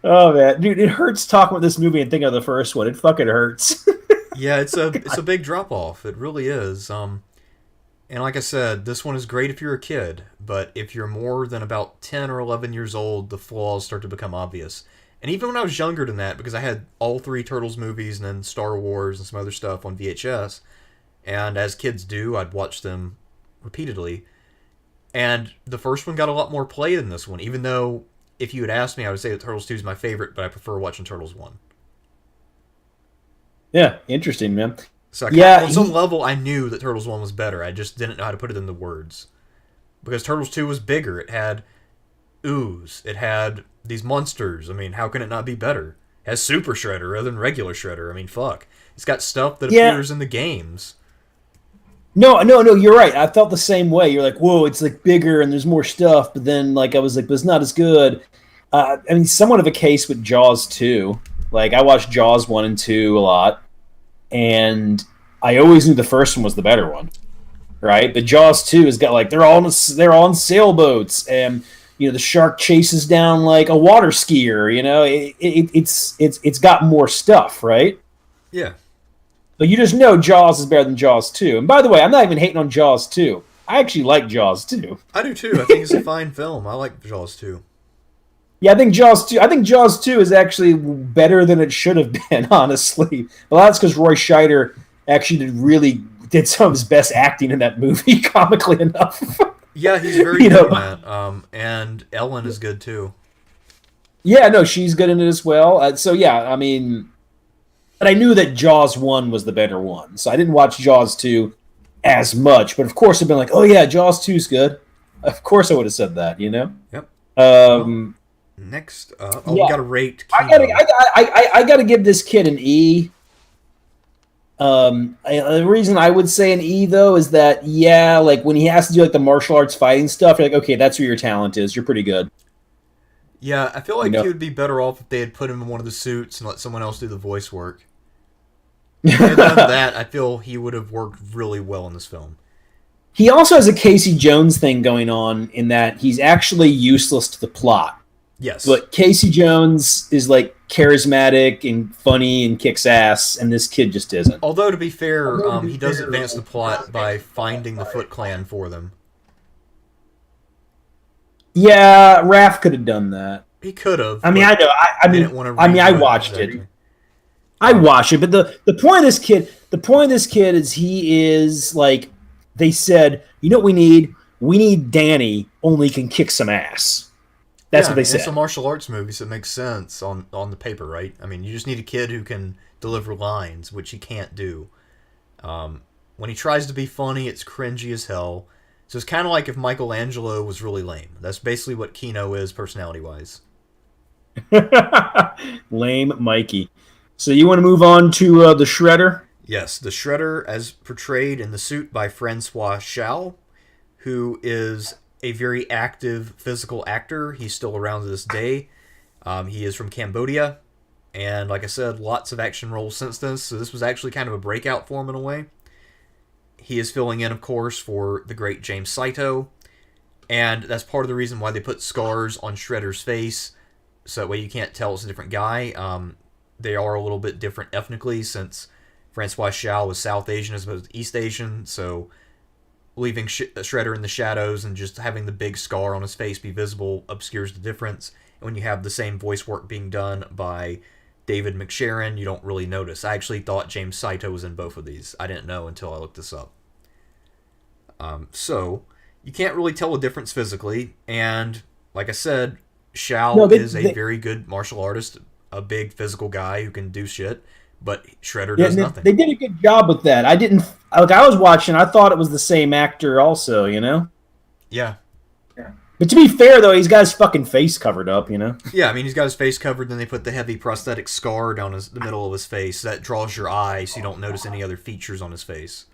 Oh man, dude, it hurts talking about this movie and thinking of the first one. It fucking hurts. Yeah, it's a big drop off. It really is. And like I said, this one is great if you're a kid, but if you're more than about 10 or 11 years old, the flaws start to become obvious. And even when I was younger than that, because I had all 3 Turtles movies and then Star Wars and some other stuff on VHS, and as kids do, I'd watch them repeatedly. And the first one got a lot more play than this one, even though if you had asked me, I would say that Turtles 2 is my favorite, but I prefer watching Turtles 1. Yeah, interesting, man. So on some level, I knew that Turtles 1 was better. I just didn't know how to put it into words. Because Turtles 2 was bigger. It had Ooze. It had these monsters. I mean, how can it not be better? It has Super Shredder rather than regular Shredder. I mean, fuck. It's got stuff that appears in the games. No, you're right. I felt the same way. You're like, whoa, it's like bigger and there's more stuff. But then, I was like, but it's not as good. I mean, somewhat of a case with Jaws 2. Like, I watched Jaws 1 and 2 a lot. And I always knew the first one was the better one. Right? But Jaws 2 has got, they're all on sailboats. And, the shark chases down, a water skier. It's got more stuff, right? Yeah. But you just know Jaws is better than Jaws 2. And by the way, I'm not even hating on Jaws 2. I actually like Jaws 2. I do too. I think it's a fine film. I like Jaws 2. Yeah, I think Jaws 2. I think Jaws 2 is actually better than it should have been, honestly. Well, that's because Roy Scheider actually did some of his best acting in that movie, comically enough. Yeah, he's very good in that. And Ellen is good too. Yeah, no, she's good in it as well. So yeah, I mean, but I knew that Jaws 1 was the better one, so I didn't watch Jaws 2 as much. But of course, I've been like, oh yeah, Jaws 2's good. Of course, I would have said that, you know. Yep. Um, Next, we yeah. gotta rate I Kino. gotta give this kid an E. The reason I would say an E though is that like when he has to do like the martial arts fighting stuff, you're like, okay, that's where your talent is. You're pretty good. Yeah, I feel like he would be better off if they had put him in one of the suits and let someone else do the voice work. If they had done that, I feel he would have worked really well in this film. He also has a Casey Jones thing going on in that he's actually useless to the plot. Yes. But Casey Jones is like charismatic and funny and kicks ass, and this kid just isn't. Although, to be fair, he does advance the plot by finding the Foot Clan for them. Yeah, Raph could have done that. He could have. I mean, I know. I watched it. I watched it, but the point of this kid is he is like, they said, you know what we need? We need Danny, only can kick some ass. That's what they said. It's a martial arts movie, so it makes sense on the paper, right? I mean, you just need a kid who can deliver lines, which he can't do. When he tries to be funny, it's cringy as hell. So it's kind of like if Michelangelo was really lame. That's basically what Kino is, personality-wise. Lame Mikey. So you want to move on to the Shredder? Yes, the Shredder, as portrayed in the suit by Francois Chau, who is a very active physical actor. He's still around to this day. He is from Cambodia, and like I said, lots of action roles since this, so this was actually kind of a breakout for him in a way. He is filling in, of course, for the great James Saito, and that's part of the reason why they put scars on Shredder's face, so that way you can't tell it's a different guy. They are a little bit different ethnically, since Francois Chau was South Asian as opposed to East Asian, so leaving Shredder in the shadows and just having the big scar on his face be visible obscures the difference. And when you have the same voice work being done by David McSharon, you don't really notice. I actually thought James Saito was in both of these. I didn't know until I looked this up. So, you can't really tell a difference physically, and like I said, Chau is a very good martial artist, a big physical guy who can do shit, but Shredder does nothing. They did a good job with that. I was watching, I thought it was the same actor also, you know? Yeah. But to be fair, though, he's got his fucking face covered up, you know? Yeah, I mean, he's got his face covered, then they put the heavy prosthetic scar down the middle of his face. That draws your eye, so you don't notice any other features on his face.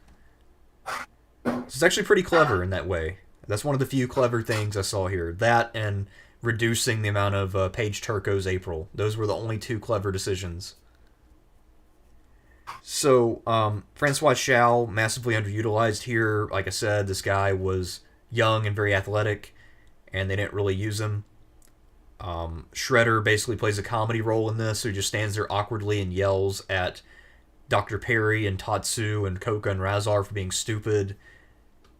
So it's actually pretty clever in that way. That's one of the few clever things I saw here. That and reducing the amount of Paige Turco's April. Those were the only two clever decisions. So, Francois Chau, massively underutilized here. Like I said, this guy was young and very athletic, and they didn't really use him. Shredder basically plays a comedy role in this, so he just stands there awkwardly and yells at Dr. Perry and Tatsu and Koka and Razar for being stupid,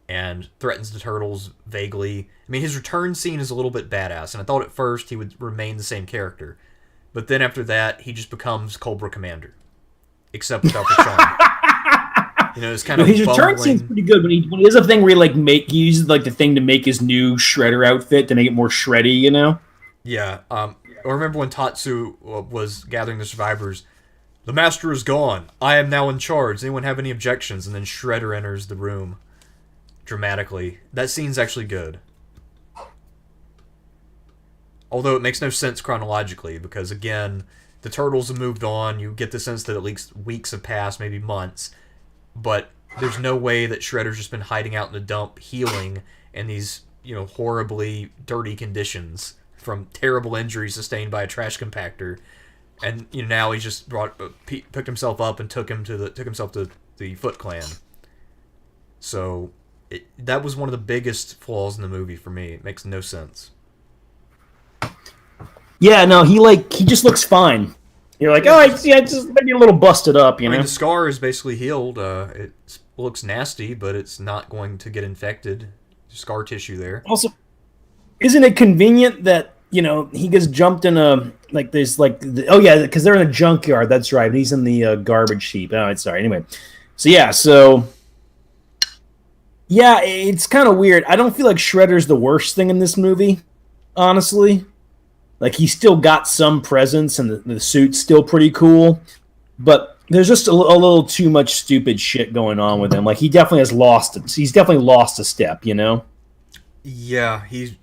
and threatens the Turtles vaguely. I mean, his return scene is a little bit badass, and I thought at first he would remain the same character. But then after that, he just becomes Cobra Commander. Except without the charm. You know, it's kind of his return seems pretty good when he does a thing where he uses like the thing to make his new Shredder outfit to make it more shreddy, you know? Yeah. I remember when Tatsu was gathering the survivors. The master is gone. I am now in charge. Does anyone have any objections? And then Shredder enters the room dramatically. That scene's actually good. Although it makes no sense chronologically, because again, the Turtles have moved on. You get the sense that at least weeks have passed, maybe months. But there's no way that Shredder's just been hiding out in the dump, healing in these, horribly dirty conditions from terrible injuries sustained by a trash compactor. And now he's just picked himself up and took himself to the Foot Clan. So that was one of the biggest flaws in the movie for me. It makes no sense. Yeah, no, he just looks fine. You're like, it's just maybe a little busted up, you know? I mean, the scar is basically healed. It looks nasty, but it's not going to get infected. Scar tissue there. Also, isn't it convenient that he gets jumped in a like there's like oh yeah, because they're in a junkyard. That's right. He's in the garbage heap. Oh, sorry. Anyway, so yeah, it's kind of weird. I don't feel like Shredder's the worst thing in this movie, honestly. Like he's still got some presence, and the suit's still pretty cool, but there's just a little too much stupid shit going on with him. Like he definitely has lost it. He's definitely lost a step, Yeah, he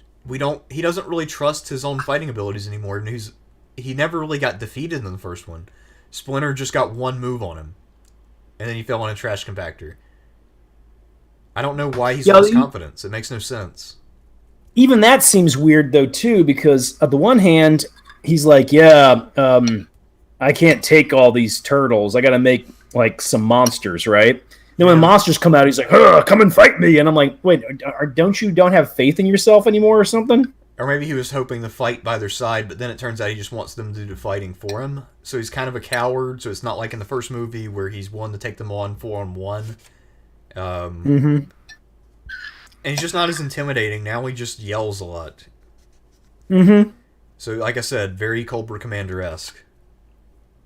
doesn't really trust his own fighting abilities anymore, and he never really got defeated in the first one. Splinter just got one move on him, and then he fell on a trash compactor. I don't know why he's lost confidence. It makes no sense. Even that seems weird though too, because on the one hand, he's like, yeah, I can't take all these turtles. I got to make like some monsters, right? Then when monsters come out, he's like, come and fight me. And I'm like, wait, don't have faith in yourself anymore or something? Or maybe he was hoping to fight by their side, but then it turns out he just wants them to do the fighting for him. So he's kind of a coward, so it's not like in the first movie where he's willing to take them on 4-on-1. And he's just not as intimidating. Now he just yells a lot. So, like I said, very Cobra Commander-esque.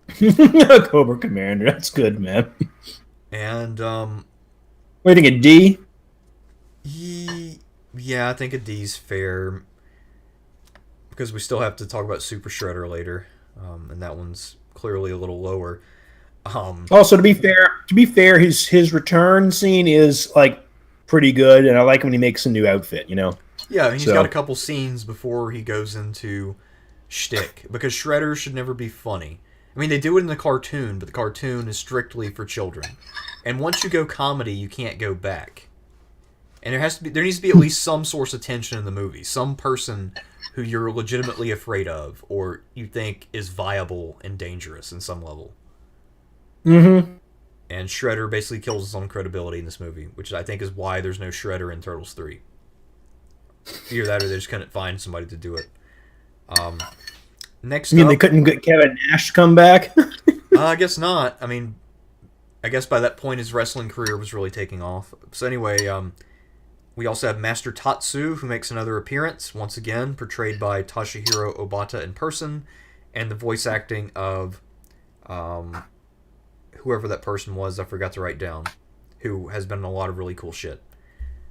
Cobra Commander, that's good, man. And, what do you think, a D? Yeah, I think a D's fair. Because we still have to talk about Super Shredder later. And that one's clearly a little lower. Also, to be fair, his return scene is, like, pretty good, and I like when he makes a new outfit, Yeah, he's got a couple scenes before he goes into shtick. Because Shredder should never be funny. I mean, they do it in the cartoon, but the cartoon is strictly for children. And once you go comedy, you can't go back. And there needs to be at least some source of tension in the movie. Some person who you're legitimately afraid of, or you think is viable and dangerous in some level. And Shredder basically kills his own credibility in this movie, which I think is why there's no Shredder in Turtles 3. Either that or they just couldn't find somebody to do it. Next they couldn't get Kevin Nash to come back? I guess not. I mean, I guess by that point his wrestling career was really taking off. So anyway, we also have Master Tatsu, who makes another appearance, once again, portrayed by Toshihiro Obata in person, and the voice acting of whoever that person was, I forgot to write down, who has been in a lot of really cool shit.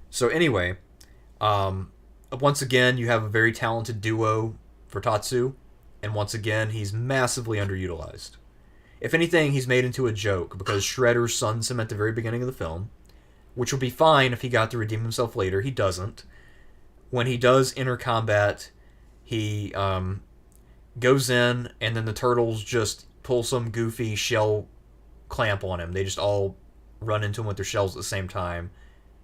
So anyway, once again, you have a very talented duo for Tatsu, and once again, he's massively underutilized. If anything, he's made into a joke, because Shredder suns him at the very beginning of the film, which would be fine if he got to redeem himself later. He doesn't. When he does enter combat, he goes in, and then the turtles just pull some goofy shell clamp on him. They just all run into him with their shells at the same time,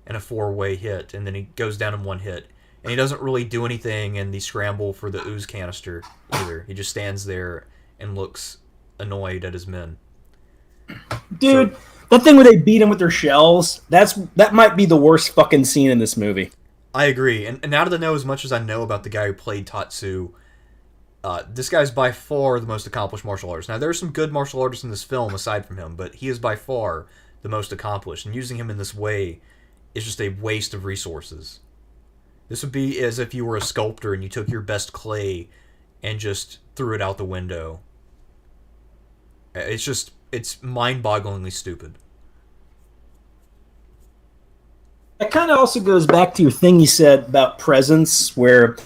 and a 4-way hit, and then he goes down in one hit. And he doesn't really do anything in the scramble for the ooze canister either. He just stands there and looks annoyed at his men. Dude, that thing where they beat him with their shells, that might be the worst fucking scene in this movie. I agree. And now that I know as much as I know about the guy who played Tatsu, this guy's by far the most accomplished martial artist. Now, there are some good martial artists in this film aside from him, but he is by far the most accomplished. And using him in this way is just a waste of resources. This would be as if you were a sculptor and you took your best clay and just threw it out the window. It's mind-bogglingly stupid. That kind of also goes back to your thing you said about presence, where,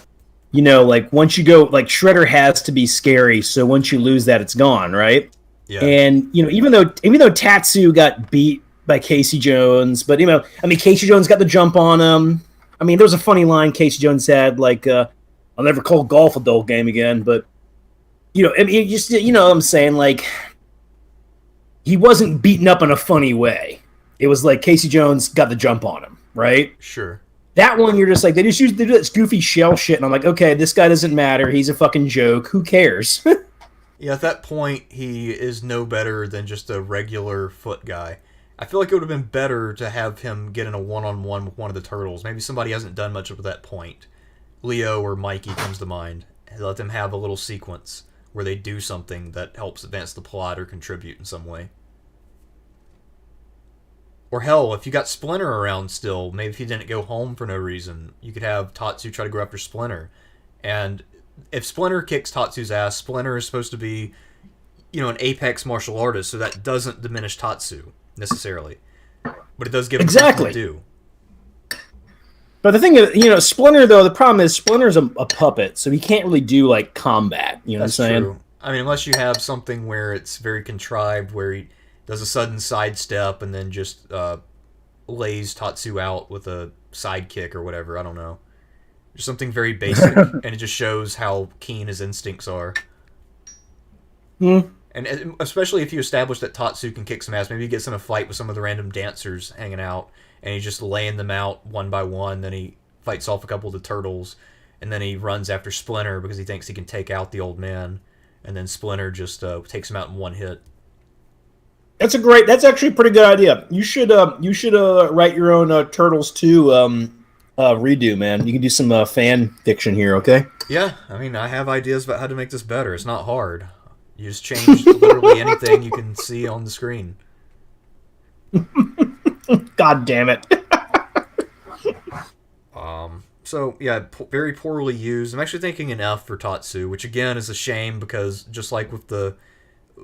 like, once you go, like, Shredder has to be scary, so once you lose that, it's gone, right? Yeah. And, even though Tatsu got beat by Casey Jones, but, Casey Jones got the jump on him. I mean, there was a funny line Casey Jones had, like, I'll never call golf a dull game again, but, what I'm saying, like, he wasn't beaten up in a funny way. It was like Casey Jones got the jump on him, right? Sure. That one, you're just like, they do this goofy shell shit, and I'm like, okay, this guy doesn't matter. He's a fucking joke. Who cares? Yeah, at that point, he is no better than just a regular foot guy. I feel like it would have been better to have him get in a one-on-one with one of the turtles. Maybe somebody hasn't done much up to that point. Leo or Mikey comes to mind. Let them have a little sequence where they do something that helps advance the plot or contribute in some way. Or hell, if you got Splinter around still, maybe if he didn't go home for no reason, you could have Tatsu try to go after Splinter. And if Splinter kicks Tatsu's ass, Splinter is supposed to be, an apex martial artist, so that doesn't diminish Tatsu necessarily, but it does give him something to do. But the thing is, Splinter, though, the problem is Splinter's a puppet, so he can't really do, like, combat. You know That's what I'm saying? True. I mean, unless you have something where it's very contrived, where he does a sudden sidestep and then just lays Tatsu out with a sidekick or whatever. I don't know. Just something very basic, and it just shows how keen his instincts are. And especially if you establish that Tatsu can kick some ass, maybe he gets in a fight with some of the random dancers hanging out, and he's just laying them out one by one, then he fights off a couple of the turtles, and then he runs after Splinter because he thinks he can take out the old man, and then Splinter just takes him out in one hit. That's actually a pretty good idea. You should write your own Turtles 2 redo, man. You can do some fan fiction here, okay? Yeah, I mean, I have ideas about how to make this better. It's not hard. You just change literally anything you can see on the screen. God damn it. So, yeah, very poorly used. I'm actually thinking an F for Tatsu, which again is a shame because just like with the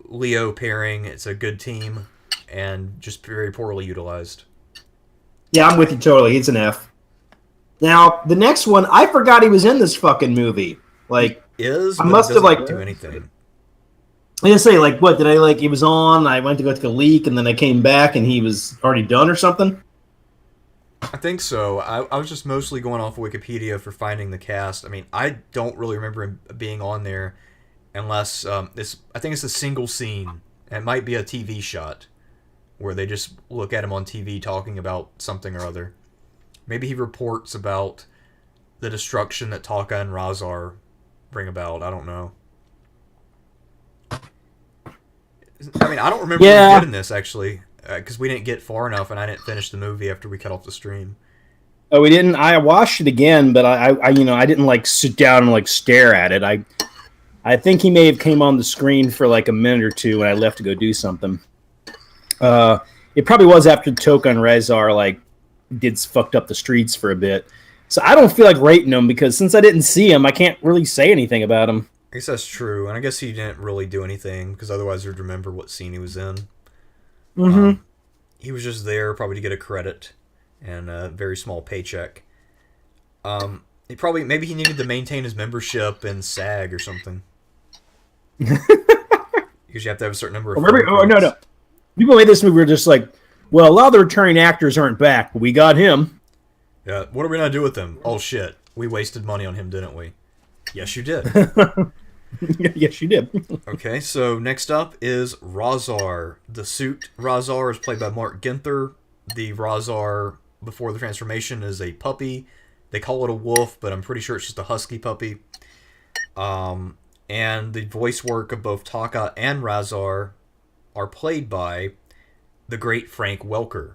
Leo pairing, it's a good team and just very poorly utilized. Yeah, I'm with you totally. It's an F. Now, the next one, I forgot he was in this fucking movie. Like, I must have like do anything. I didn't say like what did I like? He was on. I went to go take a leak, and then I came back, and he was already done or something. I think so. I was just mostly going off of Wikipedia for finding the cast. I mean, I don't really remember him being on there unless I think it's a single scene. It might be a TV shot where they just look at him on TV talking about something or other. Maybe he reports about the destruction that Taka and Razar bring about. I don't know. I mean, I don't remember him getting this, actually, because we didn't get far enough, and I didn't finish the movie after we cut off the stream. Oh, we didn't? I watched it again, but I didn't, like, sit down and, like, stare at it. I think he may have came on the screen for, like, a minute or two when I left to go do something. It probably was after Toka and Razar, like, fucked up the streets for a bit. So I don't feel like rating him, because since I didn't see him, I can't really say anything about him. I guess that's true, and I guess he didn't really do anything, because otherwise you'd remember what scene he was in. Mm-hmm. He was just there probably to get a credit and a very small paycheck. Maybe he needed to maintain his membership in SAG or something. Because you have to have a certain number of... No. People made this movie were just like, well, a lot of the returning actors aren't back, but we got him. Yeah, what are we going to do with him? Oh, shit. We wasted money on him, didn't we? Yes, you did. Yes, you did. Okay, so next up is Razar. The suit Razar is played by Mark Ginther. The Razar before the transformation is a puppy. They call it a wolf, but I'm pretty sure it's just a husky puppy. And the voice work of both Taka and Razar are played by the great Frank Welker,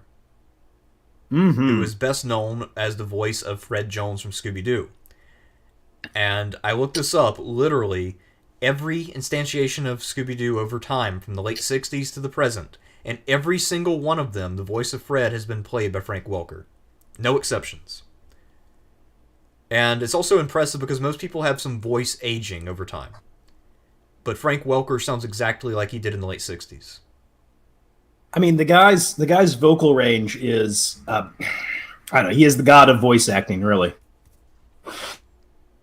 who is best known as the voice of Fred Jones from Scooby-Doo. And I looked this up, literally, every instantiation of Scooby-Doo over time, from the late 60s to the present, and every single one of them, the voice of Fred has been played by Frank Welker. No exceptions. And it's also impressive because most people have some voice aging over time. But Frank Welker sounds exactly like he did in the late 60s. I mean, the guy's vocal range is, I don't know, he is the god of voice acting, really.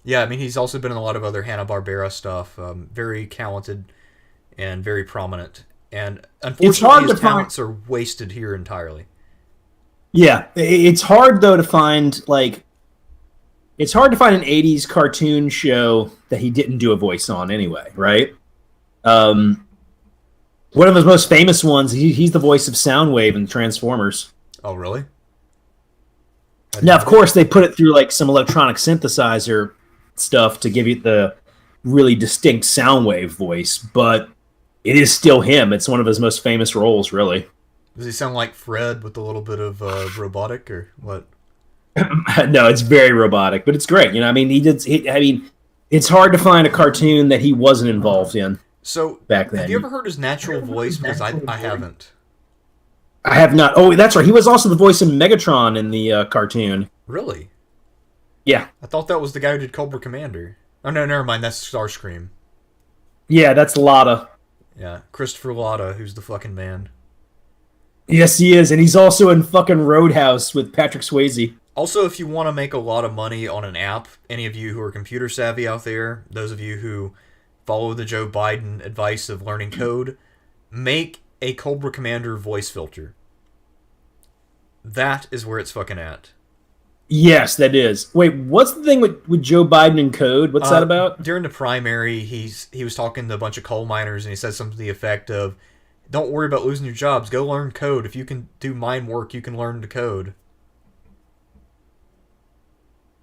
Yeah, I mean, he's also been in a lot of other Hanna-Barbera stuff. Very talented and very prominent. And unfortunately, his talents are wasted here entirely. Yeah, it's hard, though, to find, like... It's hard to find an 80s cartoon show that he didn't do a voice on anyway, right? One of his most famous ones, he's the voice of Soundwave in Transformers. Oh, really? Now, of course, they put it through like some electronic synthesizer stuff to give you the really distinct Soundwave voice, but it is still him. It's one of his most famous roles, really. Does he sound like Fred with a little bit of robotic, or what? No, it's very robotic, but it's great. You know, I mean, it's hard to find a cartoon that he wasn't involved in. So, back then, have you ever heard his natural voice? Because I haven't. I have not. Oh, that's right. He was also the voice of Megatron in the cartoon. Really? Yeah. I thought that was the guy who did Cobra Commander. Oh no, never mind. That's Starscream. Yeah, that's Lotta. Yeah, Christopher Latta, who's the fucking man. Yes, he is, and he's also in fucking Roadhouse with Patrick Swayze. Also, if you want to make a lot of money on an app, any of you who are computer savvy out there, those of you who follow the Joe Biden advice of learning code, make a Cobra Commander voice filter. That is where it's fucking at. Yes, that is. Wait, what's the thing with Joe Biden and code? What's that about? During the primary, he was talking to a bunch of coal miners, and he said something to the effect of, "Don't worry about losing your jobs. Go learn code. If you can do mine work, you can learn to code."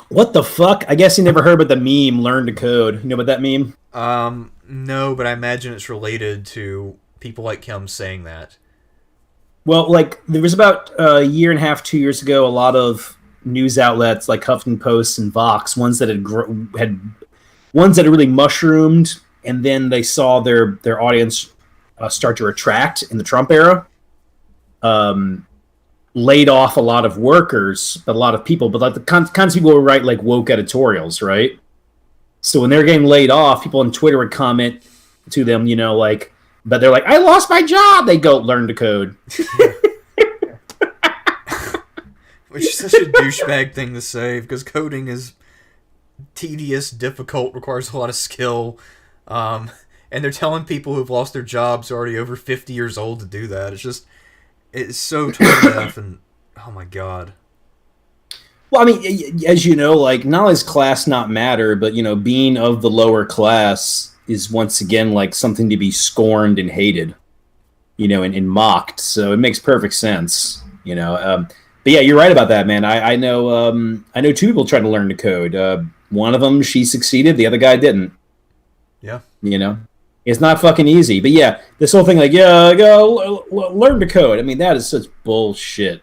What the fuck? I guess you never heard about the meme "Learn to Code." You know about that meme? No, but I imagine it's related to people like him saying that. Well, like there was about a year and a half, 2 years ago, a lot of news outlets like Huffington Post and Vox, ones that had ones that had really mushroomed, and then they saw their audience start to retract in the Trump era. Laid off a lot of workers, but a lot of people, but like the kinds of people who write like woke editorials, right? So when they're getting laid off, people on Twitter would comment to them, like, but they're like, "I lost my job." They go learn to code. Which is such a douchebag thing to say, because coding is tedious, difficult, requires a lot of skill. And they're telling people who've lost their jobs who are already over 50 years old to do that. It's so tone deaf, and oh my god. Well, I mean, as you know, like, not only does class not matter, but, being of the lower class is once again like something to be scorned and hated, and mocked. So it makes perfect sense, But yeah, you're right about that, man. I know two people trying to learn to code. One of them, she succeeded. The other guy didn't. Yeah. It's not fucking easy. But yeah, this whole thing, like, yeah, go learn to code. I mean, that is such bullshit,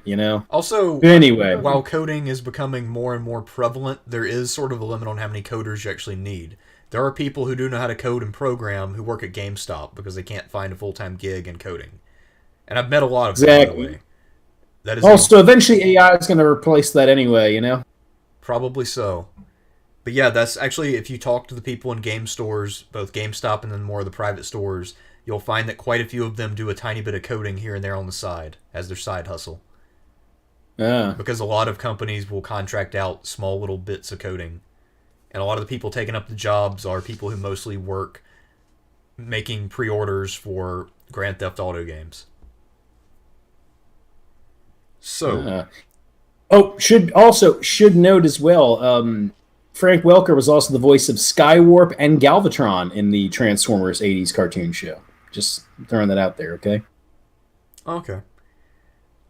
Also, anyway, while coding is becoming more and more prevalent, there is sort of a limit on how many coders you actually need. There are people who do know how to code and program who work at GameStop because they can't find a full-time gig in coding. And I've met a lot of them, by the way. That is also, eventually AI is going to replace that anyway, Probably so. But yeah, that's actually, if you talk to the people in game stores, both GameStop and then more of the private stores, you'll find that quite a few of them do a tiny bit of coding here and there on the side as their side hustle. Yeah. Because a lot of companies will contract out small little bits of coding. And a lot of the people taking up the jobs are people who mostly work making pre-orders for Grand Theft Auto games. So, should note as well. Frank Welker was also the voice of Skywarp and Galvatron in the Transformers '80s cartoon show. Just throwing that out there, okay? Okay.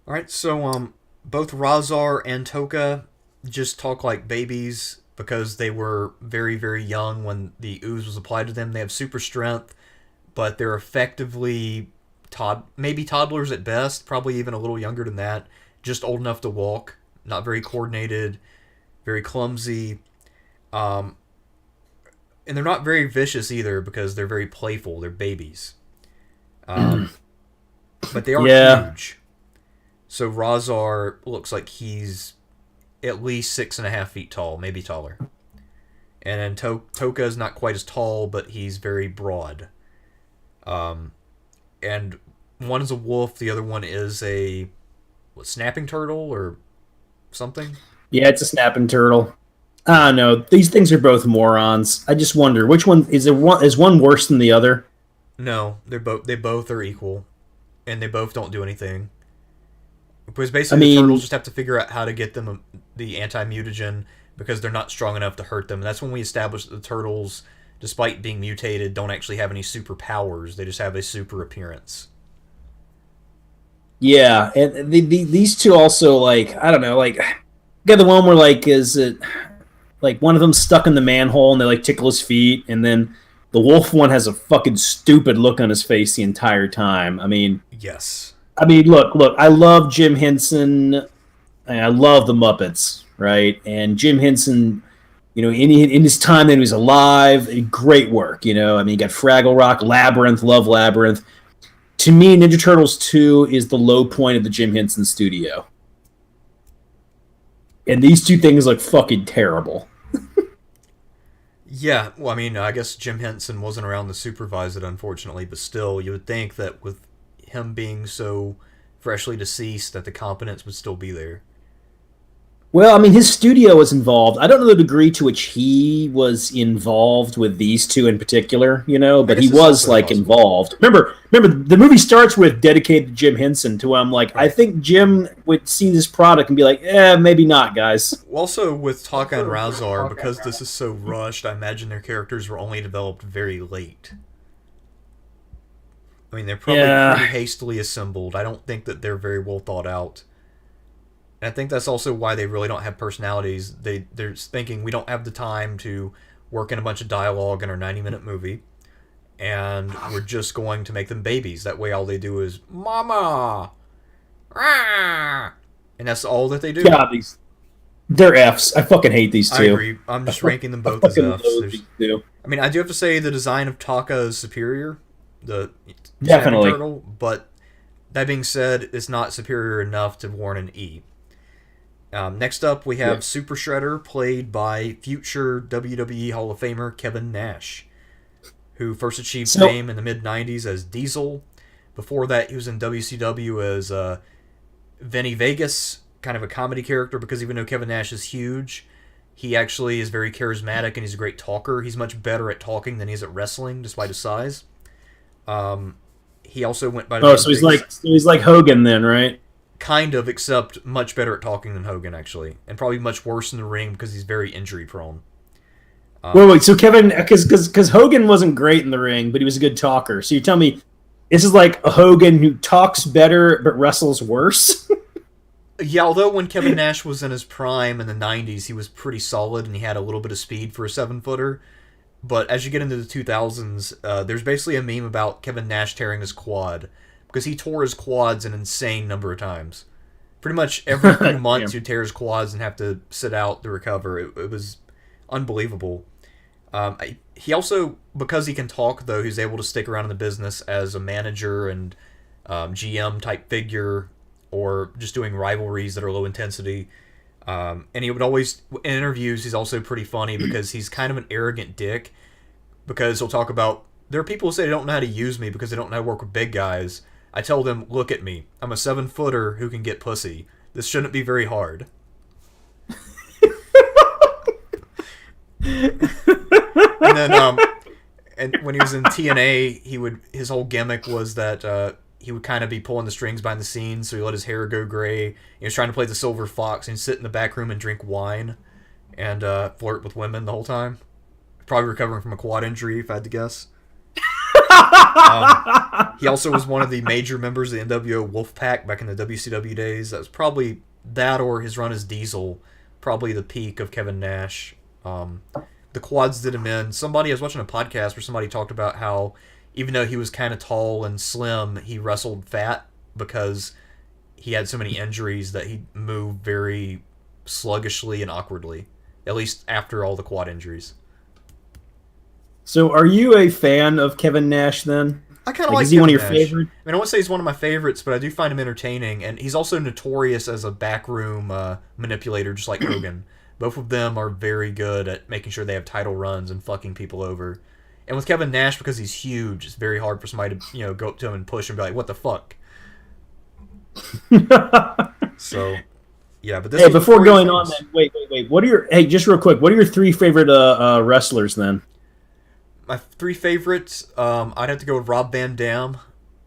All right. So, both Razar and Toka just talk like babies because they were very, very young when the ooze was applied to them. They have super strength, but they're effectively maybe toddlers at best, probably even a little younger than that. Just old enough to walk, not very coordinated, very clumsy. And they're not very vicious either because they're very playful. They're babies. But they are huge. So Razar looks like he's at least 6.5 feet tall, maybe taller. And then Toka is not quite as tall, but he's very broad. And one is a wolf, the other one is a snapping turtle or something? Yeah, it's a snapping turtle. I don't know. These things are both morons. I just wonder which one is one worse than the other? No, they both are equal, and they both don't do anything. Because basically, the turtles just have to figure out how to get them the anti-mutagen because they're not strong enough to hurt them. And that's when we established that the turtles, despite being mutated, don't actually have any superpowers. They just have a super appearance. Yeah, and these two also, like, I don't know, like, got the one where, like, is it like one of them stuck in the manhole and they like tickle his feet, and then the wolf one has a fucking stupid look on his face the entire time. I mean, yes. I mean, look, I love Jim Henson, and I love the Muppets, right? And Jim Henson, in his time that he was alive, great work, I mean, you got Fraggle Rock, Labyrinth, love Labyrinth. To me, Ninja Turtles 2 is the low point of the Jim Henson studio. And these two things look fucking terrible. Yeah, well, I mean, I guess Jim Henson wasn't around to supervise it, unfortunately, but still, you would think that with him being so freshly deceased, that the competence would still be there. Well, I mean, his studio was involved. I don't know the degree to which he was involved with these two in particular, I but he guess it's was also like possible. involved. Remember, the movie starts with dedicated to Jim Henson. To I'm like, I Right. think Jim would see this product and be like, maybe not, guys. Also, with Taka and Razar, because this is so rushed, I imagine their characters were only developed very late. I mean, they're probably pretty Yeah, hastily assembled. I don't think that they're very well thought out. And I think that's also why they really don't have personalities. They're thinking we don't have the time to work in a bunch of dialogue in our 90-minute movie, and we're just going to make them babies. That way, all they do is "Mama," "Rah," and that's all that they do. God, they're Fs. I fucking hate these I two. agree. I'm I just ranking them both as fucking Fs. loathe There's, these two. I mean, I do have to say the design of Taka is superior, the snapping Definitely. turtle, but that being said, it's not superior enough to warrant an E. Next up, we Yeah. have Super Shredder, played by future WWE Hall of Famer Kevin Nash, who first achieved So, fame in the mid 90s as Diesel. Before that, he was in WCW as Vinny Vegas, kind of a comedy character, because even though Kevin Nash is huge, he actually is very charismatic and he's a great talker. He's much better at talking than he is at wrestling, despite his size. Um, he also went by the oh, name so he's Big. like Hogan then, right? Kind of, except much better at talking than Hogan, actually. And probably much worse in the ring because he's very injury prone. Wait, Um, wait. So Kevin, because Hogan wasn't great in the ring, but he was a good talker. So you tell me, this is like a Hogan who talks better but wrestles worse. yeah, although when Kevin Nash was in his prime in the 90s, he was pretty solid and he had a little bit of speed for a 7-footer. But as you get into the 2000s, there's basically a meme about Kevin Nash tearing his quad because he tore his quads an insane number of times. Pretty much every few months, Damn. he'd tear his quads and have to sit out to recover. It was unbelievable. He also, because he can talk, though, he's able to stick around in the business as a manager and GM type figure, or just doing rivalries that are low intensity. And he would always, in interviews, he's also pretty funny because he's kind of an arrogant dick. Because he'll talk about, there are people who say they don't know how to use me because they don't know how to work with big guys. I tell them, look at me. I'm a 7-footer who can get pussy. This shouldn't be very hard. And then, and when he was in TNA, his whole gimmick was that he would kind of be pulling the strings behind the scenes, so he let his hair go gray. He was trying to play the Silver Fox and sit in the back room and drink wine and flirt with women the whole time. Probably recovering from a quad injury, if I had to guess. He also was one of the major members of the NWO Wolfpack back in the WCW days. That was probably that or his run as Diesel, probably the peak of Kevin Nash. The quads did him in. I was watching a podcast where somebody talked about how even though he was kind of tall and slim, he wrestled fat because he had so many injuries that he moved very sluggishly and awkwardly, at least after all the quad injuries. So are you a fan of Kevin Nash then? I kind of Like, like is he one of Kevin your Nash. favorite? I mean, I won't say he's one of my favorites, but I do find him entertaining, and he's also notorious as a backroom manipulator, just like Hogan. Both of them are very good at making sure they have title runs and fucking people over. And with Kevin Nash, because he's huge, it's very hard for somebody to go up to him and push him and be like, "What the fuck?" So, yeah, but this Hey, was before before he was going on, famous. then, wait. Just real quick, what are your three favorite wrestlers then? My three favorites, I'd have to go with Rob Van Dam.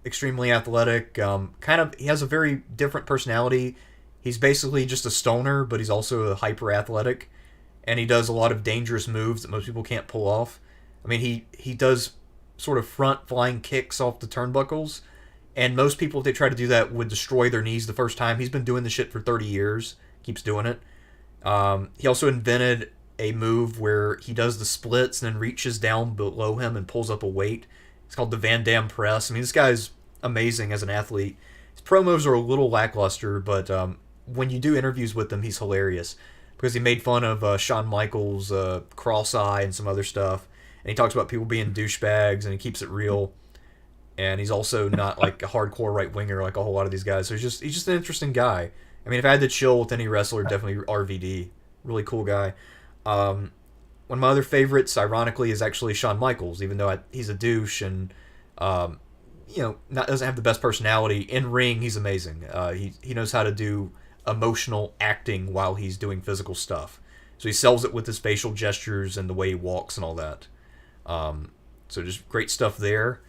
Extremely athletic. He has a very different personality. He's basically just a stoner, but he's also a hyper athletic, and he does a lot of dangerous moves that most people can't pull off. I mean, he does sort of front flying kicks off the turnbuckles, and most people, if they try to do that, would destroy their knees the first time. He's been doing this shit for 30 years. Keeps doing it. He also invented a move where he does the splits and then reaches down below him and pulls up a weight. It's called the Van Dam press. I mean, this guy's amazing as an athlete. His promos are a little lackluster, but when you do interviews with him, he's hilarious because he made fun of Shawn Michaels' cross eye and some other stuff, and he talks about people being douchebags and he keeps it real. And he's also not like a hardcore right winger like a whole lot of these guys. So he's just an interesting guy. I mean, if I had to chill with any wrestler, definitely RVD. Really cool guy. Um, one of my other favorites, ironically, is actually Shawn Michaels, even though he's a douche and doesn't have the best personality. In ring, he's amazing. He knows how to do emotional acting while he's doing physical stuff. So he sells it with his facial gestures and the way he walks and all that. So just great stuff there.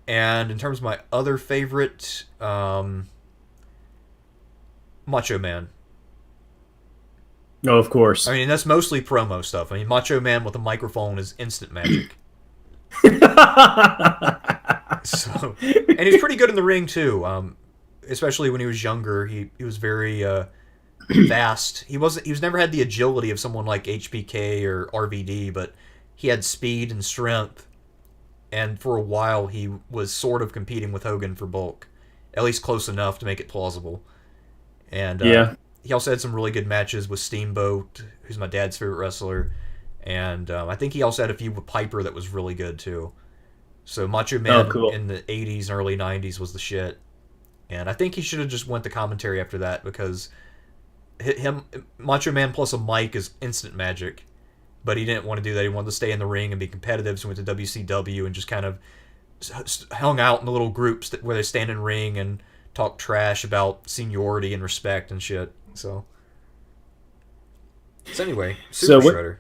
And in terms of my other favorite, Macho Man. Oh, of course. I mean, that's mostly promo stuff. I mean, Macho Man with a microphone is instant magic. So, and he's pretty good in the ring too. Especially when he was younger, he was very fast. He was never had the agility of someone like HBK or RVD, but he had speed and strength. And for a while, he was sort of competing with Hogan for bulk, at least close enough to make it plausible. And he also had some really good matches with Steamboat, who's my dad's favorite wrestler. And I think he also had a few with Piper that was really good, too. So Macho Man in the 80s and early 90s was the shit. And I think he should have just went to commentary after that, because Macho Man plus a mic is instant magic. But he didn't want to do that. He wanted to stay in the ring and be competitive, so he went to WCW and just kind of hung out in the little groups where they stand in ring and talk trash about seniority and respect and shit. So anyway, Super Shredder.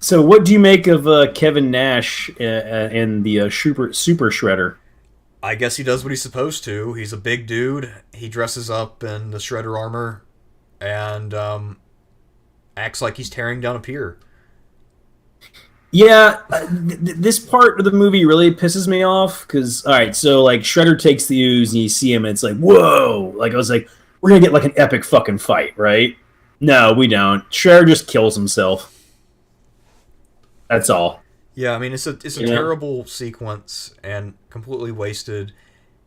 So what do you make of Kevin Nash and the Super Shredder? I guess he does what he's supposed to. He's a big dude. He dresses up in the Shredder armor and acts like he's tearing down a pier. Yeah, this part of the movie really pisses me off because, all right, so like Shredder takes the Ooze and you see him and it's like, whoa! Like I was like, we're gonna get like an epic fucking fight, right? No, we don't. Shredder just kills himself. That's all. Yeah, I mean it's a terrible sequence and completely wasted.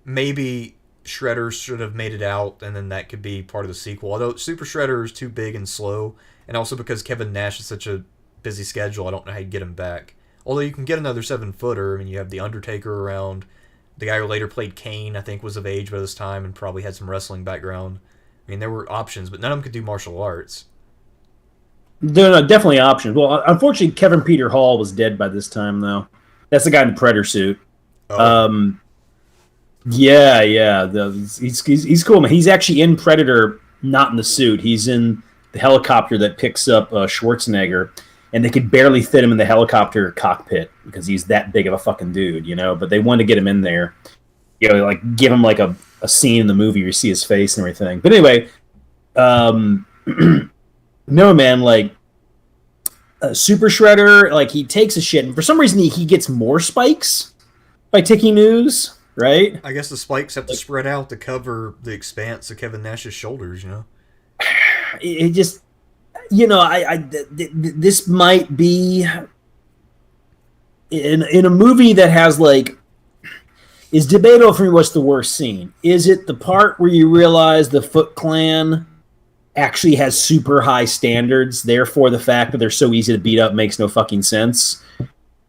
Maybe Shredder should have made it out, and then that could be part of the sequel. Although Super Shredder is too big and slow, and also because Kevin Nash is such a busy schedule, I don't know how you get him back. Although you can get another 7-footer. I mean, you have the Undertaker around. The guy who later played Kane, I think, was of age by this time and probably had some wrestling background. I mean, there were options, but none of them could do martial arts. There are definitely options. Well, unfortunately, Kevin Peter Hall was dead by this time, though. That's the guy in the Predator suit. Oh. Yeah. He's cool, man. He's actually in Predator, not in the suit. He's in the helicopter that picks up Schwarzenegger, and they could barely fit him in the helicopter cockpit because he's that big of a fucking dude, you know. But they wanted to get him in there, you know, like give him like a scene in the movie where you see his face and everything. But anyway, no, man, like Super Shredder, like he takes a shit, and for some reason he gets more spikes by taking Ooze, right? I guess the spikes have to spread out to cover the expanse of Kevin Nash's shoulders, you know. It just, you know, this might be in a movie that has like is debatable for me. What's the worst scene? Is it the part where you realize the Foot Clan actually has super high standards, therefore the fact that they're so easy to beat up makes no fucking sense?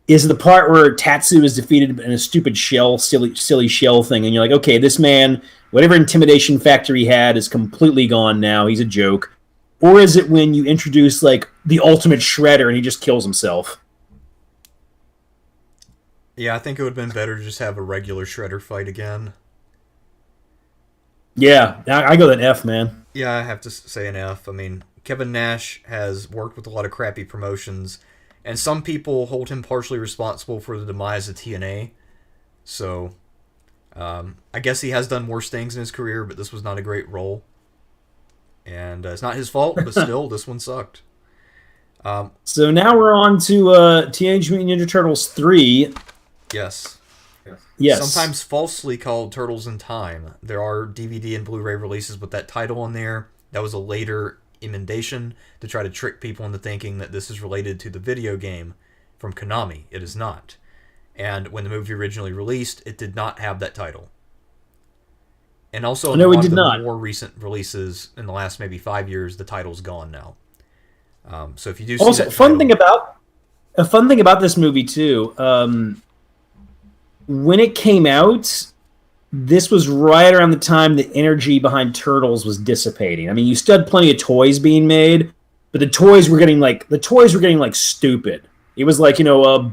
Is it the part where Tatsu is defeated in a stupid silly shell thing, and you're like, okay, this man, whatever intimidation factor he had is completely gone now, he's a joke? Or is it when you introduce like the ultimate Shredder and he just kills himself? Yeah, I think it would have been better to just have a regular Shredder fight again. Yeah, I go with an F, man. Yeah, I have to say an F. I mean, Kevin Nash has worked with a lot of crappy promotions, and some people hold him partially responsible for the demise of TNA. So, I guess he has done worse things in his career, but this was not a great role. And it's not his fault, but still, this one sucked. So now we're on to Teenage Mutant Ninja Turtles 3. Yes. Yes. Sometimes falsely called Turtles in Time. There are DVD and Blu-ray releases with that title on there. That was a later emendation to try to trick people into thinking that this is related to the video game from Konami. It is not. And when the movie originally released, it did not have that title. And also, in one of the more recent releases in the last maybe 5 years, the title's gone now. So if you do see also, that a fun thing about this movie too, when it came out, this was right around the time the energy behind Turtles was dissipating. I mean, you still had plenty of toys being made, but the toys were getting stupid. It was like,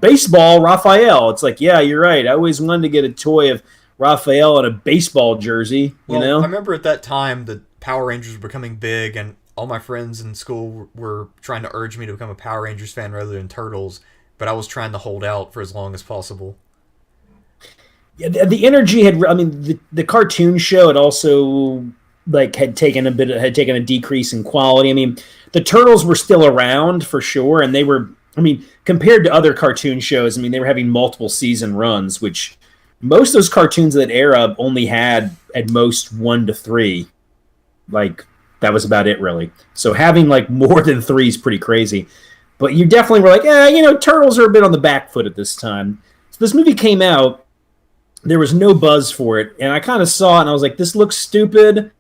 baseball Raphael. It's like, yeah, you're right. I always wanted to get a toy of Raphael in a baseball jersey. Well, I remember at that time the Power Rangers were becoming big, and all my friends in school were trying to urge me to become a Power Rangers fan rather than Turtles, but I was trying to hold out for as long as possible. Yeah, the energy had. I mean, the cartoon show had also had taken a decrease in quality. I mean, the Turtles were still around for sure, and they were. I mean, compared to other cartoon shows, I mean, they were having multiple season runs, which most of those cartoons of that era only had at most 1 to 3. Like, that was about it, really. So having more than 3 is pretty crazy. But you definitely were like, Turtles are a bit on the back foot at this time. So this movie came out. There was no buzz for it, and I kind of saw it, and I was like, this looks stupid,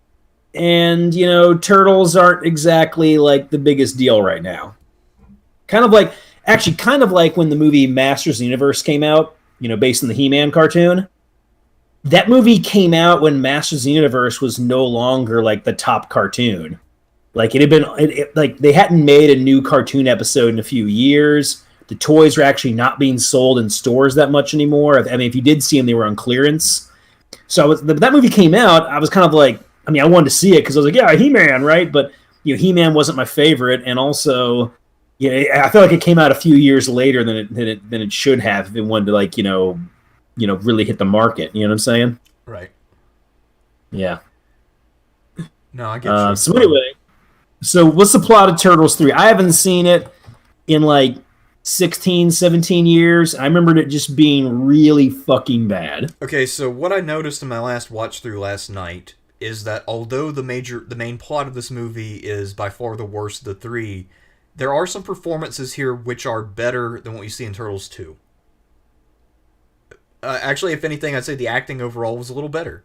and, Turtles aren't exactly, the biggest deal right now. Kind of like when the movie Masters of the Universe came out, based on the He-Man cartoon. That movie came out when Masters of the Universe was no longer, the top cartoon. It had been, they hadn't made a new cartoon episode in a few years. The toys were actually not being sold in stores that much anymore. I mean, if you did see them, they were on clearance. So that movie came out. I was kind of I wanted to see it because I was like, yeah, He-Man, right? But He-Man wasn't my favorite, and also, I feel like it came out a few years later than it should have if it wanted to really hit the market. You know what I'm saying? Right. Yeah. No, I get you. So anyway, what's the plot of Turtles 3? I haven't seen it in 16, 17 years. I remembered it just being really fucking bad. Okay, so what I noticed in my last watch through last night is that although the main plot of this movie is by far the worst of the 3, there are some performances here which are better than what you see in Turtles 2. Actually, if anything, I'd say the acting overall was a little better.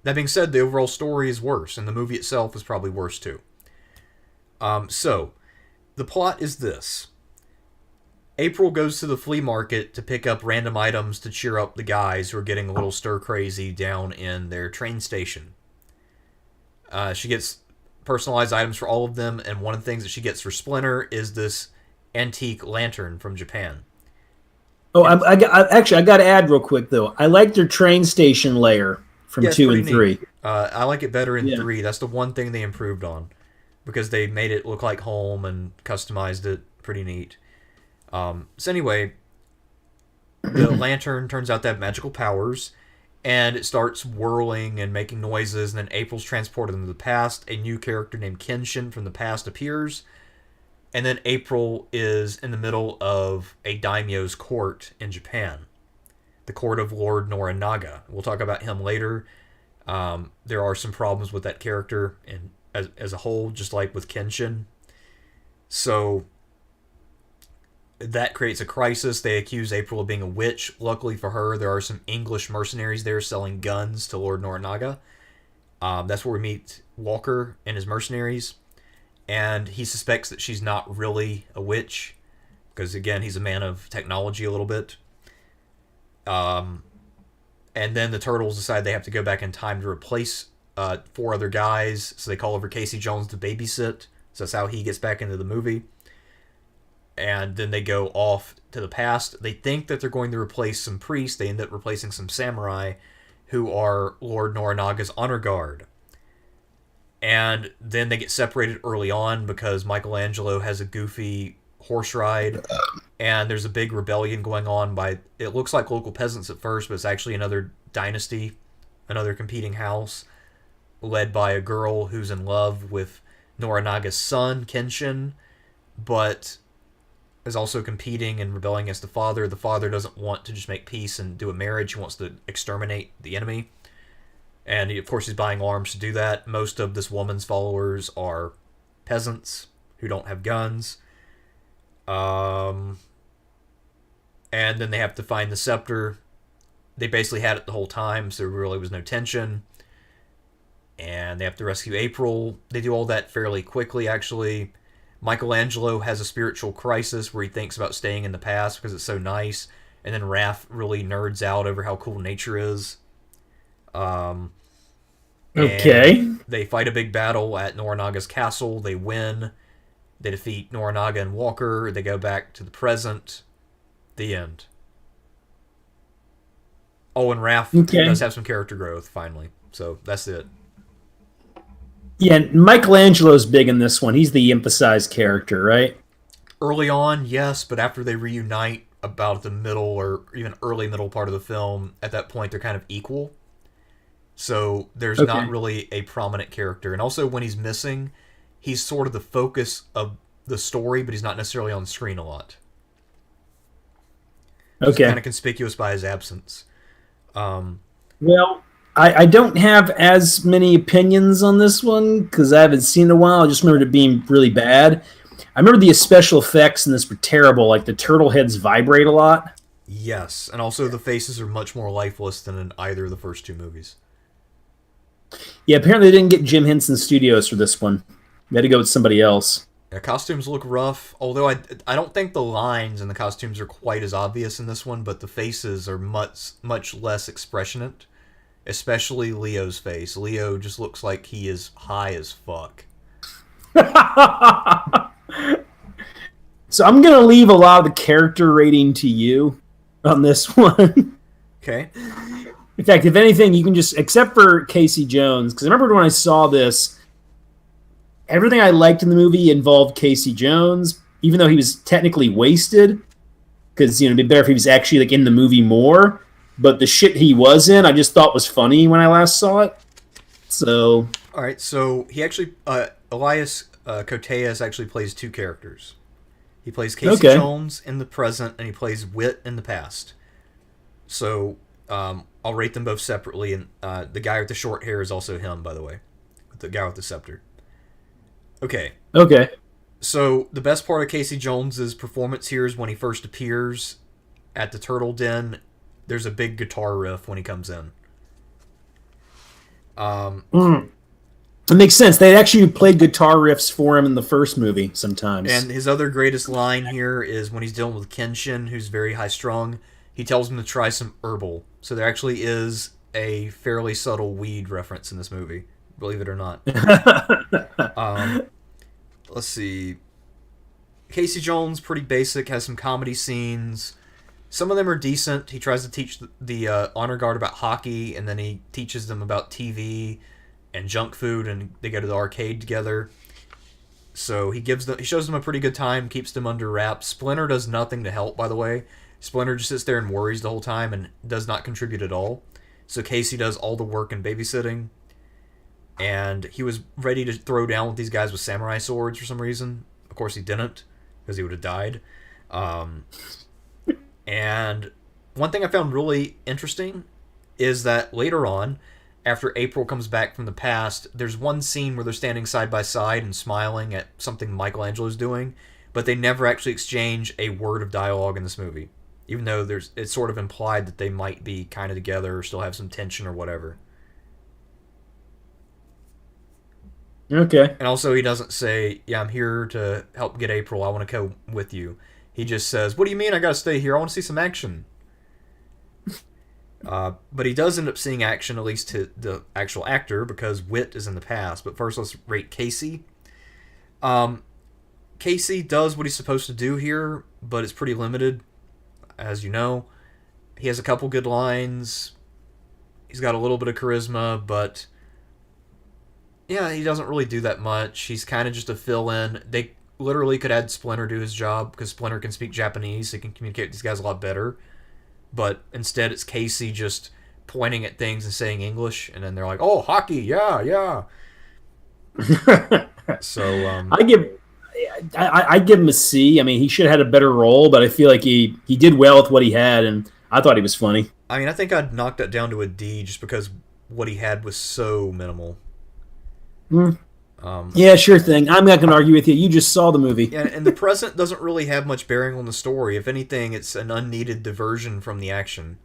That being said, the overall story is worse, and the movie itself is probably worse too. So, the plot is this. April goes to the flea market to pick up random items to cheer up the guys who are getting a little stir-crazy down in their train station. She gets personalized items for all of them, and one of the things that she gets for Splinter is this antique lantern from Japan. Oh, I got to add real quick, though. I like their train station layer from 2 and 3. I like it better in 3. That's the one thing they improved on, because they made it look like home and customized it. Pretty neat. So anyway, the lantern turns out to have magical powers, and it starts whirling and making noises, and then April's transported into the past. A new character named Kenshin from the past appears, and then April is in the middle of a daimyo's court in Japan, the court of Lord Norinaga. We'll talk about him later. There are some problems with that character and as a whole, just like with Kenshin. So that creates a crisis. They accuse April of being a witch. Luckily for her, there are some English mercenaries there selling guns to Lord Norinaga. That's where we meet Walker and his mercenaries. And he suspects that she's not really a witch, because, again, he's a man of technology a little bit. And then the Turtles decide they have to go back in time to replace 4 other guys, so they call over Casey Jones to babysit. So that's how he gets back into the movie. And then they go off to the past. They think that they're going to replace some priests. They end up replacing some samurai who are Lord Norinaga's honor guard. And then they get separated early on because Michelangelo has a goofy horse ride. And there's a big rebellion going on by, it looks like local peasants at first, but it's actually another dynasty, another competing house, led by a girl who's in love with Norinaga's son, Kenshin, but is also competing and rebelling against the father. The father doesn't want to just make peace and do a marriage. He wants to exterminate the enemy. And, of course, he's buying arms to do that. Most of this woman's followers are peasants who don't have guns. And then they have to find the scepter. They basically had it the whole time, so there really was no tension. And they have to rescue April. They do all that fairly quickly, actually. Michelangelo has a spiritual crisis where he thinks about staying in the past because it's so nice. And then Raph really nerds out over how cool nature is. Okay. They fight a big battle at Norinaga's castle. They win. They defeat Norinaga and Walker. They go back to the present. The end. Oh, and Raph does Okay. have some character growth, finally. So that's it. Yeah, Michelangelo's big in this one. He's the emphasized character, right? Early on, yes, but after they reunite about the middle or even early middle part of the film, at that point they're kind of equal. So there's not Okay. really a prominent character. And also, when he's missing, he's sort of the focus of the story, but he's not necessarily on screen a lot. Just kind Okay. of conspicuous by his absence. Um, Well, I don't have as many opinions on this one because I haven't seen it in a while. I just remember it being really bad. I remember the special effects in this were terrible. Like the turtle heads vibrate a lot. yes, and also the faces are much more lifeless than in either of the first two movies. Yeah, apparently they didn't get Jim Henson Studios for this one. They had to go with somebody else. Yeah, costumes look rough, although I don't think the lines in the costumes are quite as obvious in this one, but the faces are much less expressionate, especially Leo's face. Leo just looks like he is high as fuck. So I'm gonna leave a lot of the character rating to you on this one. Okay. In fact, if anything, you can just except for Casey Jones, because I remember when I saw this, everything I liked in the movie involved Casey Jones, even though he was technically wasted. Because it'd be better if he was actually like in the movie more. But the shit he was in, I just thought was funny when I last saw it. So All right, so he actually Elias Koteas actually plays two characters. He plays Casey okay, Jones in the present, and he plays Wit in the past. So I'll rate them both separately, and the guy with the short hair is also him, by the way, with the guy with the scepter. Okay, okay, so the best part of Casey Jones's performance here is when he first appears at the Turtle Den. There's a big guitar riff when he comes in. it makes sense. They actually played guitar riffs for him in the first movie sometimes. And his other greatest line here is when he's dealing with Kenshin, who's very high strung. He tells him to try some herbal. So there actually is a fairly subtle weed reference in this movie, believe it or not. Let's see. Casey Jones, pretty basic, has some comedy scenes. Some of them are decent. He tries to teach the honor guard about hockey, and then he teaches them about TV and junk food, and they go to the arcade together. So he shows them a pretty good time, keeps them under wraps. Splinter does nothing to help, by the way. Splinter just sits there and worries the whole time and does not contribute at all. So Casey does all the work and babysitting. And he was ready to throw down with these guys with samurai swords for some reason. Of course he didn't, because he would have died. And one thing I found really interesting is that later on, after April comes back from the past, there's one scene where they're standing side by side and smiling at something Michelangelo's doing, but they never actually exchange a word of dialogue in this movie, even though it's sort of implied that they might be kind of together or still have some tension or whatever. Okay. And also, he doesn't say, "Yeah, I'm here to help get April. I want to go with you." He just says, "What do you mean I gotta stay here? I want to see some action." But he does end up seeing action, at least to the actual actor, because Wit is in the past. But first, let's rate Casey. Casey does what he's supposed to do here, but it's pretty limited, as you know. He has a couple good lines. He's got a little bit of charisma, but yeah, he doesn't really do that much. He's kind of just a fill-in. They literally could add Splinter to his job, because Splinter can speak Japanese, so he can communicate with these guys a lot better. But instead, it's Casey just pointing at things and saying English, and then they're like, "Oh, hockey, yeah, yeah." So, I give him a C. I mean, he should have had a better role, but I feel like he did well with what he had, and I thought he was funny. I mean, I think I'd knock that down to a D just because what he had was so minimal. Mm. Yeah, sure thing. I'm not going to argue with you. You just saw the movie. And the present doesn't really have much bearing on the story. If anything, it's an unneeded diversion from the action.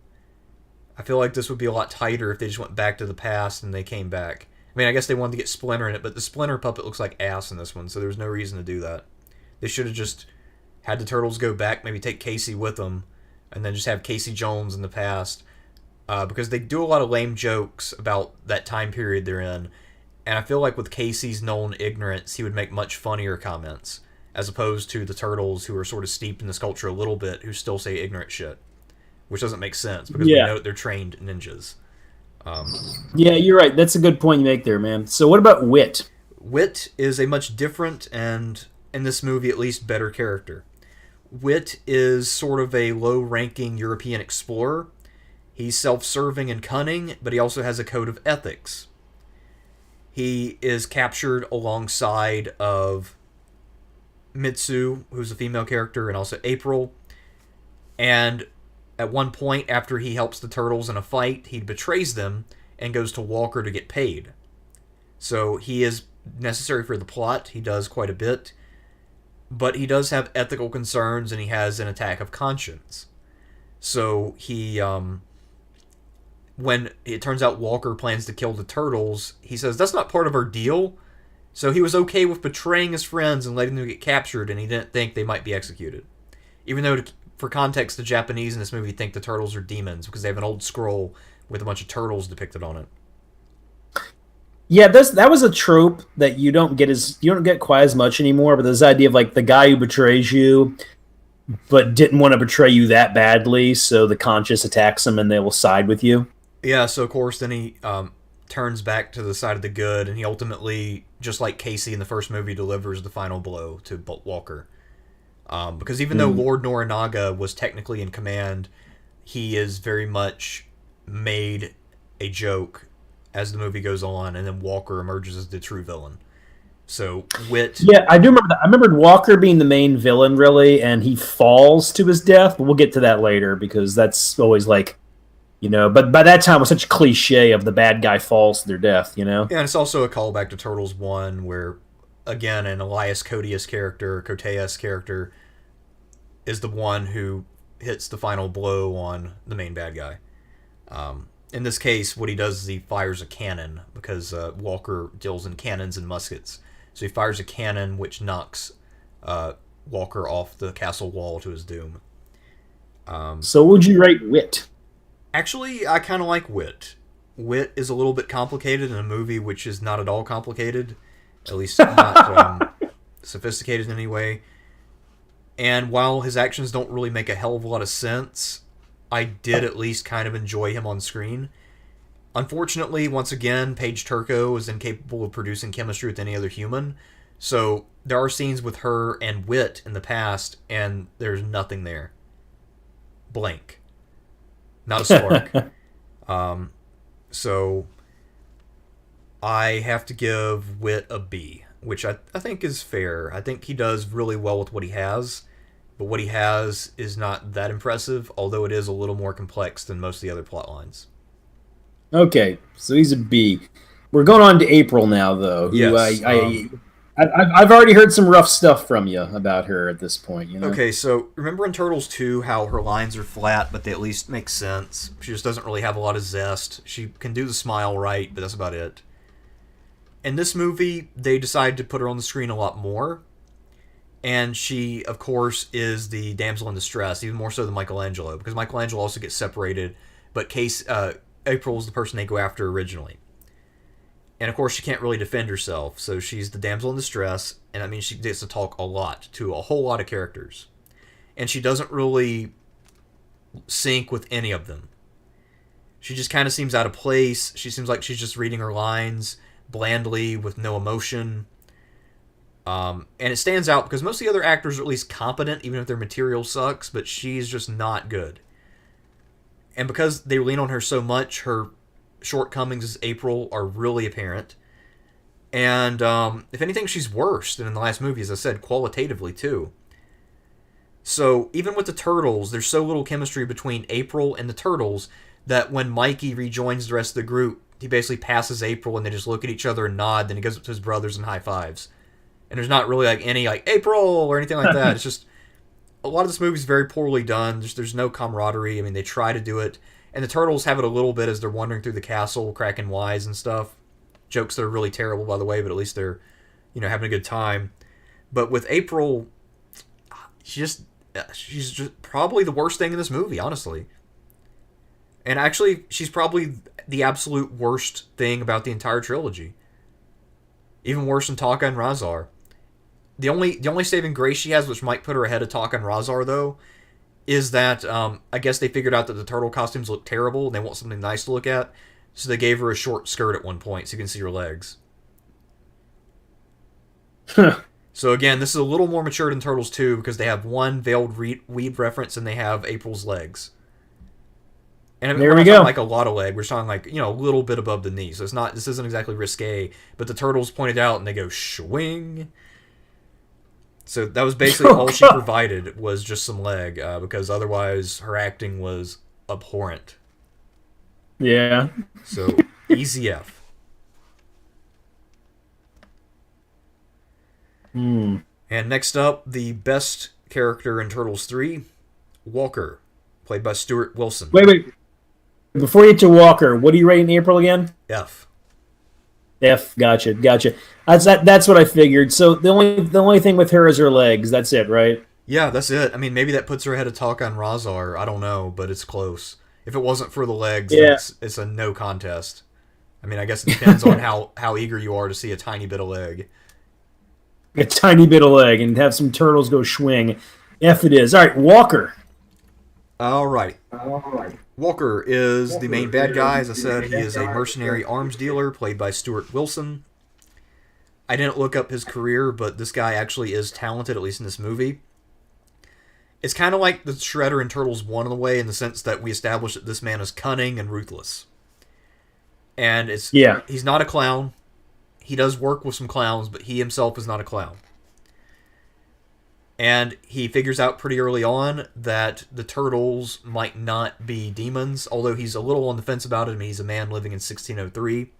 I feel like this would be a lot tighter if they just went back to the past and they came back. I mean, I guess they wanted to get Splinter in it, but the Splinter puppet looks like ass in this one, so there's no reason to do that. They should have just had the Turtles go back, maybe take Casey with them, and then just have Casey Jones in the past. Because they do a lot of lame jokes about that time period they're in. And I feel like with Casey's known ignorance, he would make much funnier comments. as opposed to the turtles who are sort of steeped in this culture a little bit, who still say ignorant shit, which doesn't make sense because we Yeah. know they're trained ninjas. Yeah, you're right. That's a good point you make there, man. So what about Wit? Wit is a much different and, in this movie at least, better character. Wit is sort of a low-ranking European explorer. He's self-serving and cunning, but he also has a code of ethics. He is captured alongside of Mitsu, who's a female character, and also April. And at one point, after he helps the turtles in a fight, he betrays them and goes to Walker to get paid. So he is necessary for the plot. He does quite a bit. But he does have ethical concerns, and he has an attack of conscience. So he, when it turns out Walker plans to kill the turtles, he says, that's not part of our deal. So he was okay with betraying his friends and letting them get captured, and he didn't think they might be executed. Even though, for context, the Japanese in this movie think the turtles are demons because they have an old scroll with a bunch of turtles depicted on it. Yeah, that was a trope that you don't get quite as much anymore. But this idea of like the guy who betrays you, but didn't want to betray you that badly, so the conscience attacks him and they will side with you. Yeah, so of course then he turns back to the side of the good, and he ultimately, just like Casey in the first movie, delivers the final blow to Walker. Because even though Lord Norinaga was technically in command, he is very much made a joke as the movie goes on, and then Walker emerges as the true villain. So Wit... Yeah, I do remember that. I remembered Walker being the main villain, really, and he falls to his death, but we'll get to that later, because that's always like, but by that time it was such a cliche of the bad guy falls to their death, Yeah, and it's also a callback to Turtles 1, where, again, an Elias Koteas character is the one who hits the final blow on the main bad guy. In this case, what he does is he fires a cannon, because Walker deals in cannons and muskets. So he fires a cannon, which knocks Walker off the castle wall to his doom. So would you rate Wit? Actually, I kind of like Wit. Wit is a little bit complicated in a movie which is not at all complicated. At least not sophisticated in any way. And while his actions don't really make a hell of a lot of sense, I did at least kind of enjoy him on screen. Unfortunately, once again, Paige Turco is incapable of producing chemistry with any other human. So there are scenes with her and Wit in the past, and there's nothing there. Blank. Not a spark. So I have to give Wit a B, which I think is fair. I think he does really well with what he has, but what he has is not that impressive, although it is a little more complex than most of the other plot lines. Okay, so he's a B. We're going on to April now, though. Who Yes. I've already heard some rough stuff from you about her at this point. Okay, so remember in Turtles 2 how her lines are flat, but they at least make sense? She just doesn't really have a lot of zest. She can do the smile right, but that's about it. In this movie, they decided to put her on the screen a lot more. And she, of course, is the damsel in distress, even more so than Michelangelo, because Michelangelo also gets separated, but April is the person they go after originally. And of course, she can't really defend herself, so she's the damsel in distress, and that means she gets to talk a lot to a whole lot of characters. And she doesn't really sync with any of them. She just kind of seems out of place. She seems like she's just reading her lines blandly with no emotion. And it stands out because most of the other actors are at least competent, even if their material sucks, but she's just not good. And because they lean on her so much, her shortcomings as April are really apparent. And if anything, she's worse than in the last movie, as I said, qualitatively too. So even with the Turtles, there's so little chemistry between April and the Turtles that when Mikey rejoins the rest of the group, he basically passes April and they just look at each other and nod, then he goes up to his brothers and high fives. And there's not really like any like April or anything like that. It's just a lot of this movie is very poorly done. There's no camaraderie. I mean, they try to do it. And the Turtles have it a little bit as they're wandering through the castle, cracking wise and stuff. Jokes that are really terrible, by the way, but at least they're, having a good time. But with April, she's just probably the worst thing in this movie, honestly. And actually, she's probably the absolute worst thing about the entire trilogy. Even worse than Taka and Razar. the only saving grace she has, which might put her ahead of Taka and Razar though, is that I guess they figured out that the turtle costumes look terrible and they want something nice to look at, so they gave her a short skirt at one point so you can see her legs. So again, this is a little more mature than Turtles 2 because they have one veiled weave reference and they have April's legs. And there we're we not go. talking like a lot of leg. We're talking like, a little bit above the knee. So this isn't exactly risque, but the turtles pointed out and they go swing. So that was basically all she provided was just some leg, because otherwise her acting was abhorrent. Yeah. So easy F. And next up, the best character in Turtles 3, Walker, played by Stuart Wilson. Wait. Before you get to Walker, what are you rating April again? F. F. Gotcha. That's what I figured. So the only thing with her is her legs. That's it, right? Yeah, that's it. I mean, maybe that puts her ahead of Taka and Razar. I don't know, but it's close. If it wasn't for the legs, then it's a no contest. I mean, I guess it depends on how eager you are to see a tiny bit of leg. A tiny bit of leg and have some turtles go swing. F it is. All right, Walker. All right. Walker is the main bad guy. As I said, he is a mercenary arms dealer played by Stuart Wilson. I didn't look up his career, but this guy actually is talented, at least in this movie. It's kind of like the Shredder in Turtles 1 in a way, in the sense that we established that this man is cunning and ruthless. And he's not a clown. He does work with some clowns, but he himself is not a clown. And he figures out pretty early on that the turtles might not be demons, although he's a little on the fence about it. I mean, he's a man living in 1603.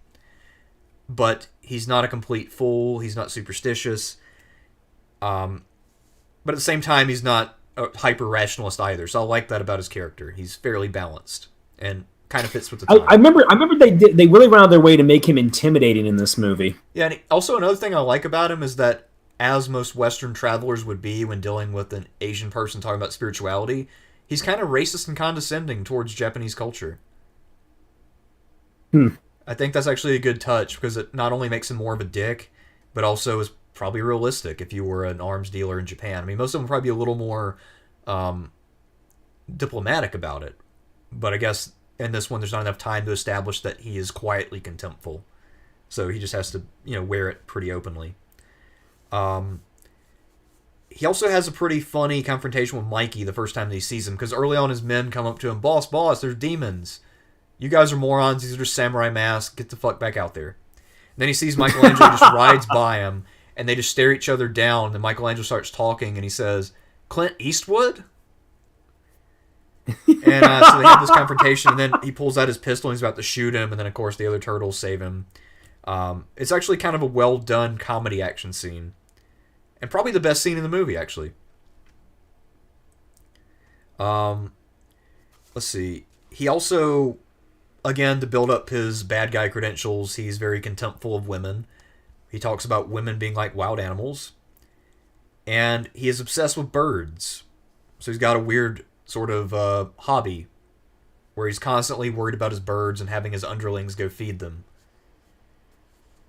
But he's not a complete fool. He's not superstitious. But at the same time, he's not a hyper-rationalist either. So I like that about his character. He's fairly balanced and kind of fits with the time. I remember they really went out of their way to make him intimidating in this movie. Yeah, and also another thing I like about him is that, as most Western travelers would be when dealing with an Asian person talking about spirituality, he's kind of racist and condescending towards Japanese culture. I think that's actually a good touch, because it not only makes him more of a dick, but also is probably realistic if you were an arms dealer in Japan. I mean, most of them would probably be a little more diplomatic about it. But I guess in this one, there's not enough time to establish that he is quietly contemptful. So he just has to, wear it pretty openly. He also has a pretty funny confrontation with Mikey the first time that he sees him, because early on his men come up to him, boss, there's demons. You guys are morons, these are just samurai masks, get the fuck back out there. And then he sees Michelangelo just rides by him, and they just stare each other down, and then Michelangelo starts talking, and he says, Clint Eastwood? And so they have this confrontation, and then he pulls out his pistol, and he's about to shoot him, and then of course the other turtles save him. It's actually kind of a well-done comedy action scene. And probably the best scene in the movie, actually. Let's see. He also, again, to build up his bad guy credentials, he's very contemptful of women. He talks about women being like wild animals. And he is obsessed with birds. So he's got a weird sort of hobby where he's constantly worried about his birds and having his underlings go feed them.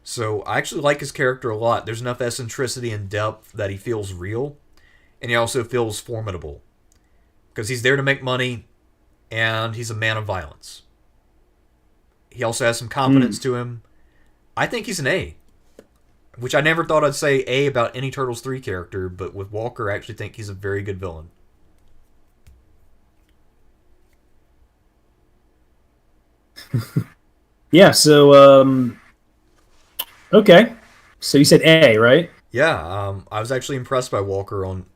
So I actually like his character a lot. There's enough eccentricity and depth that he feels real, and he also feels formidable. Because he's there to make money, and he's a man of violence. He also has some confidence to him. I think he's an A. Which I never thought I'd say A about any Turtles 3 character, but with Walker I actually think he's a very good villain. Yeah, so okay. So you said A, right? Yeah, I was actually impressed by Walker on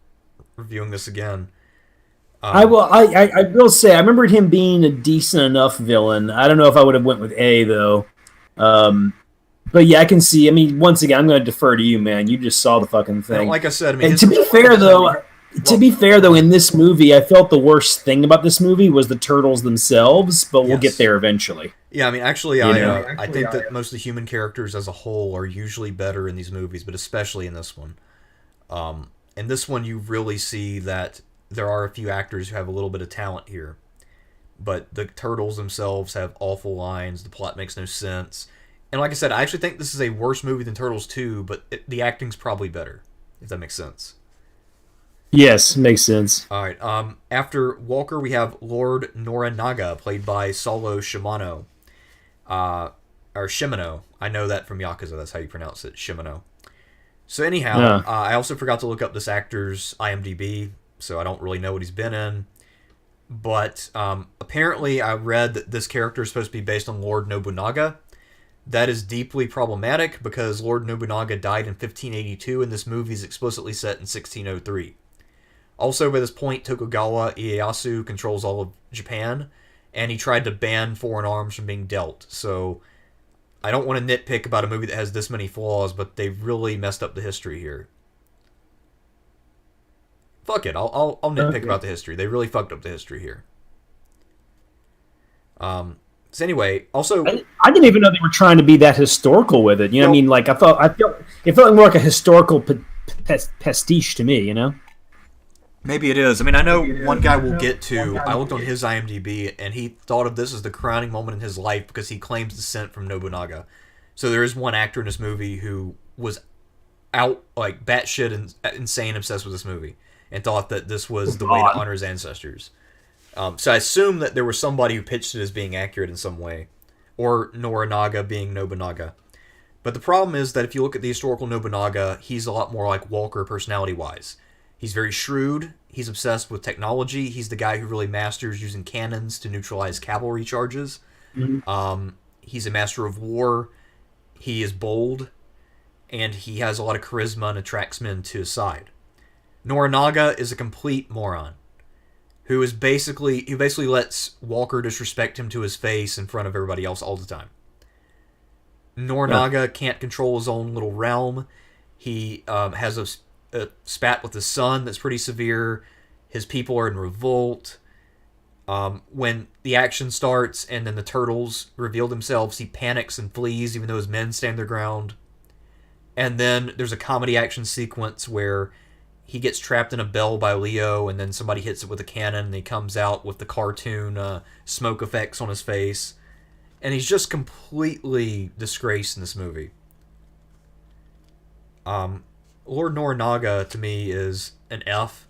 reviewing this again. I will say I remembered him being a decent enough villain. I don't know if I would have went with A though. But yeah, I can see. I mean, once again, I'm going to defer to you, man. You just saw the fucking thing. And like I said, I mean, and to be fair though, in this movie, I felt the worst thing about this movie was the turtles themselves. But we'll get there eventually. Yeah, I mean, actually, I think that most of the human characters as a whole are usually better in these movies, but especially in this one. In this one, you really see that there are a few actors who have a little bit of talent here. But the turtles themselves have awful lines. The plot makes no sense. And like I said, I actually think this is a worse movie than Turtles 2, but the acting's probably better. if that makes sense. Yes, makes sense. All right. After Walker, we have Lord Noranaga, played by Solo Shimano. Or Shimano. I know that from Yakuza. That's how you pronounce it, Shimano. So anyhow, Yeah. I also forgot to look up this actor's IMDb, so I don't really know what he's been in. But apparently, I read that this character is supposed to be based on Lord Nobunaga. That is deeply problematic because Lord Nobunaga died in 1582, and this movie is explicitly set in 1603. Also, by this point, Tokugawa Ieyasu controls all of Japan, and he tried to ban foreign arms from being dealt. So, I don't want to nitpick about a movie that has this many flaws, but they really messed up the history here. Fuck it, I'll nitpick about the history. They really fucked up the history here. So anyway, also I didn't even know they were trying to be that historical with it. You know, what I mean, like I felt it felt more like a historical pastiche to me. You know. maybe it is. I mean, I know one guy we'll get to. I looked on his IMDb, and he thought of this as the crowning moment in his life because he claims descent from Nobunaga. So there is one actor in this movie who was out like batshit and insane, obsessed with this movie, and thought that this was the way to honor his ancestors. So I assume that there was somebody who pitched it as being accurate in some way, or Noranaga being Nobunaga. But the problem is that if you look at the historical Nobunaga, he's a lot more like Walker personality-wise. He's very shrewd, he's obsessed with technology, he's the guy who really masters using cannons to neutralize cavalry charges. Mm-hmm. He's a master of war, he is bold, and he has a lot of charisma and attracts men to his side. Noranaga is a complete moron. Who basically lets Walker disrespect him to his face in front of everybody else all the time. Noranaga can't control his own little realm. He has a spat with his son that's pretty severe. His people are in revolt. When the action starts and then the turtles reveal themselves, he panics and flees even though his men stand their ground. And then there's a comedy action sequence where he gets trapped in a bell by Leo, and then somebody hits it with a cannon, and he comes out with the cartoon smoke effects on his face. And he's just completely disgraced in this movie. Lord Noranaga, to me, is an F.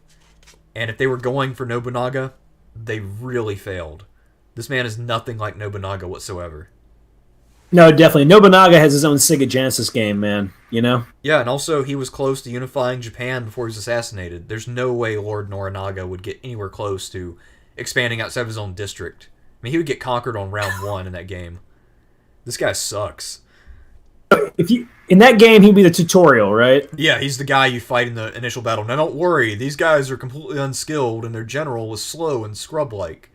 And if they were going for Nobunaga, they really failed. This man is nothing like Nobunaga whatsoever. No, definitely. Nobunaga has his own Sega Genesis game, man. You know? Yeah, and also he was close to unifying Japan before he was assassinated. There's no way Lord Noranaga would get anywhere close to expanding outside of his own district. I mean, he would get conquered on round 1 in that game. This guy sucks. In that game, he'd be the tutorial, right? Yeah, he's the guy you fight in the initial battle. Now, don't worry, these guys are completely unskilled, and their general is slow and scrub-like.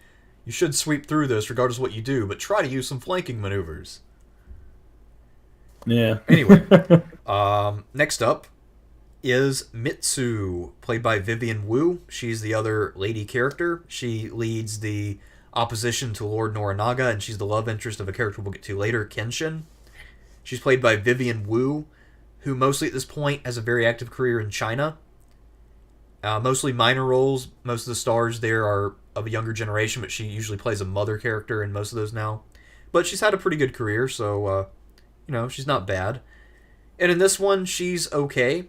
You should sweep through this regardless of what you do, but try to use some flanking maneuvers. Yeah. Anyway, next up is Mitsu, played by Vivian Wu. She's the other lady character. She leads the opposition to Lord Noranaga, and she's the love interest of a character we'll get to later, Kenshin. She's played by Vivian Wu, who mostly at this point has a very active career in China. Mostly minor roles. Most of the stars there are of a younger generation, but she usually plays a mother character in most of those now. But she's had a pretty good career, so she's not bad. And in this one, she's okay.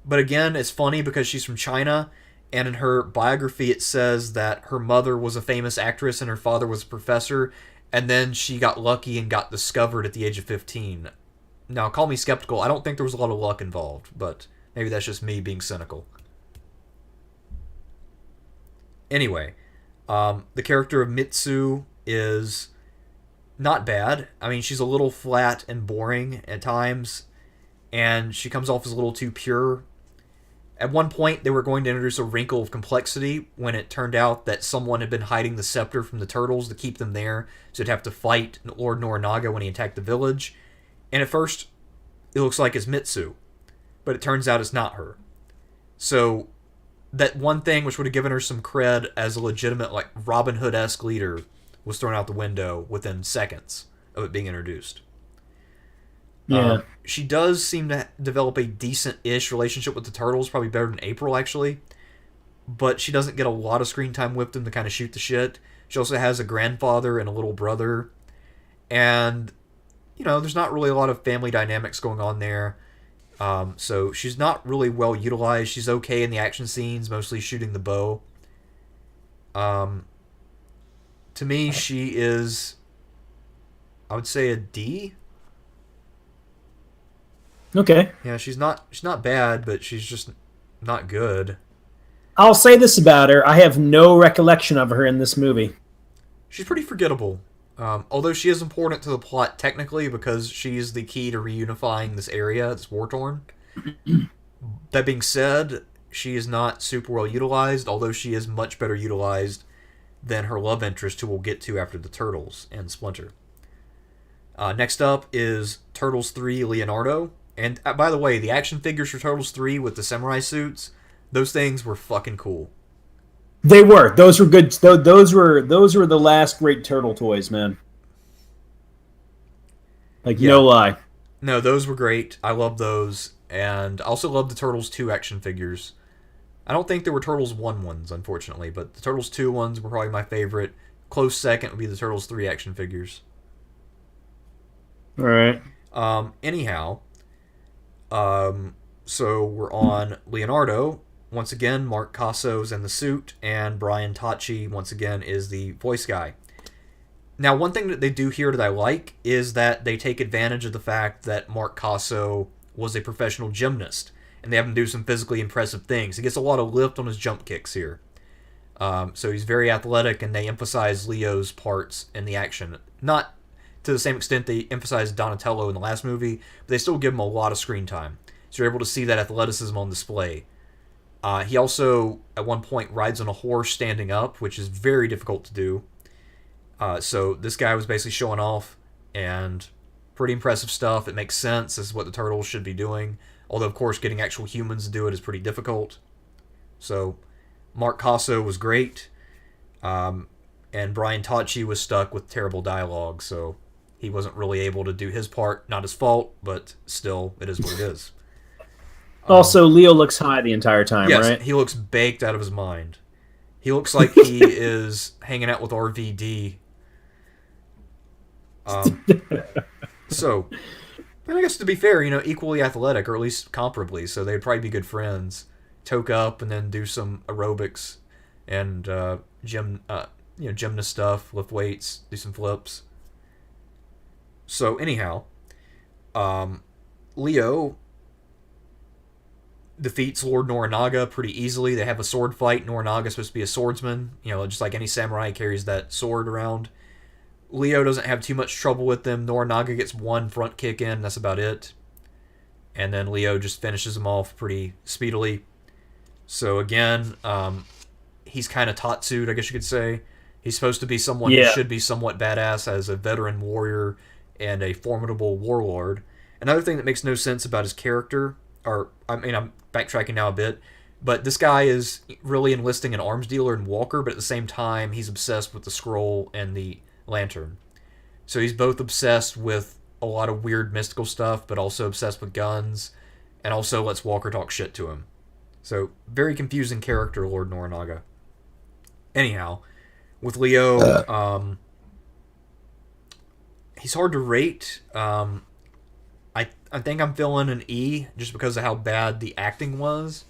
But again, it's funny because she's from China, and in her biography it says that her mother was a famous actress and her father was a professor, and then she got lucky and got discovered at the age of 15. Now, call me skeptical. I don't think there was a lot of luck involved, but maybe that's just me being cynical. Anyway, the character of Mitsu is not bad. I mean, she's a little flat and boring at times, and she comes off as a little too pure. At one point, they were going to introduce a wrinkle of complexity when it turned out that someone had been hiding the scepter from the turtles to keep them there, so they'd have to fight Lord Noranaga when he attacked the village. And at first, it looks like it's Mitsu, but it turns out it's not her. So, that one thing which would have given her some cred as a legitimate, like, Robin Hood-esque leader was thrown out the window within seconds of it being introduced. Yeah. She does seem to develop a decent-ish relationship with the turtles, probably better than April, actually. But she doesn't get a lot of screen time with them to kind of shoot the shit. She also has a grandfather and a little brother. And, there's not really a lot of family dynamics going on there. So she's not really well utilized. She's okay in the action scenes, mostly shooting the bow. Um, to me, she is, I would say, a D. Okay. Yeah, she's not bad, but she's just not good. I'll say this about her. I have no recollection of her in this movie. She's pretty forgettable. Although she is important to the plot technically because she's the key to reunifying this area. It's war torn. That being said, she is not super well utilized, although she is much better utilized than her love interest, who we'll get to after the Turtles and Splinter. Next up is Turtles 3 Leonardo. And by the way, the action figures for Turtles 3 with the samurai suits, those things were fucking cool. They were. Those were good. Those were the last great turtle toys, man. Like, Yeah. no lie. No, those were great. I love those. And I also love the Turtles 2 action figures. I don't think there were Turtles 1 ones, unfortunately, but the Turtles 2 ones were probably my favorite. Close second would be the Turtles 3 action figures. All right. Anyhow, so we're on Leonardo. Once again, Mark Casso's in the suit, and Brian Tachi, once again, is the voice guy. Now, one thing that they do here that I like is that they take advantage of the fact that Mark Casso was a professional gymnast, and they have him do some physically impressive things. He gets a lot of lift on his jump kicks here. So he's very athletic, and they emphasize Leo's parts in the action. Not to the same extent they emphasized Donatello in the last movie, but they still give him a lot of screen time. So you're able to see that athleticism on display. He also, at one point, rides on a horse standing up, which is very difficult to do. So this guy was basically showing off, and pretty impressive stuff. It makes sense. This is what the Turtles should be doing. Although, of course, getting actual humans to do it is pretty difficult. So, Mark Casso was great. And Brian Tachi was stuck with terrible dialogue, so he wasn't really able to do his part. Not his fault, but still, it is what it is. Also, Leo looks high the entire time, Yes, right? he looks baked out of his mind. He looks like he is hanging out with RVD. So, I guess to be fair, equally athletic, or at least comparably, so they'd probably be good friends. Toke up and then do some aerobics and gymnast stuff, lift weights, do some flips. So anyhow, Leo defeats Lord Norinaga pretty easily. They have a sword fight. Norinaga's supposed to be a swordsman. Just like any samurai carries that sword around. Leo doesn't have too much trouble with them. Norinaga gets one front kick in. That's about it. And then Leo just finishes him off pretty speedily. So again, he's kind of Tatsu'd, I guess you could say. He's supposed to be someone who should be somewhat badass as a veteran warrior and a formidable warlord. Another thing that makes no sense about his character, I'm backtracking now a bit, but this guy is really enlisting an arms dealer in Walker, but at the same time, he's obsessed with the scroll and the lantern. So he's both obsessed with a lot of weird mystical stuff, but also obsessed with guns, and also lets Walker talk shit to him. So, very confusing character, Lord Norinaga. Anyhow, with Leo, he's hard to rate. I think I'm feeling an E just because of how bad the acting was.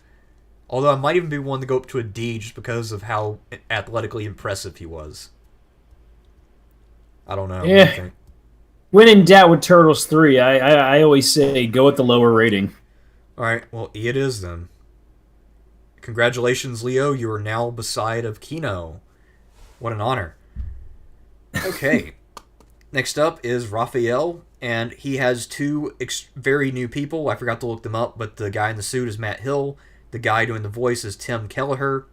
Although I might even be one to go up to a D just because of how athletically impressive he was. I don't know. Yeah. What do you think? When in doubt with Turtles 3, I always say go with the lower rating. Alright, well, E it is then. Congratulations, Leo. You are now beside of Kino. What an honor. Okay. Next up is Raphael, and he has two very new people. I forgot to look them up, but the guy in the suit is Matt Hill. The guy doing the voice is Tim Kelleher.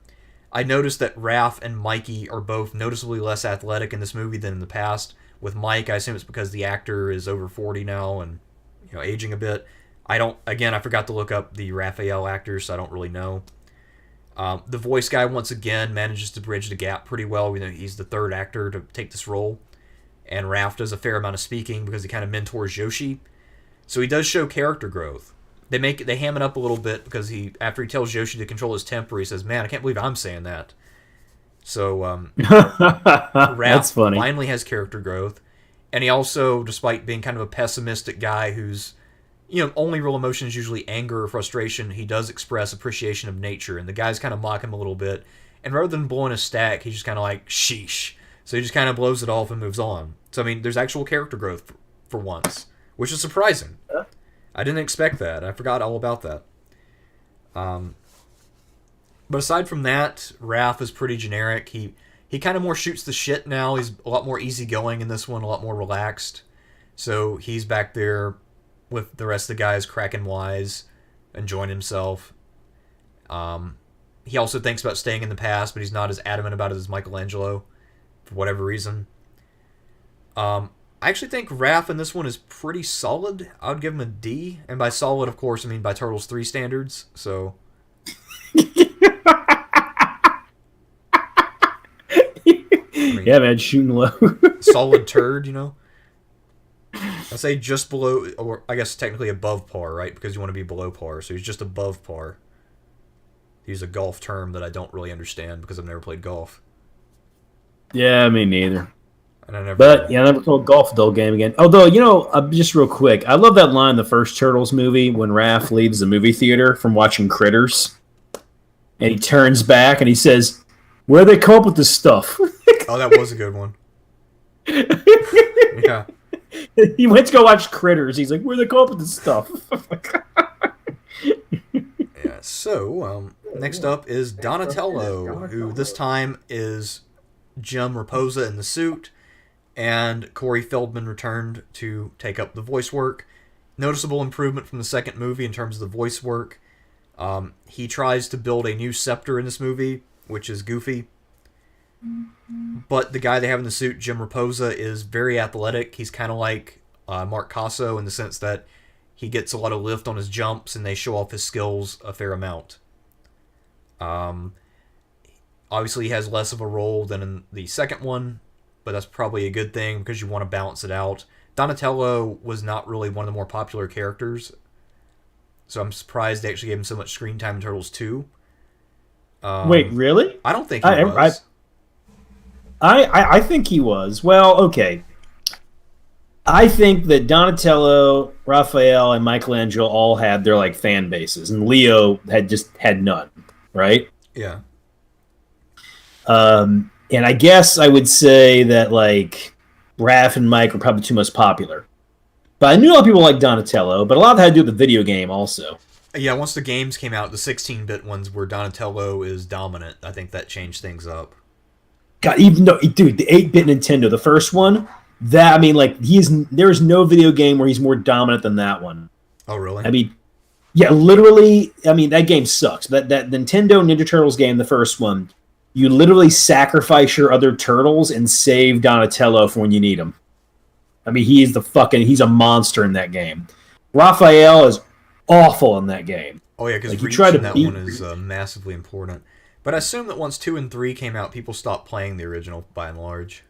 I noticed that Raph and Mikey are both noticeably less athletic in this movie than in the past. With Mike, I assume it's because the actor is over 40 now and aging a bit. I forgot to look up the Raphael actors, so I don't really know. The voice guy, once again, manages to bridge the gap pretty well. He's the third actor to take this role. And Raph does a fair amount of speaking because he kind of mentors Yoshi. So he does show character growth. They ham it up a little bit because after he tells Yoshi to control his temper, he says, "Man, I can't believe I'm saying that." So Raph That's funny. finally has character growth. And he also, despite being kind of a pessimistic guy who's only real emotion is usually anger or frustration. He does express appreciation of nature, and the guys kind of mock him a little bit. And rather than blowing a stack, he's just kind of like, sheesh. So he just kind of blows it off and moves on. So, I mean, there's actual character growth for once, which is surprising. I didn't expect that. I forgot all about that. But aside from that, Raph is pretty generic. He kind of more shoots the shit now. He's a lot more easygoing in this one, a lot more relaxed. So he's back there with the rest of the guys cracking wise, enjoying himself. He also thinks about staying in the past, but he's not as adamant about it as Michelangelo, for whatever reason. I actually think Raph in this one is pretty solid. I would give him a D. And by solid, of course, I mean by Turtles 3 standards. So... yeah, man, shooting low. Solid turd, I say just below, or I guess technically above par, right? Because you want to be below par, so he's just above par. Use a golf term that I don't really understand because I've never played golf. Yeah, me neither. And I never. But yeah, I never played golf adult game again. Although, just real quick, I love that line in the first Turtles movie when Raph leaves the movie theater from watching Critters, and he turns back and he says, "Where do they come up with this stuff?" Oh, that was a good one. Yeah. He went to go watch Critters. He's like, "Where do they come up with this stuff?" Yeah. So next up is Donatello, who this time is Jim Raposa in the suit, and Corey Feldman returned to take up the voice work. Noticeable improvement from the second movie in terms of the voice work. He tries to build a new scepter in this movie, which is goofy. But the guy they have in the suit, Jim Raposa, is very athletic. He's kind of like Mark Casso in the sense that he gets a lot of lift on his jumps, and they show off his skills a fair amount. Obviously, he has less of a role than in the second one, but that's probably a good thing because you want to balance it out. Donatello was not really one of the more popular characters, so I'm surprised they actually gave him so much screen time in Turtles 2. Wait, really? I don't think he was. I think he was. Well, okay. I think that Donatello, Raphael, and Michelangelo all had their fan bases, and Leo had none, right? Yeah. And I guess I would say that Raph and Mike were probably two most popular. But I knew a lot of people like Donatello, but a lot of that had to do with the video game also. Yeah, once the games came out, the 16-bit ones where Donatello is dominant, I think that changed things up. God, even though, dude, the 8-bit Nintendo, the first one, there is no video game where he's more dominant than that one. Oh, really? I mean, yeah, literally, that game sucks. That Nintendo Ninja Turtles game, the first one, you literally sacrifice your other turtles and save Donatello for when you need him. I mean, he's a monster in that game. Raphael is awful in that game. Oh, yeah, because reaching that one is massively important. But I assume that once 2 and 3 came out, people stopped playing the original by and large.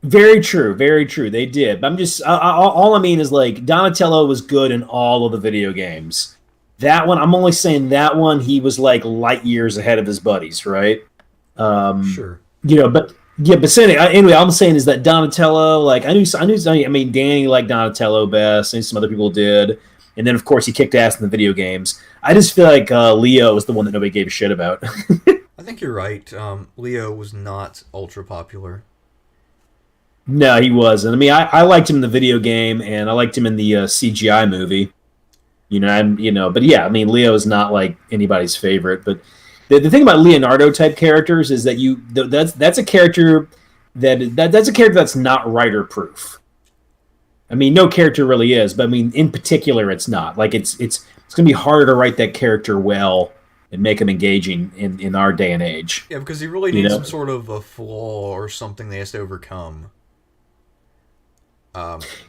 Very true, very true. They did. But I'm just all I mean is Donatello was good in all of the video games. That one, I'm only saying that one, he was light years ahead of his buddies, right? Sure. But anyway, all I'm saying is that Donatello, I mean, Danny liked Donatello best, and some other people did. And then, of course, he kicked ass in the video games. I just feel like Leo was the one that nobody gave a shit about. I think you're right. Leo was not ultra popular. No, he wasn't. I mean, I liked him in the video game, and I liked him in the CGI movie. But yeah, I mean, Leo is not anybody's favorite. But the thing about Leonardo type characters is that that's a character that's a character that's not writer proof. I mean, no character really is, but I mean, in particular, it's not. It's going to be harder to write that character well and make him engaging in our day and age. Yeah, because he really needs some sort of a flaw or something they has to overcome.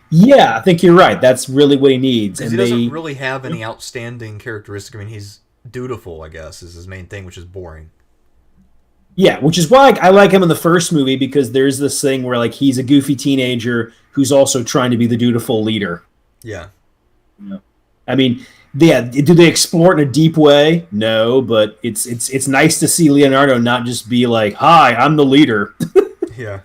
Yeah, I think you're right. That's really what he needs. Because he doesn't really have any outstanding characteristic. I mean, he's dutiful, I guess, is his main thing, which is boring. Yeah, which is why I like him in the first movie, because there's this thing where he's a goofy teenager who's also trying to be the dutiful leader. Yeah. I mean, do they explore it in a deep way? No, but it's nice to see Leonardo not just be "Hi, I'm the leader." Yeah.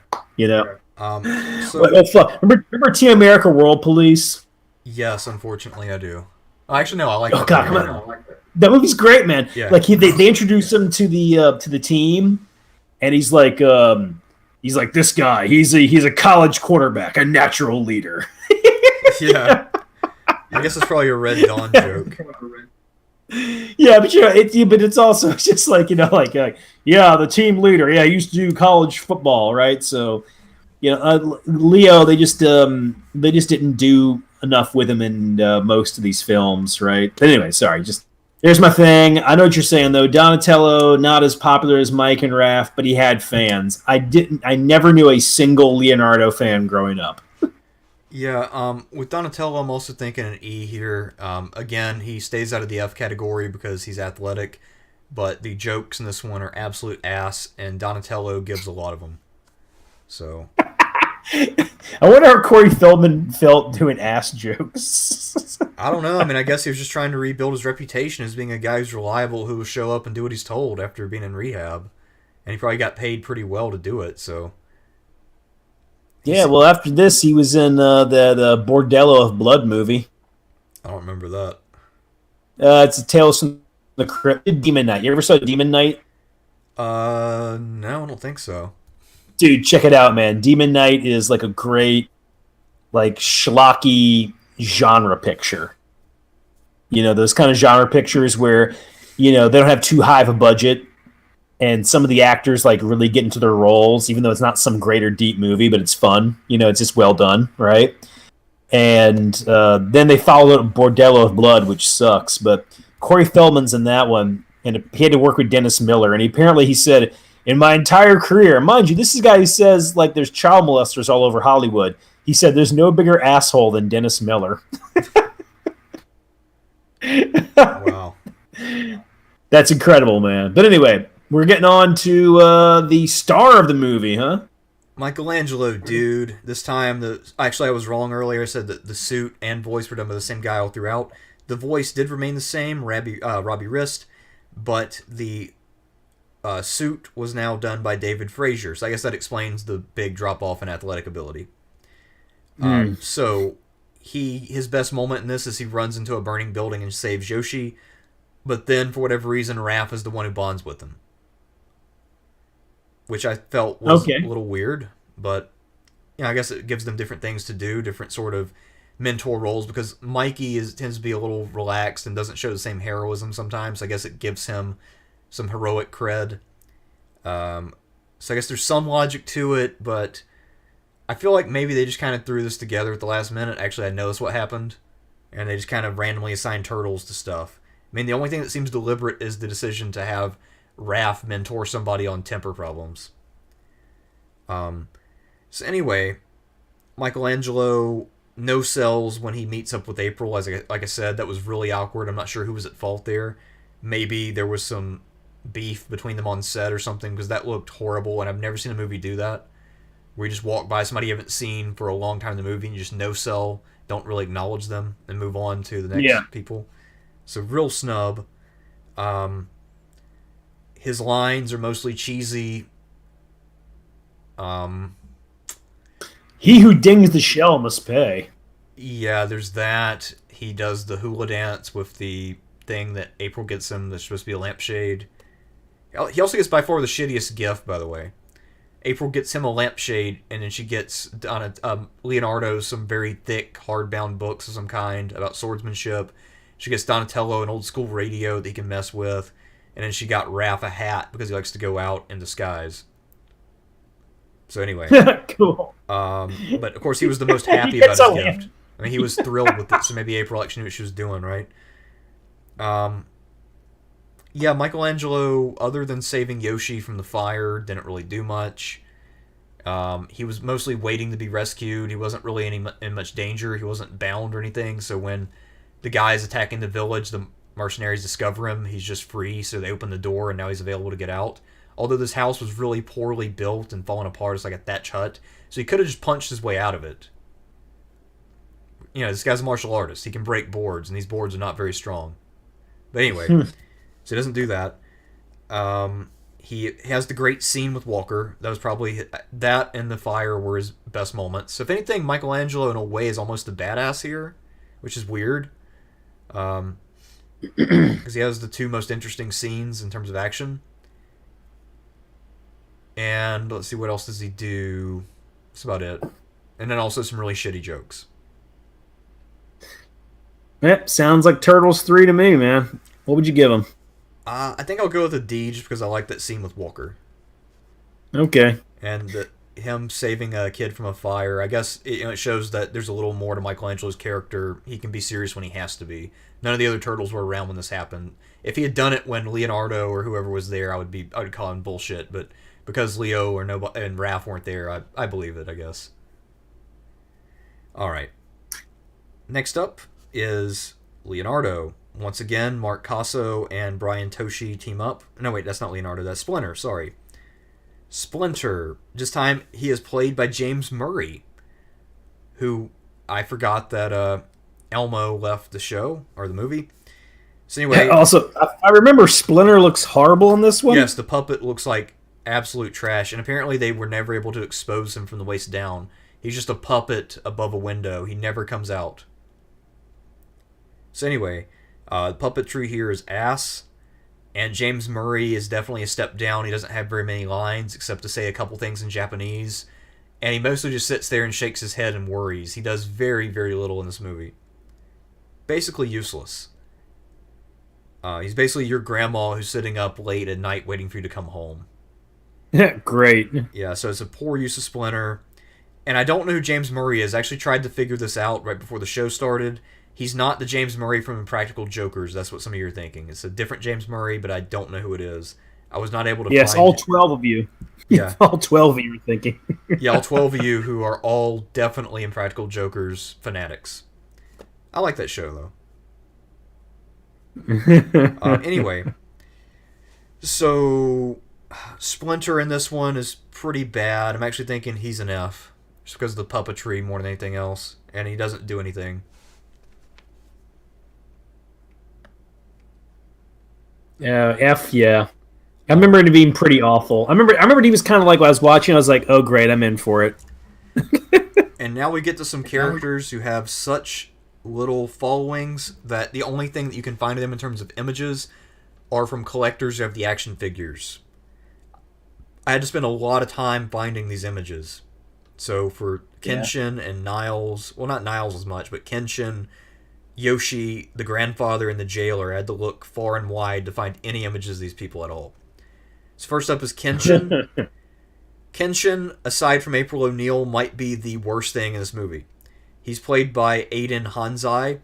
Fuck. Remember Team America World Police? Yes, unfortunately, I do. Oh, actually, no, I like Oh that God, movie. come on. That movie's great, man. Yeah, Like they introduce him to the team, and he's like this guy. He's a college quarterback, a natural leader. yeah. I guess it's probably a Red Dawn joke. Yeah, but but it's also just like yeah, the team leader. Yeah, he used to do college football, right? So Leo, they just didn't do enough with him in most of these films, right? But anyway, sorry, just there's my thing. I know what you're saying though. Donatello not as popular as Mike and Raph, but he had fans. I never knew a single Leonardo fan growing up. Yeah, with Donatello, I'm also thinking an E here. Again, he stays out of the F category because he's athletic, but the jokes in this one are absolute ass, and Donatello gives a lot of them. So, I wonder how Corey Feldman felt doing ass jokes. I don't know. I mean, I guess he was just trying to rebuild his reputation as being a guy who's reliable who will show up and do what he's told after being in rehab. And he probably got paid pretty well to do it, so. Yeah, well, after this, he was in the Bordello of Blood movie. I don't remember that. It's a Tales from the Crypt. Demon Knight. You ever saw Demon Knight? No, I don't think so. Dude, check it out, man. Demon Knight is like a great, like, schlocky genre picture. You know, those kind of genre pictures where, they don't have too high of a budget, and some of the actors like really get into their roles, even though it's not some great or deep movie, but it's fun. It's just well done, right? And then they followed up Bordello of Blood, which sucks. But Corey Feldman's in that one, and he had to work with Dennis Miller. And he said, in my entire career, mind you, this is a guy who says like there's child molesters all over Hollywood. He said there's no bigger asshole than Dennis Miller. Wow. That's incredible, man. But anyway, we're getting on to the star of the movie, huh? Michelangelo, dude. This time, actually, I was wrong earlier. I said that the suit and voice were done by the same guy all throughout. The voice did remain the same, Robbie Rist, but the suit was now done by David Frazier. So I guess that explains the big drop-off in athletic ability. So his best moment in this is he runs into a burning building and saves Yoshi, but then, for whatever reason, Raph is the one who bonds with him. Which I felt was a little weird, but I guess it gives them different things to do, different sort of mentor roles, because Mikey tends to be a little relaxed and doesn't show the same heroism sometimes. I guess it gives him some heroic cred. So I guess there's some logic to it, but I feel like maybe they just kind of threw this together at the last minute. Actually, I noticed what happened, and they just kind of randomly assigned turtles to stuff. I mean, the only thing that seems deliberate is the decision to have Raph mentor somebody on temper problems. So anyway, Michelangelo no sells when he meets up with April. Like I said, that was really awkward. I'm not sure who was at fault there. Maybe there was some beef between them on set or something, because that looked horrible, and I've never seen a movie do that, where you just walk by somebody you haven't seen for a long time in the movie and you just no sell, don't really acknowledge them, and move on to the next people. So real snub. His lines are mostly cheesy. He who dings the shell must pay. Yeah, there's that. He does the hula dance with the thing that April gets him that's supposed to be a lampshade. He also gets by far the shittiest gift, by the way. April gets him a lampshade, and then she gets Leonardo some very thick, hardbound books of some kind about swordsmanship. She gets Donatello an old school radio that he can mess with, and then she got Raph a hat because he likes to go out in disguise. So anyway, cool. But of course he was the most happy about his gift. I mean, he was thrilled with it. So maybe April actually knew what she was doing, right? Yeah, Michelangelo, other than saving Yoshi from the fire, didn't really do much. He was mostly waiting to be rescued. He wasn't really in much danger. He wasn't bound or anything. So when the guys attacking the village, the mercenaries discover him, he's just free. So they open the door, and now he's available to get out. Although this house was really poorly built and falling apart, it's like a thatch hut. So he could have just punched his way out of it. This guy's a martial artist. He can break boards, and these boards are not very strong. But anyway, so he doesn't do that. He has the great scene with Walker. That was probably that and the fire were his best moments. So if anything, Michelangelo in a way is almost a badass here. which is weird. Because he has the two most interesting scenes in terms of action. And let's see, what else does he do? That's about it. And then also some really shitty jokes. Yep, sounds like Turtles 3 to me, man. What would you give him? I think I'll go with a D just because I like that scene with Walker. Okay. And him saving a kid from a fire. I guess it shows that there's a little more to Michelangelo's character. He can be serious when he has to be. None of the other turtles were around when this happened. If he had done it when Leonardo or whoever was there, I would call him bullshit. But because Leo or nobody and Raph weren't there, I believe it, I guess. All right. Next up is Leonardo. Once again, Mark Casso and Brian Toshi team up. No, wait, that's not Leonardo. That's Splinter. Sorry. Splinter. This time, he is played by James Murray, who I forgot that Elmo left the show or the movie. So anyway, also, I remember Splinter looks horrible in this one. Yes, the puppet looks like absolute trash, and apparently they were never able to expose him from the waist down. He's just a puppet above a window. He never comes out. So anyway, the puppetry here is ass, and James Murray is definitely a step down. He doesn't have very many lines except to say a couple things in Japanese, and he mostly just sits there and shakes his head and worries. He does very, very little in this movie. Basically useless. He's basically your grandma who's sitting up late at night waiting for you to come home. Great. Yeah, so it's a poor use of Splinter. And I don't know who James Murray is. I actually tried to figure this out right before the show started. He's not the James Murray from Impractical Jokers. That's what some of you are thinking. It's a different James Murray, but I don't know who it is. I was not able to Yes, find all it. 12 of you. Yeah. All 12 of you are thinking. Yeah, all 12 of you who are all definitely Impractical Jokers fanatics. I like that show, though. Anyway, so Splinter in this one is pretty bad. I'm actually thinking he's an F, just because of the puppetry more than anything else, and he doesn't do anything. F, yeah. I remember it being pretty awful. I remember he was kind of like, when I was watching, I was like, oh, great, I'm in for it. And now we get to some characters who have such little followings that the only thing that you can find of them in terms of images are from collectors who have the action figures. I had to spend a lot of time finding these images. So for Kenshin and Niles, well, not Niles as much, but Kenshin, Yoshi, the grandfather, and the jailer, I had to look far and wide to find any images of these people at all. So first up is Kenshin. Kenshin, aside from April O'Neil, might be the worst thing in this movie. He's played by Aiden Hanzai.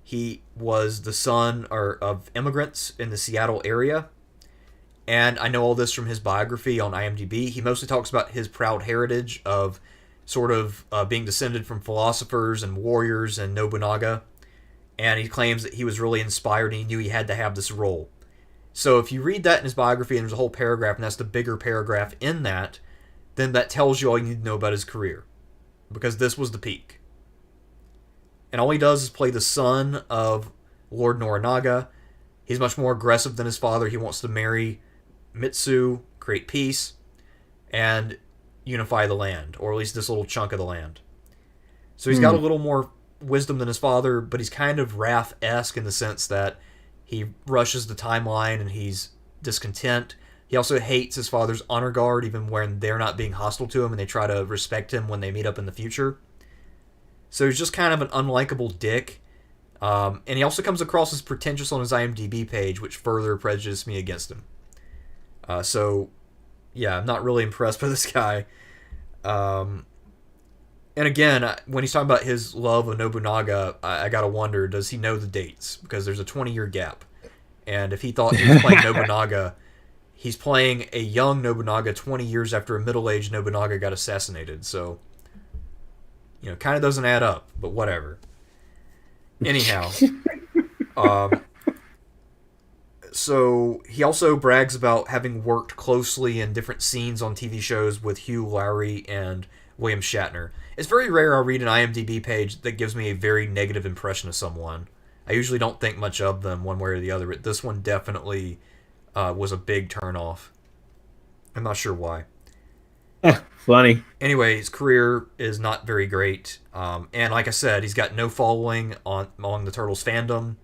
He was the son of immigrants in the Seattle area. And I know all this from his biography on IMDb. He mostly talks about his proud heritage of sort of being descended from philosophers and warriors and Nobunaga. And he claims that he was really inspired and he knew he had to have this role. So if you read that in his biography and there's a whole paragraph and that's the bigger paragraph in that, then that tells you all you need to know about his career. Because this was the peak. And all he does is play the son of Lord Norinaga. He's much more aggressive than his father. He wants to marry Mitsu, create peace, and unify the land, or at least this little chunk of the land. So he's got a little more wisdom than his father, but he's kind of Raph-esque in the sense that he rushes the timeline and he's discontent. He also hates his father's honor guard, even when they're not being hostile to him and they try to respect him when they meet up in the future. So he's just kind of an unlikable dick. And he also comes across as pretentious on his IMDb page, which further prejudiced me against him. So, yeah, I'm not really impressed by this guy. And again, when he's talking about his love of Nobunaga, I gotta wonder, does he know the dates? Because there's a 20-year gap. And if he thought he was playing Nobunaga, he's playing a young Nobunaga 20 years after a middle-aged Nobunaga got assassinated. So, kind of doesn't add up, but whatever. Anyhow, so he also brags about having worked closely in different scenes on TV shows with Hugh Laurie and William Shatner. It's very rare I read an IMDb page that gives me a very negative impression of someone. I usually don't think much of them one way or the other, but this one definitely was a big turnoff. I'm not sure why. Funny. Anyway, his career is not very great, and like I said, he's got no following among the Turtles fandom.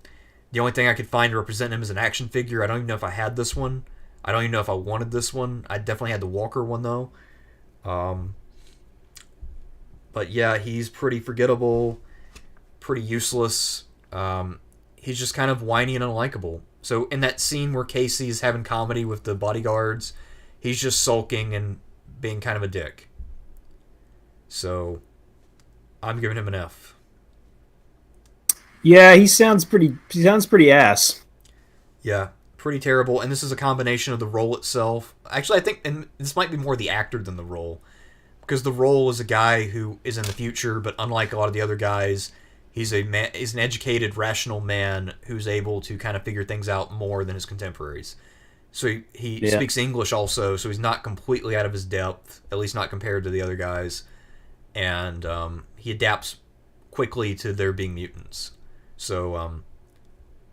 The only thing I could find to represent him is an action figure. I don't even know if I had this one. I don't even know if I wanted this one. I definitely had the Walker one though. Um, but yeah, he's pretty forgettable, pretty useless. He's just kind of whiny and unlikable. So in that scene where Casey's having comedy with the bodyguards, he's just sulking and being kind of a dick. So I'm giving him an F. Yeah, he sounds pretty. He sounds pretty ass. Yeah, pretty terrible. And this is a combination of the role itself. Actually, I think, and this might be more the actor than the role, because the role is a guy who is in the future, but unlike a lot of the other guys, he's an educated, rational man who's able to kind of figure things out more than his contemporaries. So he Yeah. speaks English also, so he's not completely out of his depth, at least not compared to the other guys. And he adapts quickly to there being mutants. So,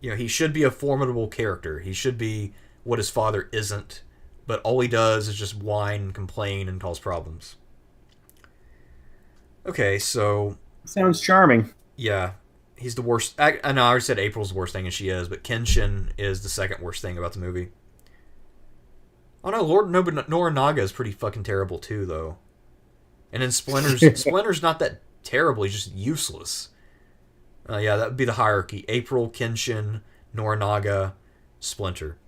he should be a formidable character. He should be what his father isn't, but all he does is just whine and complain and cause problems. Okay, so Sounds charming. yeah, he's the worst. I know I already said April's the worst thing, and she is, but Kenshin is the second worst thing about the movie. Oh no, Lord Noranaga is pretty fucking terrible too, though. And then Splinter's not that terrible. He's just useless. Yeah, that would be the hierarchy: April, Kenshin, Noranaga, Splinter.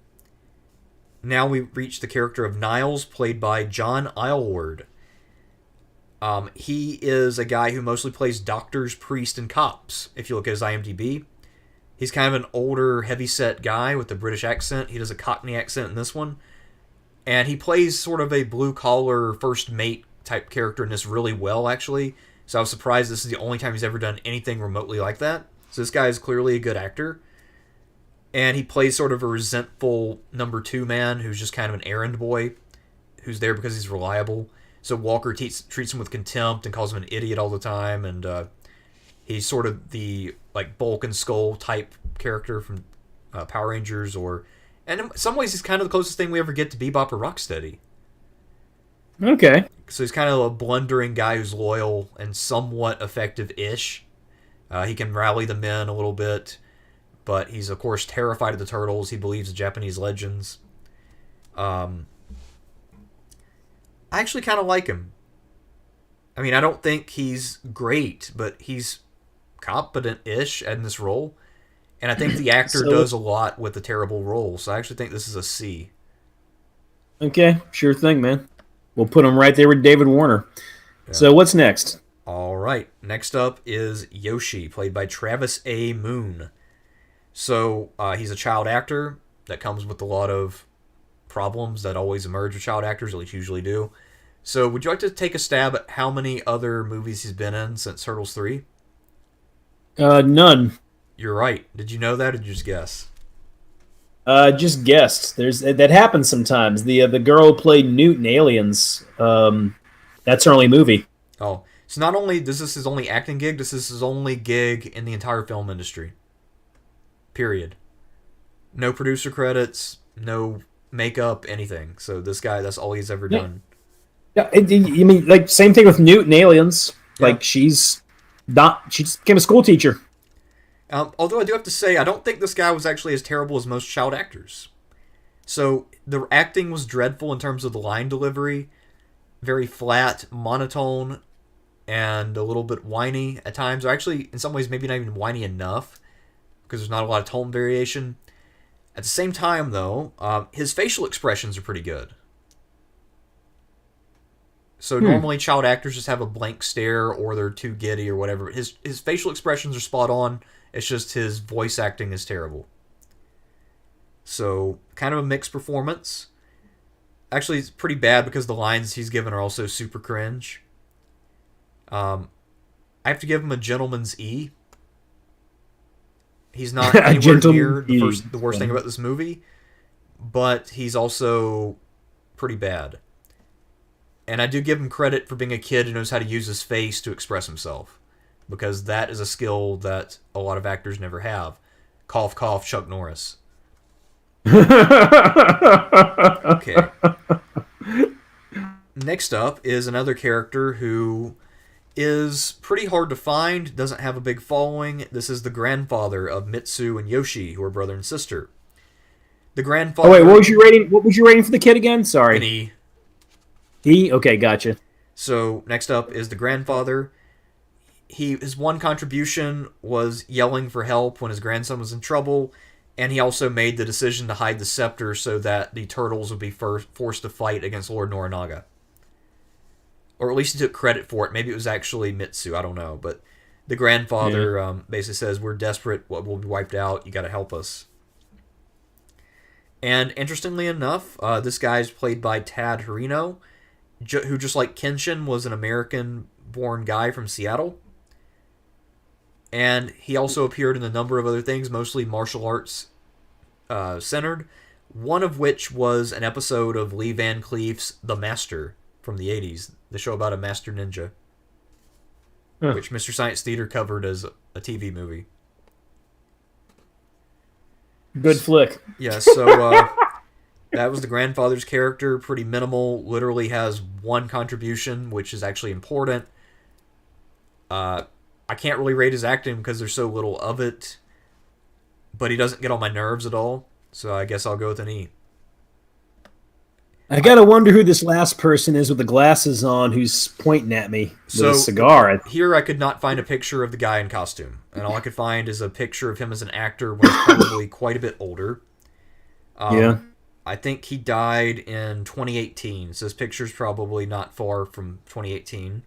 Now we reach the character of Niles, played by John Aylward. He is a guy who mostly plays doctors, priests, and cops. If you look at his IMDb, he's kind of an older, heavyset guy with a British accent. He does a Cockney accent in this one, and he plays sort of a blue-collar first mate type character in this really well, actually. So I was surprised this is the only time he's ever done anything remotely like that. So this guy is clearly a good actor. And he plays sort of a resentful number two man who's just kind of an errand boy who's there because he's reliable. So Walker treats him with contempt and calls him an idiot all the time. And he's sort of the like Bulk and Skull type character from Power Rangers. And in some ways he's kind of the closest thing we ever get to Bebop or Rocksteady. Okay. So he's kind of a blundering guy who's loyal and somewhat effective-ish. He can rally the men a little bit, but he's, of course, terrified of the turtles. He believes in Japanese legends. I actually kind of like him. I mean, I don't think he's great, but he's competent-ish in this role. And I think the actor does a lot with the terrible role, so I actually think this is a C. Okay, sure thing, man. We'll put him right there with David Warner. Yeah. So what's next? All right. Next up is Yoshi, played by Travis A. Moon. So he's a child actor that comes with a lot of problems that always emerge with child actors, at least usually do. So would you like to take a stab at how many other movies he's been in since Turtles 3? None. You're right. Did you know that, or did you just guess? Just guessed. That happens sometimes. The girl who played Newt in Aliens. That's her only movie. Oh, so not only is this his only acting gig, this is his only gig in the entire film industry. Period. No producer credits, no makeup, anything. So this guy, that's all he's ever done. Yeah, you mean like same thing with Newt in Aliens? Yeah. Like she just became a school teacher. Although I do have to say, I don't think this guy was actually as terrible as most child actors. So the acting was dreadful in terms of the line delivery, very flat, monotone, and a little bit whiny at times. Or actually, in some ways, maybe not even whiny enough, because there's not a lot of tone variation. At the same time, though, his facial expressions are pretty good. So normally child actors just have a blank stare or they're too giddy or whatever. His facial expressions are spot on. It's just his voice acting is terrible. So kind of a mixed performance. Actually, it's pretty bad because the lines he's given are also super cringe. I have to give him a gentleman's E. He's not anywhere near the worst thing about this movie, but he's also pretty bad. And I do give him credit for being a kid who knows how to use his face to express himself, because that is a skill that a lot of actors never have. Cough, cough, Chuck Norris. Okay. Next up is another character who is pretty hard to find, doesn't have a big following. This is the grandfather of Mitsu and Yoshi, who are brother and sister. The grandfather... Oh, wait, what was your rating? What was your rating for the kid again? Sorry. An E. E? Okay, gotcha. So, next up is the grandfather. His one contribution was yelling for help when his grandson was in trouble, and he also made the decision to hide the scepter so that the turtles would be forced to fight against Lord Norinaga. Or at least he took credit for it. Maybe it was actually Mitsu, I don't know. But the grandfather basically says, we're desperate, we'll be wiped out, you gotta help us. And interestingly enough, this guy's played by Tad Hirino, who, just like Kenshin, was an American-born guy from Seattle. And he also appeared in a number of other things, mostly martial arts centered, one of which was an episode of Lee Van Cleef's The Master from the 80s, the show about a master ninja, which Mr. Science Theater covered as a TV movie. Good flick. Yeah, so that was the grandfather's character, pretty minimal, literally has one contribution, which is actually important. I can't really rate his acting because there's so little of it, but he doesn't get on my nerves at all, so I guess I'll go with an E. I gotta wonder who this last person is with the glasses on who's pointing at me with a cigar. Here I could not find a picture of the guy in costume, and all I could find is a picture of him as an actor when he's probably quite a bit older. Yeah. I think he died in 2018, so this picture's probably not far from 2018.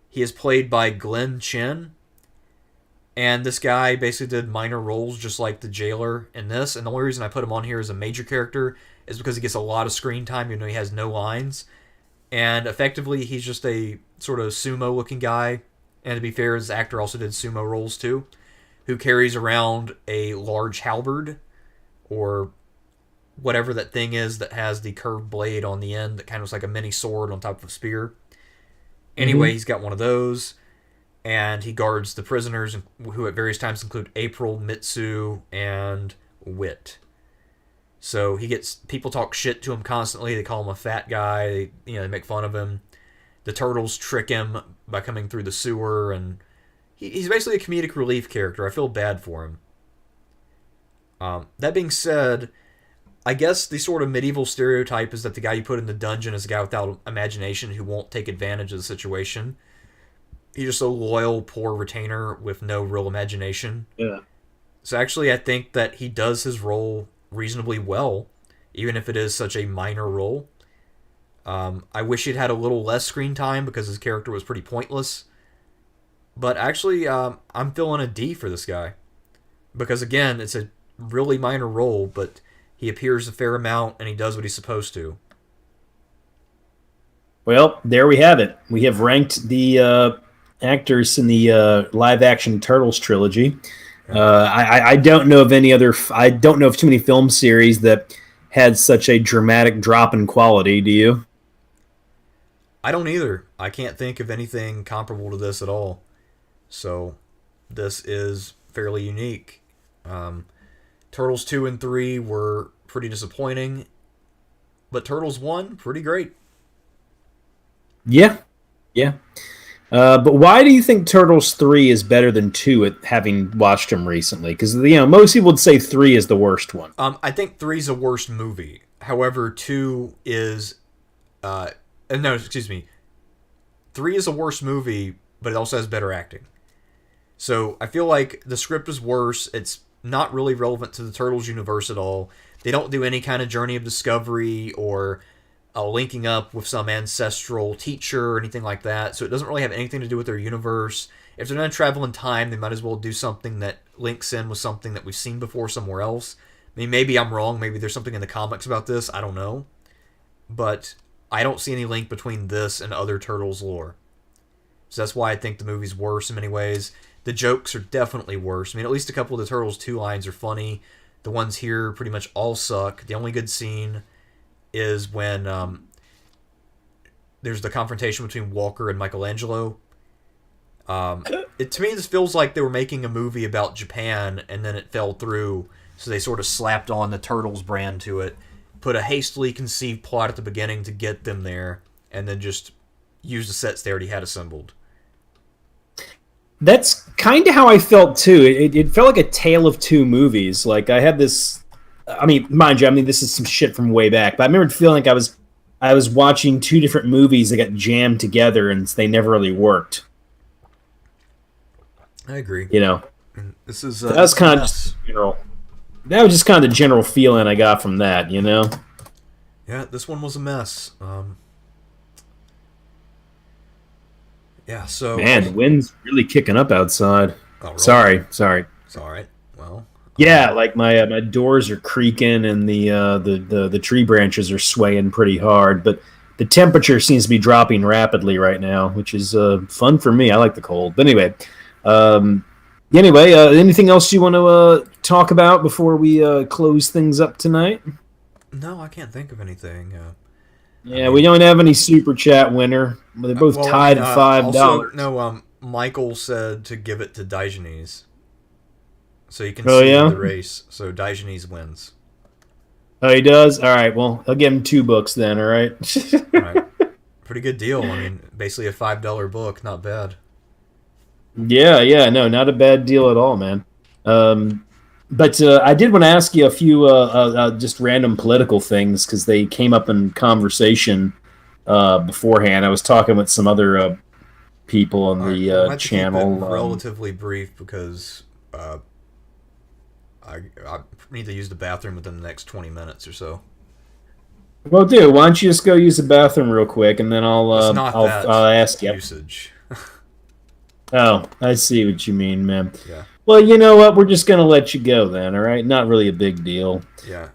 He is played by Glenn Chin, and this guy basically did minor roles just like the jailer in this, and the only reason I put him on here as a major character is because he gets a lot of screen time even though he has no lines, and effectively he's just a sort of sumo-looking guy, and to be fair, this actor also did sumo roles too, who carries around a large halberd, or whatever that thing is that has the curved blade on the end that kind of looks like a mini sword on top of a spear. Anyway, he's got one of those, and he guards the prisoners, who at various times include April, Mitsu, and Wit. So he gets people talk shit to him constantly. They call him a fat guy. They make fun of him. The turtles trick him by coming through the sewer, and he's basically a comedic relief character. I feel bad for him. That being said, I guess the sort of medieval stereotype is that the guy you put in the dungeon is a guy without imagination who won't take advantage of the situation. He's just a loyal, poor retainer with no real imagination. Yeah. So actually, I think that he does his role reasonably well, even if it is such a minor role. I wish he'd had a little less screen time because his character was pretty pointless. But actually, I'm feeling a D for this guy. Because again, it's a really minor role, but he appears a fair amount, and he does what he's supposed to. Well, there we have it. We have ranked the actors in the live-action Turtles trilogy. I don't know of any other. I don't know of too many film series that had such a dramatic drop in quality. Do you? I don't either. I can't think of anything comparable to this at all. So, this is fairly unique. Turtles 2 and 3 were pretty disappointing, but Turtles 1, pretty great. Yeah. But why do you think Turtles 3 is better than 2 at having watched them recently? Because, most people would say 3 is the worst one. I think 3 is the worst movie. However, 2 is... 3 is a worse movie, but it also has better acting. So, I feel like the script is worse. It's not really relevant to the Turtles universe at all. They don't do any kind of journey of discovery or linking up with some ancestral teacher or anything like that, so it doesn't really have anything to do with their universe. If they're going to travel in time, they might as well do something that links in with something that we've seen before somewhere else. I mean, maybe I'm wrong, maybe there's something in the comics about this, I don't know. But I don't see any link between this and other Turtles lore. So that's why I think the movie's worse in many ways. The jokes are definitely worse. I mean, at least a couple of the Turtles 2 lines are funny. The ones here pretty much all suck. The only good scene is when there's the confrontation between Walker and Michelangelo. To me, this feels like they were making a movie about Japan, and then it fell through, so they sort of slapped on the Turtles brand to it, put a hastily conceived plot at the beginning to get them there, and then just use the sets they already had assembled. That's kind of how I felt too. It felt like a tale of two movies. Like I had this. I mean, mind you, this is some shit from way back, but I remember feeling like I was watching two different movies that got jammed together and they never really worked. I agree. You know, this is that was kind of just general. That was just kind of the general feeling I got from that. You know. Yeah, this one was a mess. Yeah, so... Man, the wind's really kicking up outside. Oh, really? Sorry. It's alright. Well... Yeah, like my doors are creaking and the tree branches are swaying pretty hard, but the temperature seems to be dropping rapidly right now, which is fun for me. I like the cold. But anyway, anything else you want to talk about before we close things up tonight? No, I can't think of anything. We don't have any super chat winner. They're both tied at $5. Also, Michael said to give it to Diogenes, so you can see the race. So Diogenes wins. Oh, he does. All right. Well, I'll give him 2 books then. All right. All right. Pretty good deal. Basically a $5 book. Not bad. Yeah. No, not a bad deal at all, man. But I did want to ask you a few just random political things because they came up in conversation beforehand. I was talking with some other people on the channel. Keep it relatively brief because I need to use the bathroom within the next 20 minutes or so. Well, dude, why don't you just go use the bathroom real quick, and then I'll ask you. Usage. Oh, I see what you mean, man. Yeah. Well, you know what? We're just gonna let you go then. All right, not really a big deal. Yeah.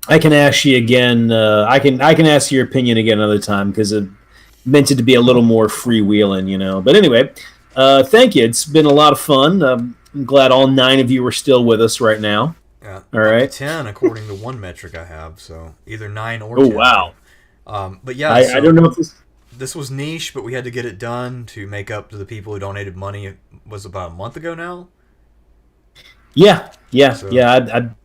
I can ask you again. I can ask your opinion again another time because it meant it to be a little more freewheeling, you know. But anyway, thank you. It's been a lot of fun. I'm glad all 9 of you are still with us right now. Yeah. All right. 10 according to one metric I have, so either 9 or 10. Oh wow. But yeah, I don't know if this was niche, but we had to get it done to make up to the people who donated money. It was about a month ago now. Yeah. I'm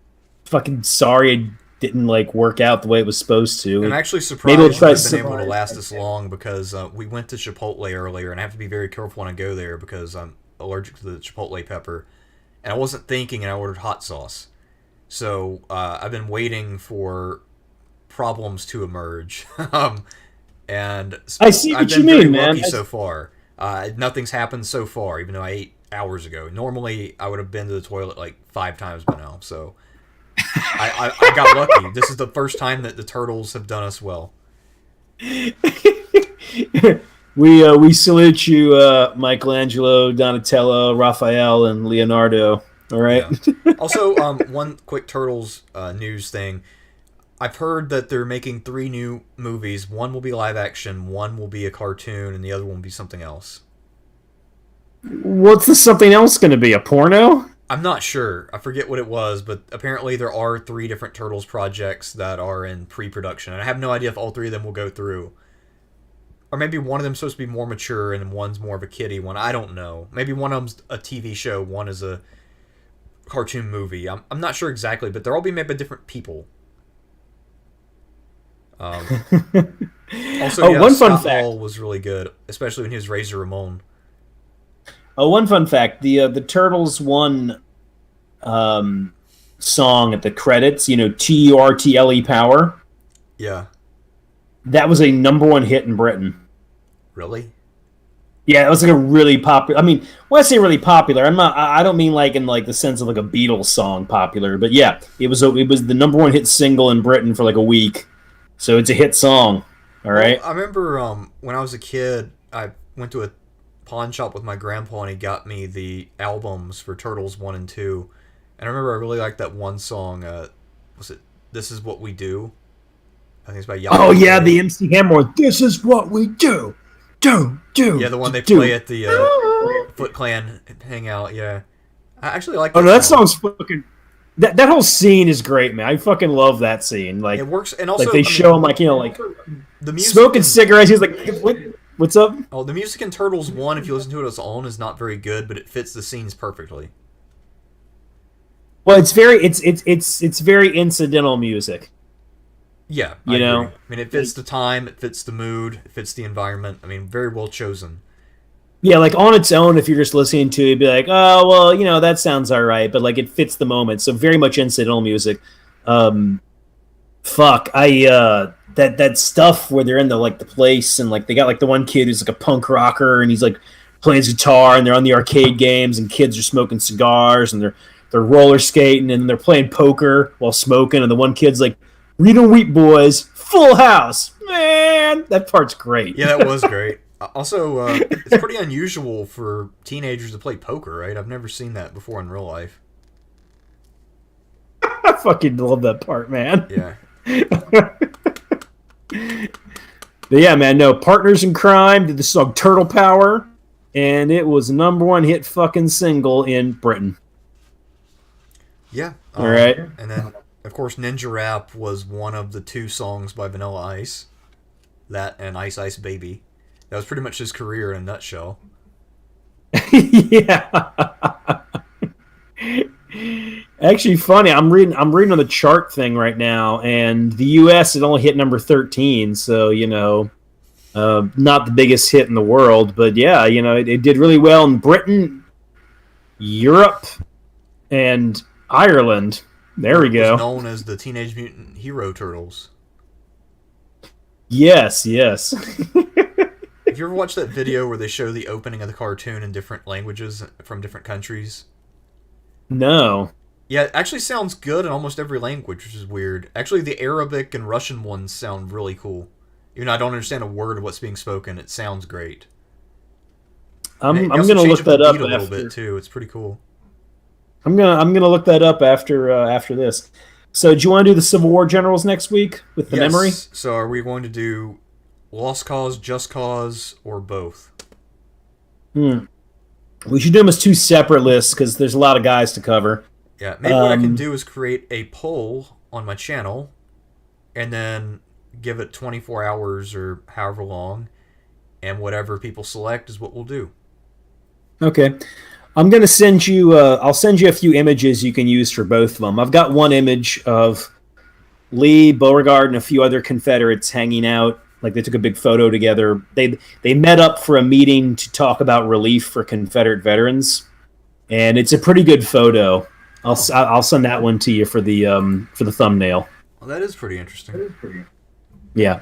fucking sorry it didn't work out the way it was supposed to. I'm actually surprised we've been able to last this long because we went to Chipotle earlier, and I have to be very careful when I go there because I'm allergic to the Chipotle pepper, and I wasn't thinking, and I ordered hot sauce. So I've been waiting for problems to emerge. And I see what you mean, man. Lucky so far. Nothing's happened so far, even though I ate hours ago. Normally, I would have been to the toilet 5 times by now. So I got lucky. This is the first time that the turtles have done us well. We salute you, Michelangelo, Donatello, Raphael, and Leonardo. All right. Yeah. Also, one quick Turtles news thing. I've heard that they're making 3 new movies. One will be live action, one will be a cartoon, and the other one will be something else. What's the something else going to be? A porno? I'm not sure. I forget what it was, but apparently there are 3 different Turtles projects that are in pre-production. And I have no idea if all 3 of them will go through. Or maybe one of them's supposed to be more mature and one's more of a kiddie one. I don't know. Maybe one of them's a TV show, one is a cartoon movie. I'm not sure exactly, but they're all being made by different people. Also, one fun Scott fact Hall was really good, especially when he was Razor Ramon. One fun fact: the Turtles one song at the credits, TURTLE Power. Yeah, that was a #1 hit in Britain. Really? Yeah, it was a really popular. I mean, when I say really popular, I don't mean in the sense of a Beatles song popular, but yeah, it was the #1 hit single in Britain for a week. So it's a hit song, all right? Well, I remember when I was a kid, I went to a pawn shop with my grandpa, and he got me the albums for Turtles 1 and 2. And I remember I really liked that one song. Was it This Is What We Do? I think it's by Yahoo. Oh, yeah, the MC Hammer. This is what we do. Do. Yeah, the one they play at the Foot Clan hangout, yeah. I actually like that. Oh, no, that song's fucking... That whole scene is great, man. I fucking love that scene. It works, and also they show him the music smoking cigarettes. He's like, "What's up?" Oh, the music in Turtles 1, if you listen to it as own, is not very good, but it fits the scenes perfectly. Well, it's very incidental music. Yeah, I You agree. know, I mean, it fits the time, it fits the mood, it fits the environment. I mean, very well chosen. yeah, like on its own, if you're just listening to it, be like, oh well, that sounds all right, but like it fits the moment. So very much incidental music. Um, fuck, I that stuff where they're in the place and like they got like the one kid who's like a punk rocker and he's like playing his guitar and they're on the arcade games and kids are smoking cigars and they're roller skating and they're playing poker while smoking and the one kid's like, Rita Wheat Boys, Full House, man, that part's great. Yeah, that was great. Also, it's pretty unusual for teenagers to play poker, right? I've never seen that before in real life. I fucking love that part, man. Yeah. But yeah, man, no, Partners in Crime did the song Turtle Power, and it was the number one hit fucking single in Britain. Yeah. All right. And then, of course, Ninja Rap was one of the 2 songs by Vanilla Ice. That and Ice Ice Baby. That was pretty much his career in a nutshell. Yeah. Actually, funny. I'm reading on the chart thing right now, and the U.S. it only hit number 13. So not the biggest hit in the world, but yeah, it did really well in Britain, Europe, and Ireland. There we go. It was known as the Teenage Mutant Hero Turtles. Yes. Have you ever watched that video where they show the opening of the cartoon in different languages from different countries? No. Yeah, it actually sounds good in almost every language, which is weird. Actually, the Arabic and Russian ones sound really cool. Even though I don't understand a word of what's being spoken, it sounds great. I'm gonna look that up a little bit too. It's pretty cool. I'm gonna look that up after this. So, do you want to do the Civil War generals next week with the memory? So, are we going to do Lost Cause, Just Cause, or both? We should do them as 2 separate lists because there's a lot of guys to cover. Yeah, maybe what I can do is create a poll on my channel, and then give it 24 hours or however long, and whatever people select is what we'll do. Okay. I'm going to send you, I'll send you a few images you can use for both of them. I've got one image of Lee, Beauregard, and a few other Confederates hanging out. Like they took a big photo together. They met up for a meeting to talk about relief for Confederate veterans. And it's a pretty good photo. I'll send that one to you for the thumbnail. Well, that is pretty interesting. Yeah.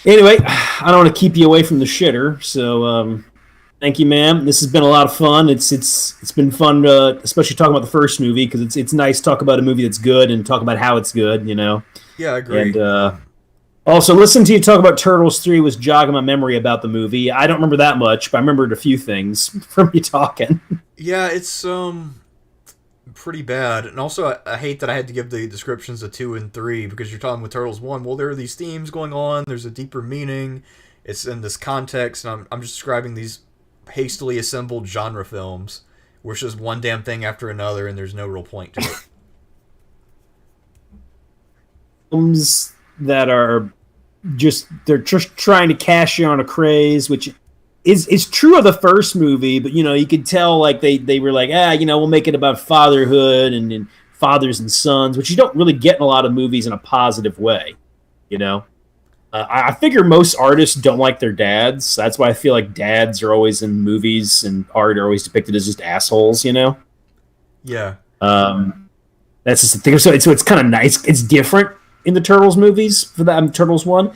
Anyway, I don't want to keep you away from the shitter, so thank you, ma'am. This has been a lot of fun. It's been fun, especially talking about the first movie because it's nice to talk about a movie that's good and talk about how it's good. Yeah, I agree. And also, listening to you talk about Turtles 3 was jogging my memory about the movie. I don't remember that much, but I remembered a few things from you talking. Yeah, it's pretty bad. And also, I hate that I had to give the descriptions of 2 and 3 because you're talking with Turtles 1. Well, there are these themes going on. There's a deeper meaning. It's in this context, and I'm just describing these hastily assembled genre films where it's just one damn thing after another, and there's no real point to it. Films that are they're just trying to cash in on a craze, which is true of the first movie, but you could tell like they were like, we'll make it about fatherhood and fathers and sons, which you don't really get in a lot of movies in a positive way. I figure most artists don't like their dads. That's why I feel like dads are always in movies and art are always depicted as just assholes. Yeah. That's just the thing. So it's kind of nice. It's different in the Turtles movies for that Turtles 1.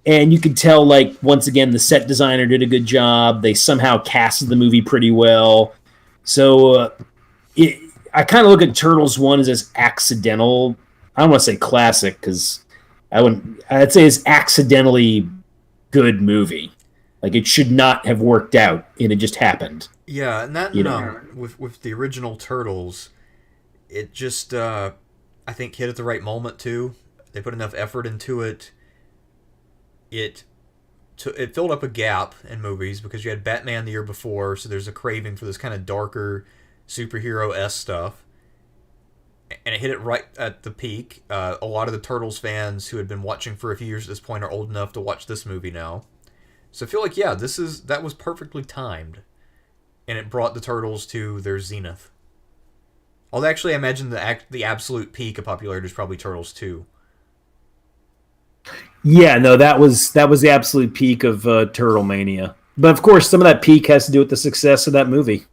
And you could tell, like, once again, the set designer did a good job. They somehow casted the movie pretty well. So I kind of look at Turtles 1 as accidental. I don't want to say classic because I'd say it's accidentally good movie. Like, it should not have worked out, and it just happened. Yeah, and that, with the original Turtles, it just, I think, hit at the right moment, too. They put enough effort into it. It filled up a gap in movies because you had Batman the year before, so there's a craving for this kind of darker superhero-esque stuff. And it hit it right at the peak. A lot of the Turtles fans who had been watching for a few years at this point are old enough to watch this movie now. So I feel like, yeah, that was perfectly timed. And it brought the Turtles to their zenith. Although actually I imagine the absolute peak of popularity is probably Turtles 2. Yeah, no, that was the absolute peak of Turtle Mania. But of course, some of that peak has to do with the success of that movie.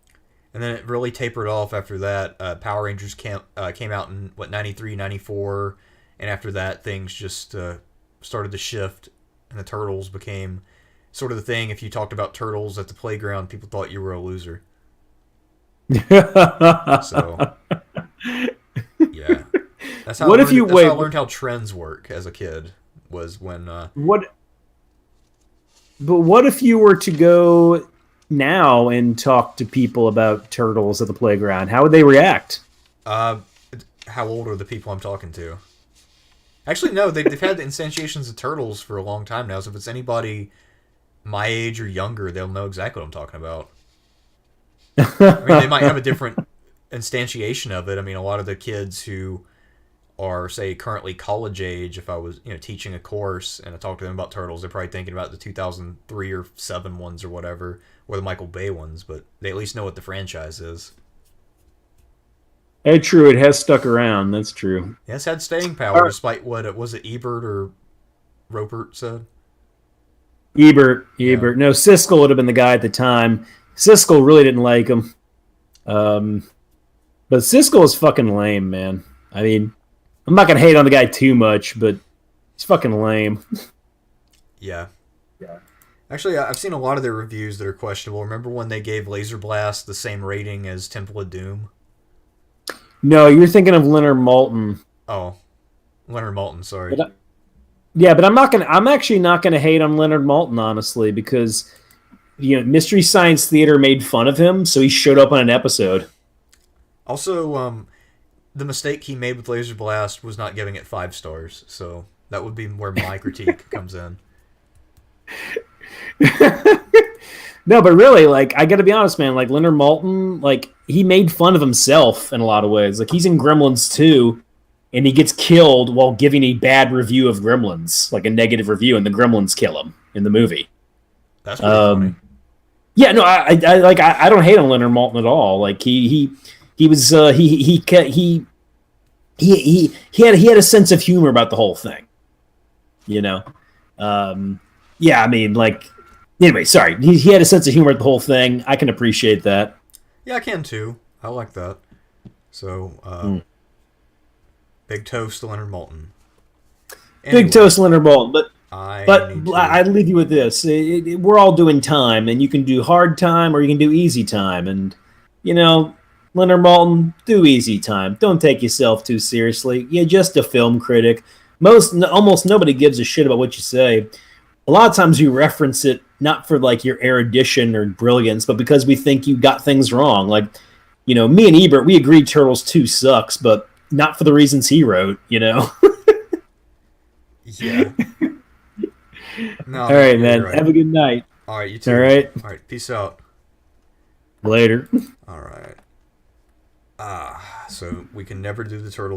And then it really tapered off after that. Power Rangers came out in, 93, 94. And after that, things just started to shift, and the Turtles became sort of the thing. If you talked about Turtles at the playground, people thought you were a loser. So, yeah. That's how What I if learned, you that's how wait? I learned how trends work as a kid, was when What? But what if you were to go now and talk to people about turtles at the playground? How would they react? uh, how old are the people I'm talking to? Actually, no, they've had the instantiations of turtles for a long time now. So if it's anybody my age or younger, they'll know exactly what I'm talking about. I mean, they might have a different instantiation of it. I mean, a lot of the kids who are, say, currently college age, if I was, teaching a course and I talk to them about turtles, they're probably thinking about the 2003 or 7 ones or whatever, or the Michael Bay ones, but they at least know what the franchise is. Hey, true. It has stuck around. That's true. Yeah, it's had staying All power right. despite what it was, it Ebert or Ropert said. Ebert, Yeah. Ebert. No, Siskel would have been the guy at the time. Siskel really didn't like him. Um, but Siskel is fucking lame, man. I mean, I'm not gonna hate on the guy too much, but he's fucking lame. Yeah. Actually, I've seen a lot of their reviews that are questionable. Remember when they gave Laser Blast the same rating as Temple of Doom? No, you're thinking of Leonard Maltin. Oh, Leonard Maltin, sorry. But yeah, but I'm actually not gonna hate on Leonard Maltin honestly because Mystery Science Theater made fun of him, so he showed up on an episode. Also, the mistake he made with Laser Blast was not giving it 5 stars, so that would be where my critique comes in. No, but really, like, I got to be honest, man. Like Leonard Maltin, like he made fun of himself in a lot of ways. Like he's in Gremlins 2, and he gets killed while giving a bad review of Gremlins, like a negative review, and the Gremlins kill him in the movie. That's pretty funny. Yeah, no, I don't hate on Leonard Maltin at all. Like he was he had a sense of humor about the whole thing. You know, yeah, I mean, like, anyway, sorry, he had a sense of humor at the whole thing. I can appreciate that. Yeah, I can too. I like that. So, big toast to Leonard Maltin. Big toast, Leonard Maltin, I but need to. I'd leave you with this: we're all doing time, and you can do hard time or you can do easy time, and Leonard Maltin, do easy time. Don't take yourself too seriously. You're just a film critic. Almost nobody gives a shit about what you say. A lot of times you reference it not for like your erudition or brilliance, but because we think you got things wrong. Like, me and Ebert, we agreed Turtles 2 sucks, but not for the reasons he wrote, Yeah. No, All right, you're man. right. Have a good night. All right, you too. All right. All right, peace out. Later. All right. So we can never do the Turtles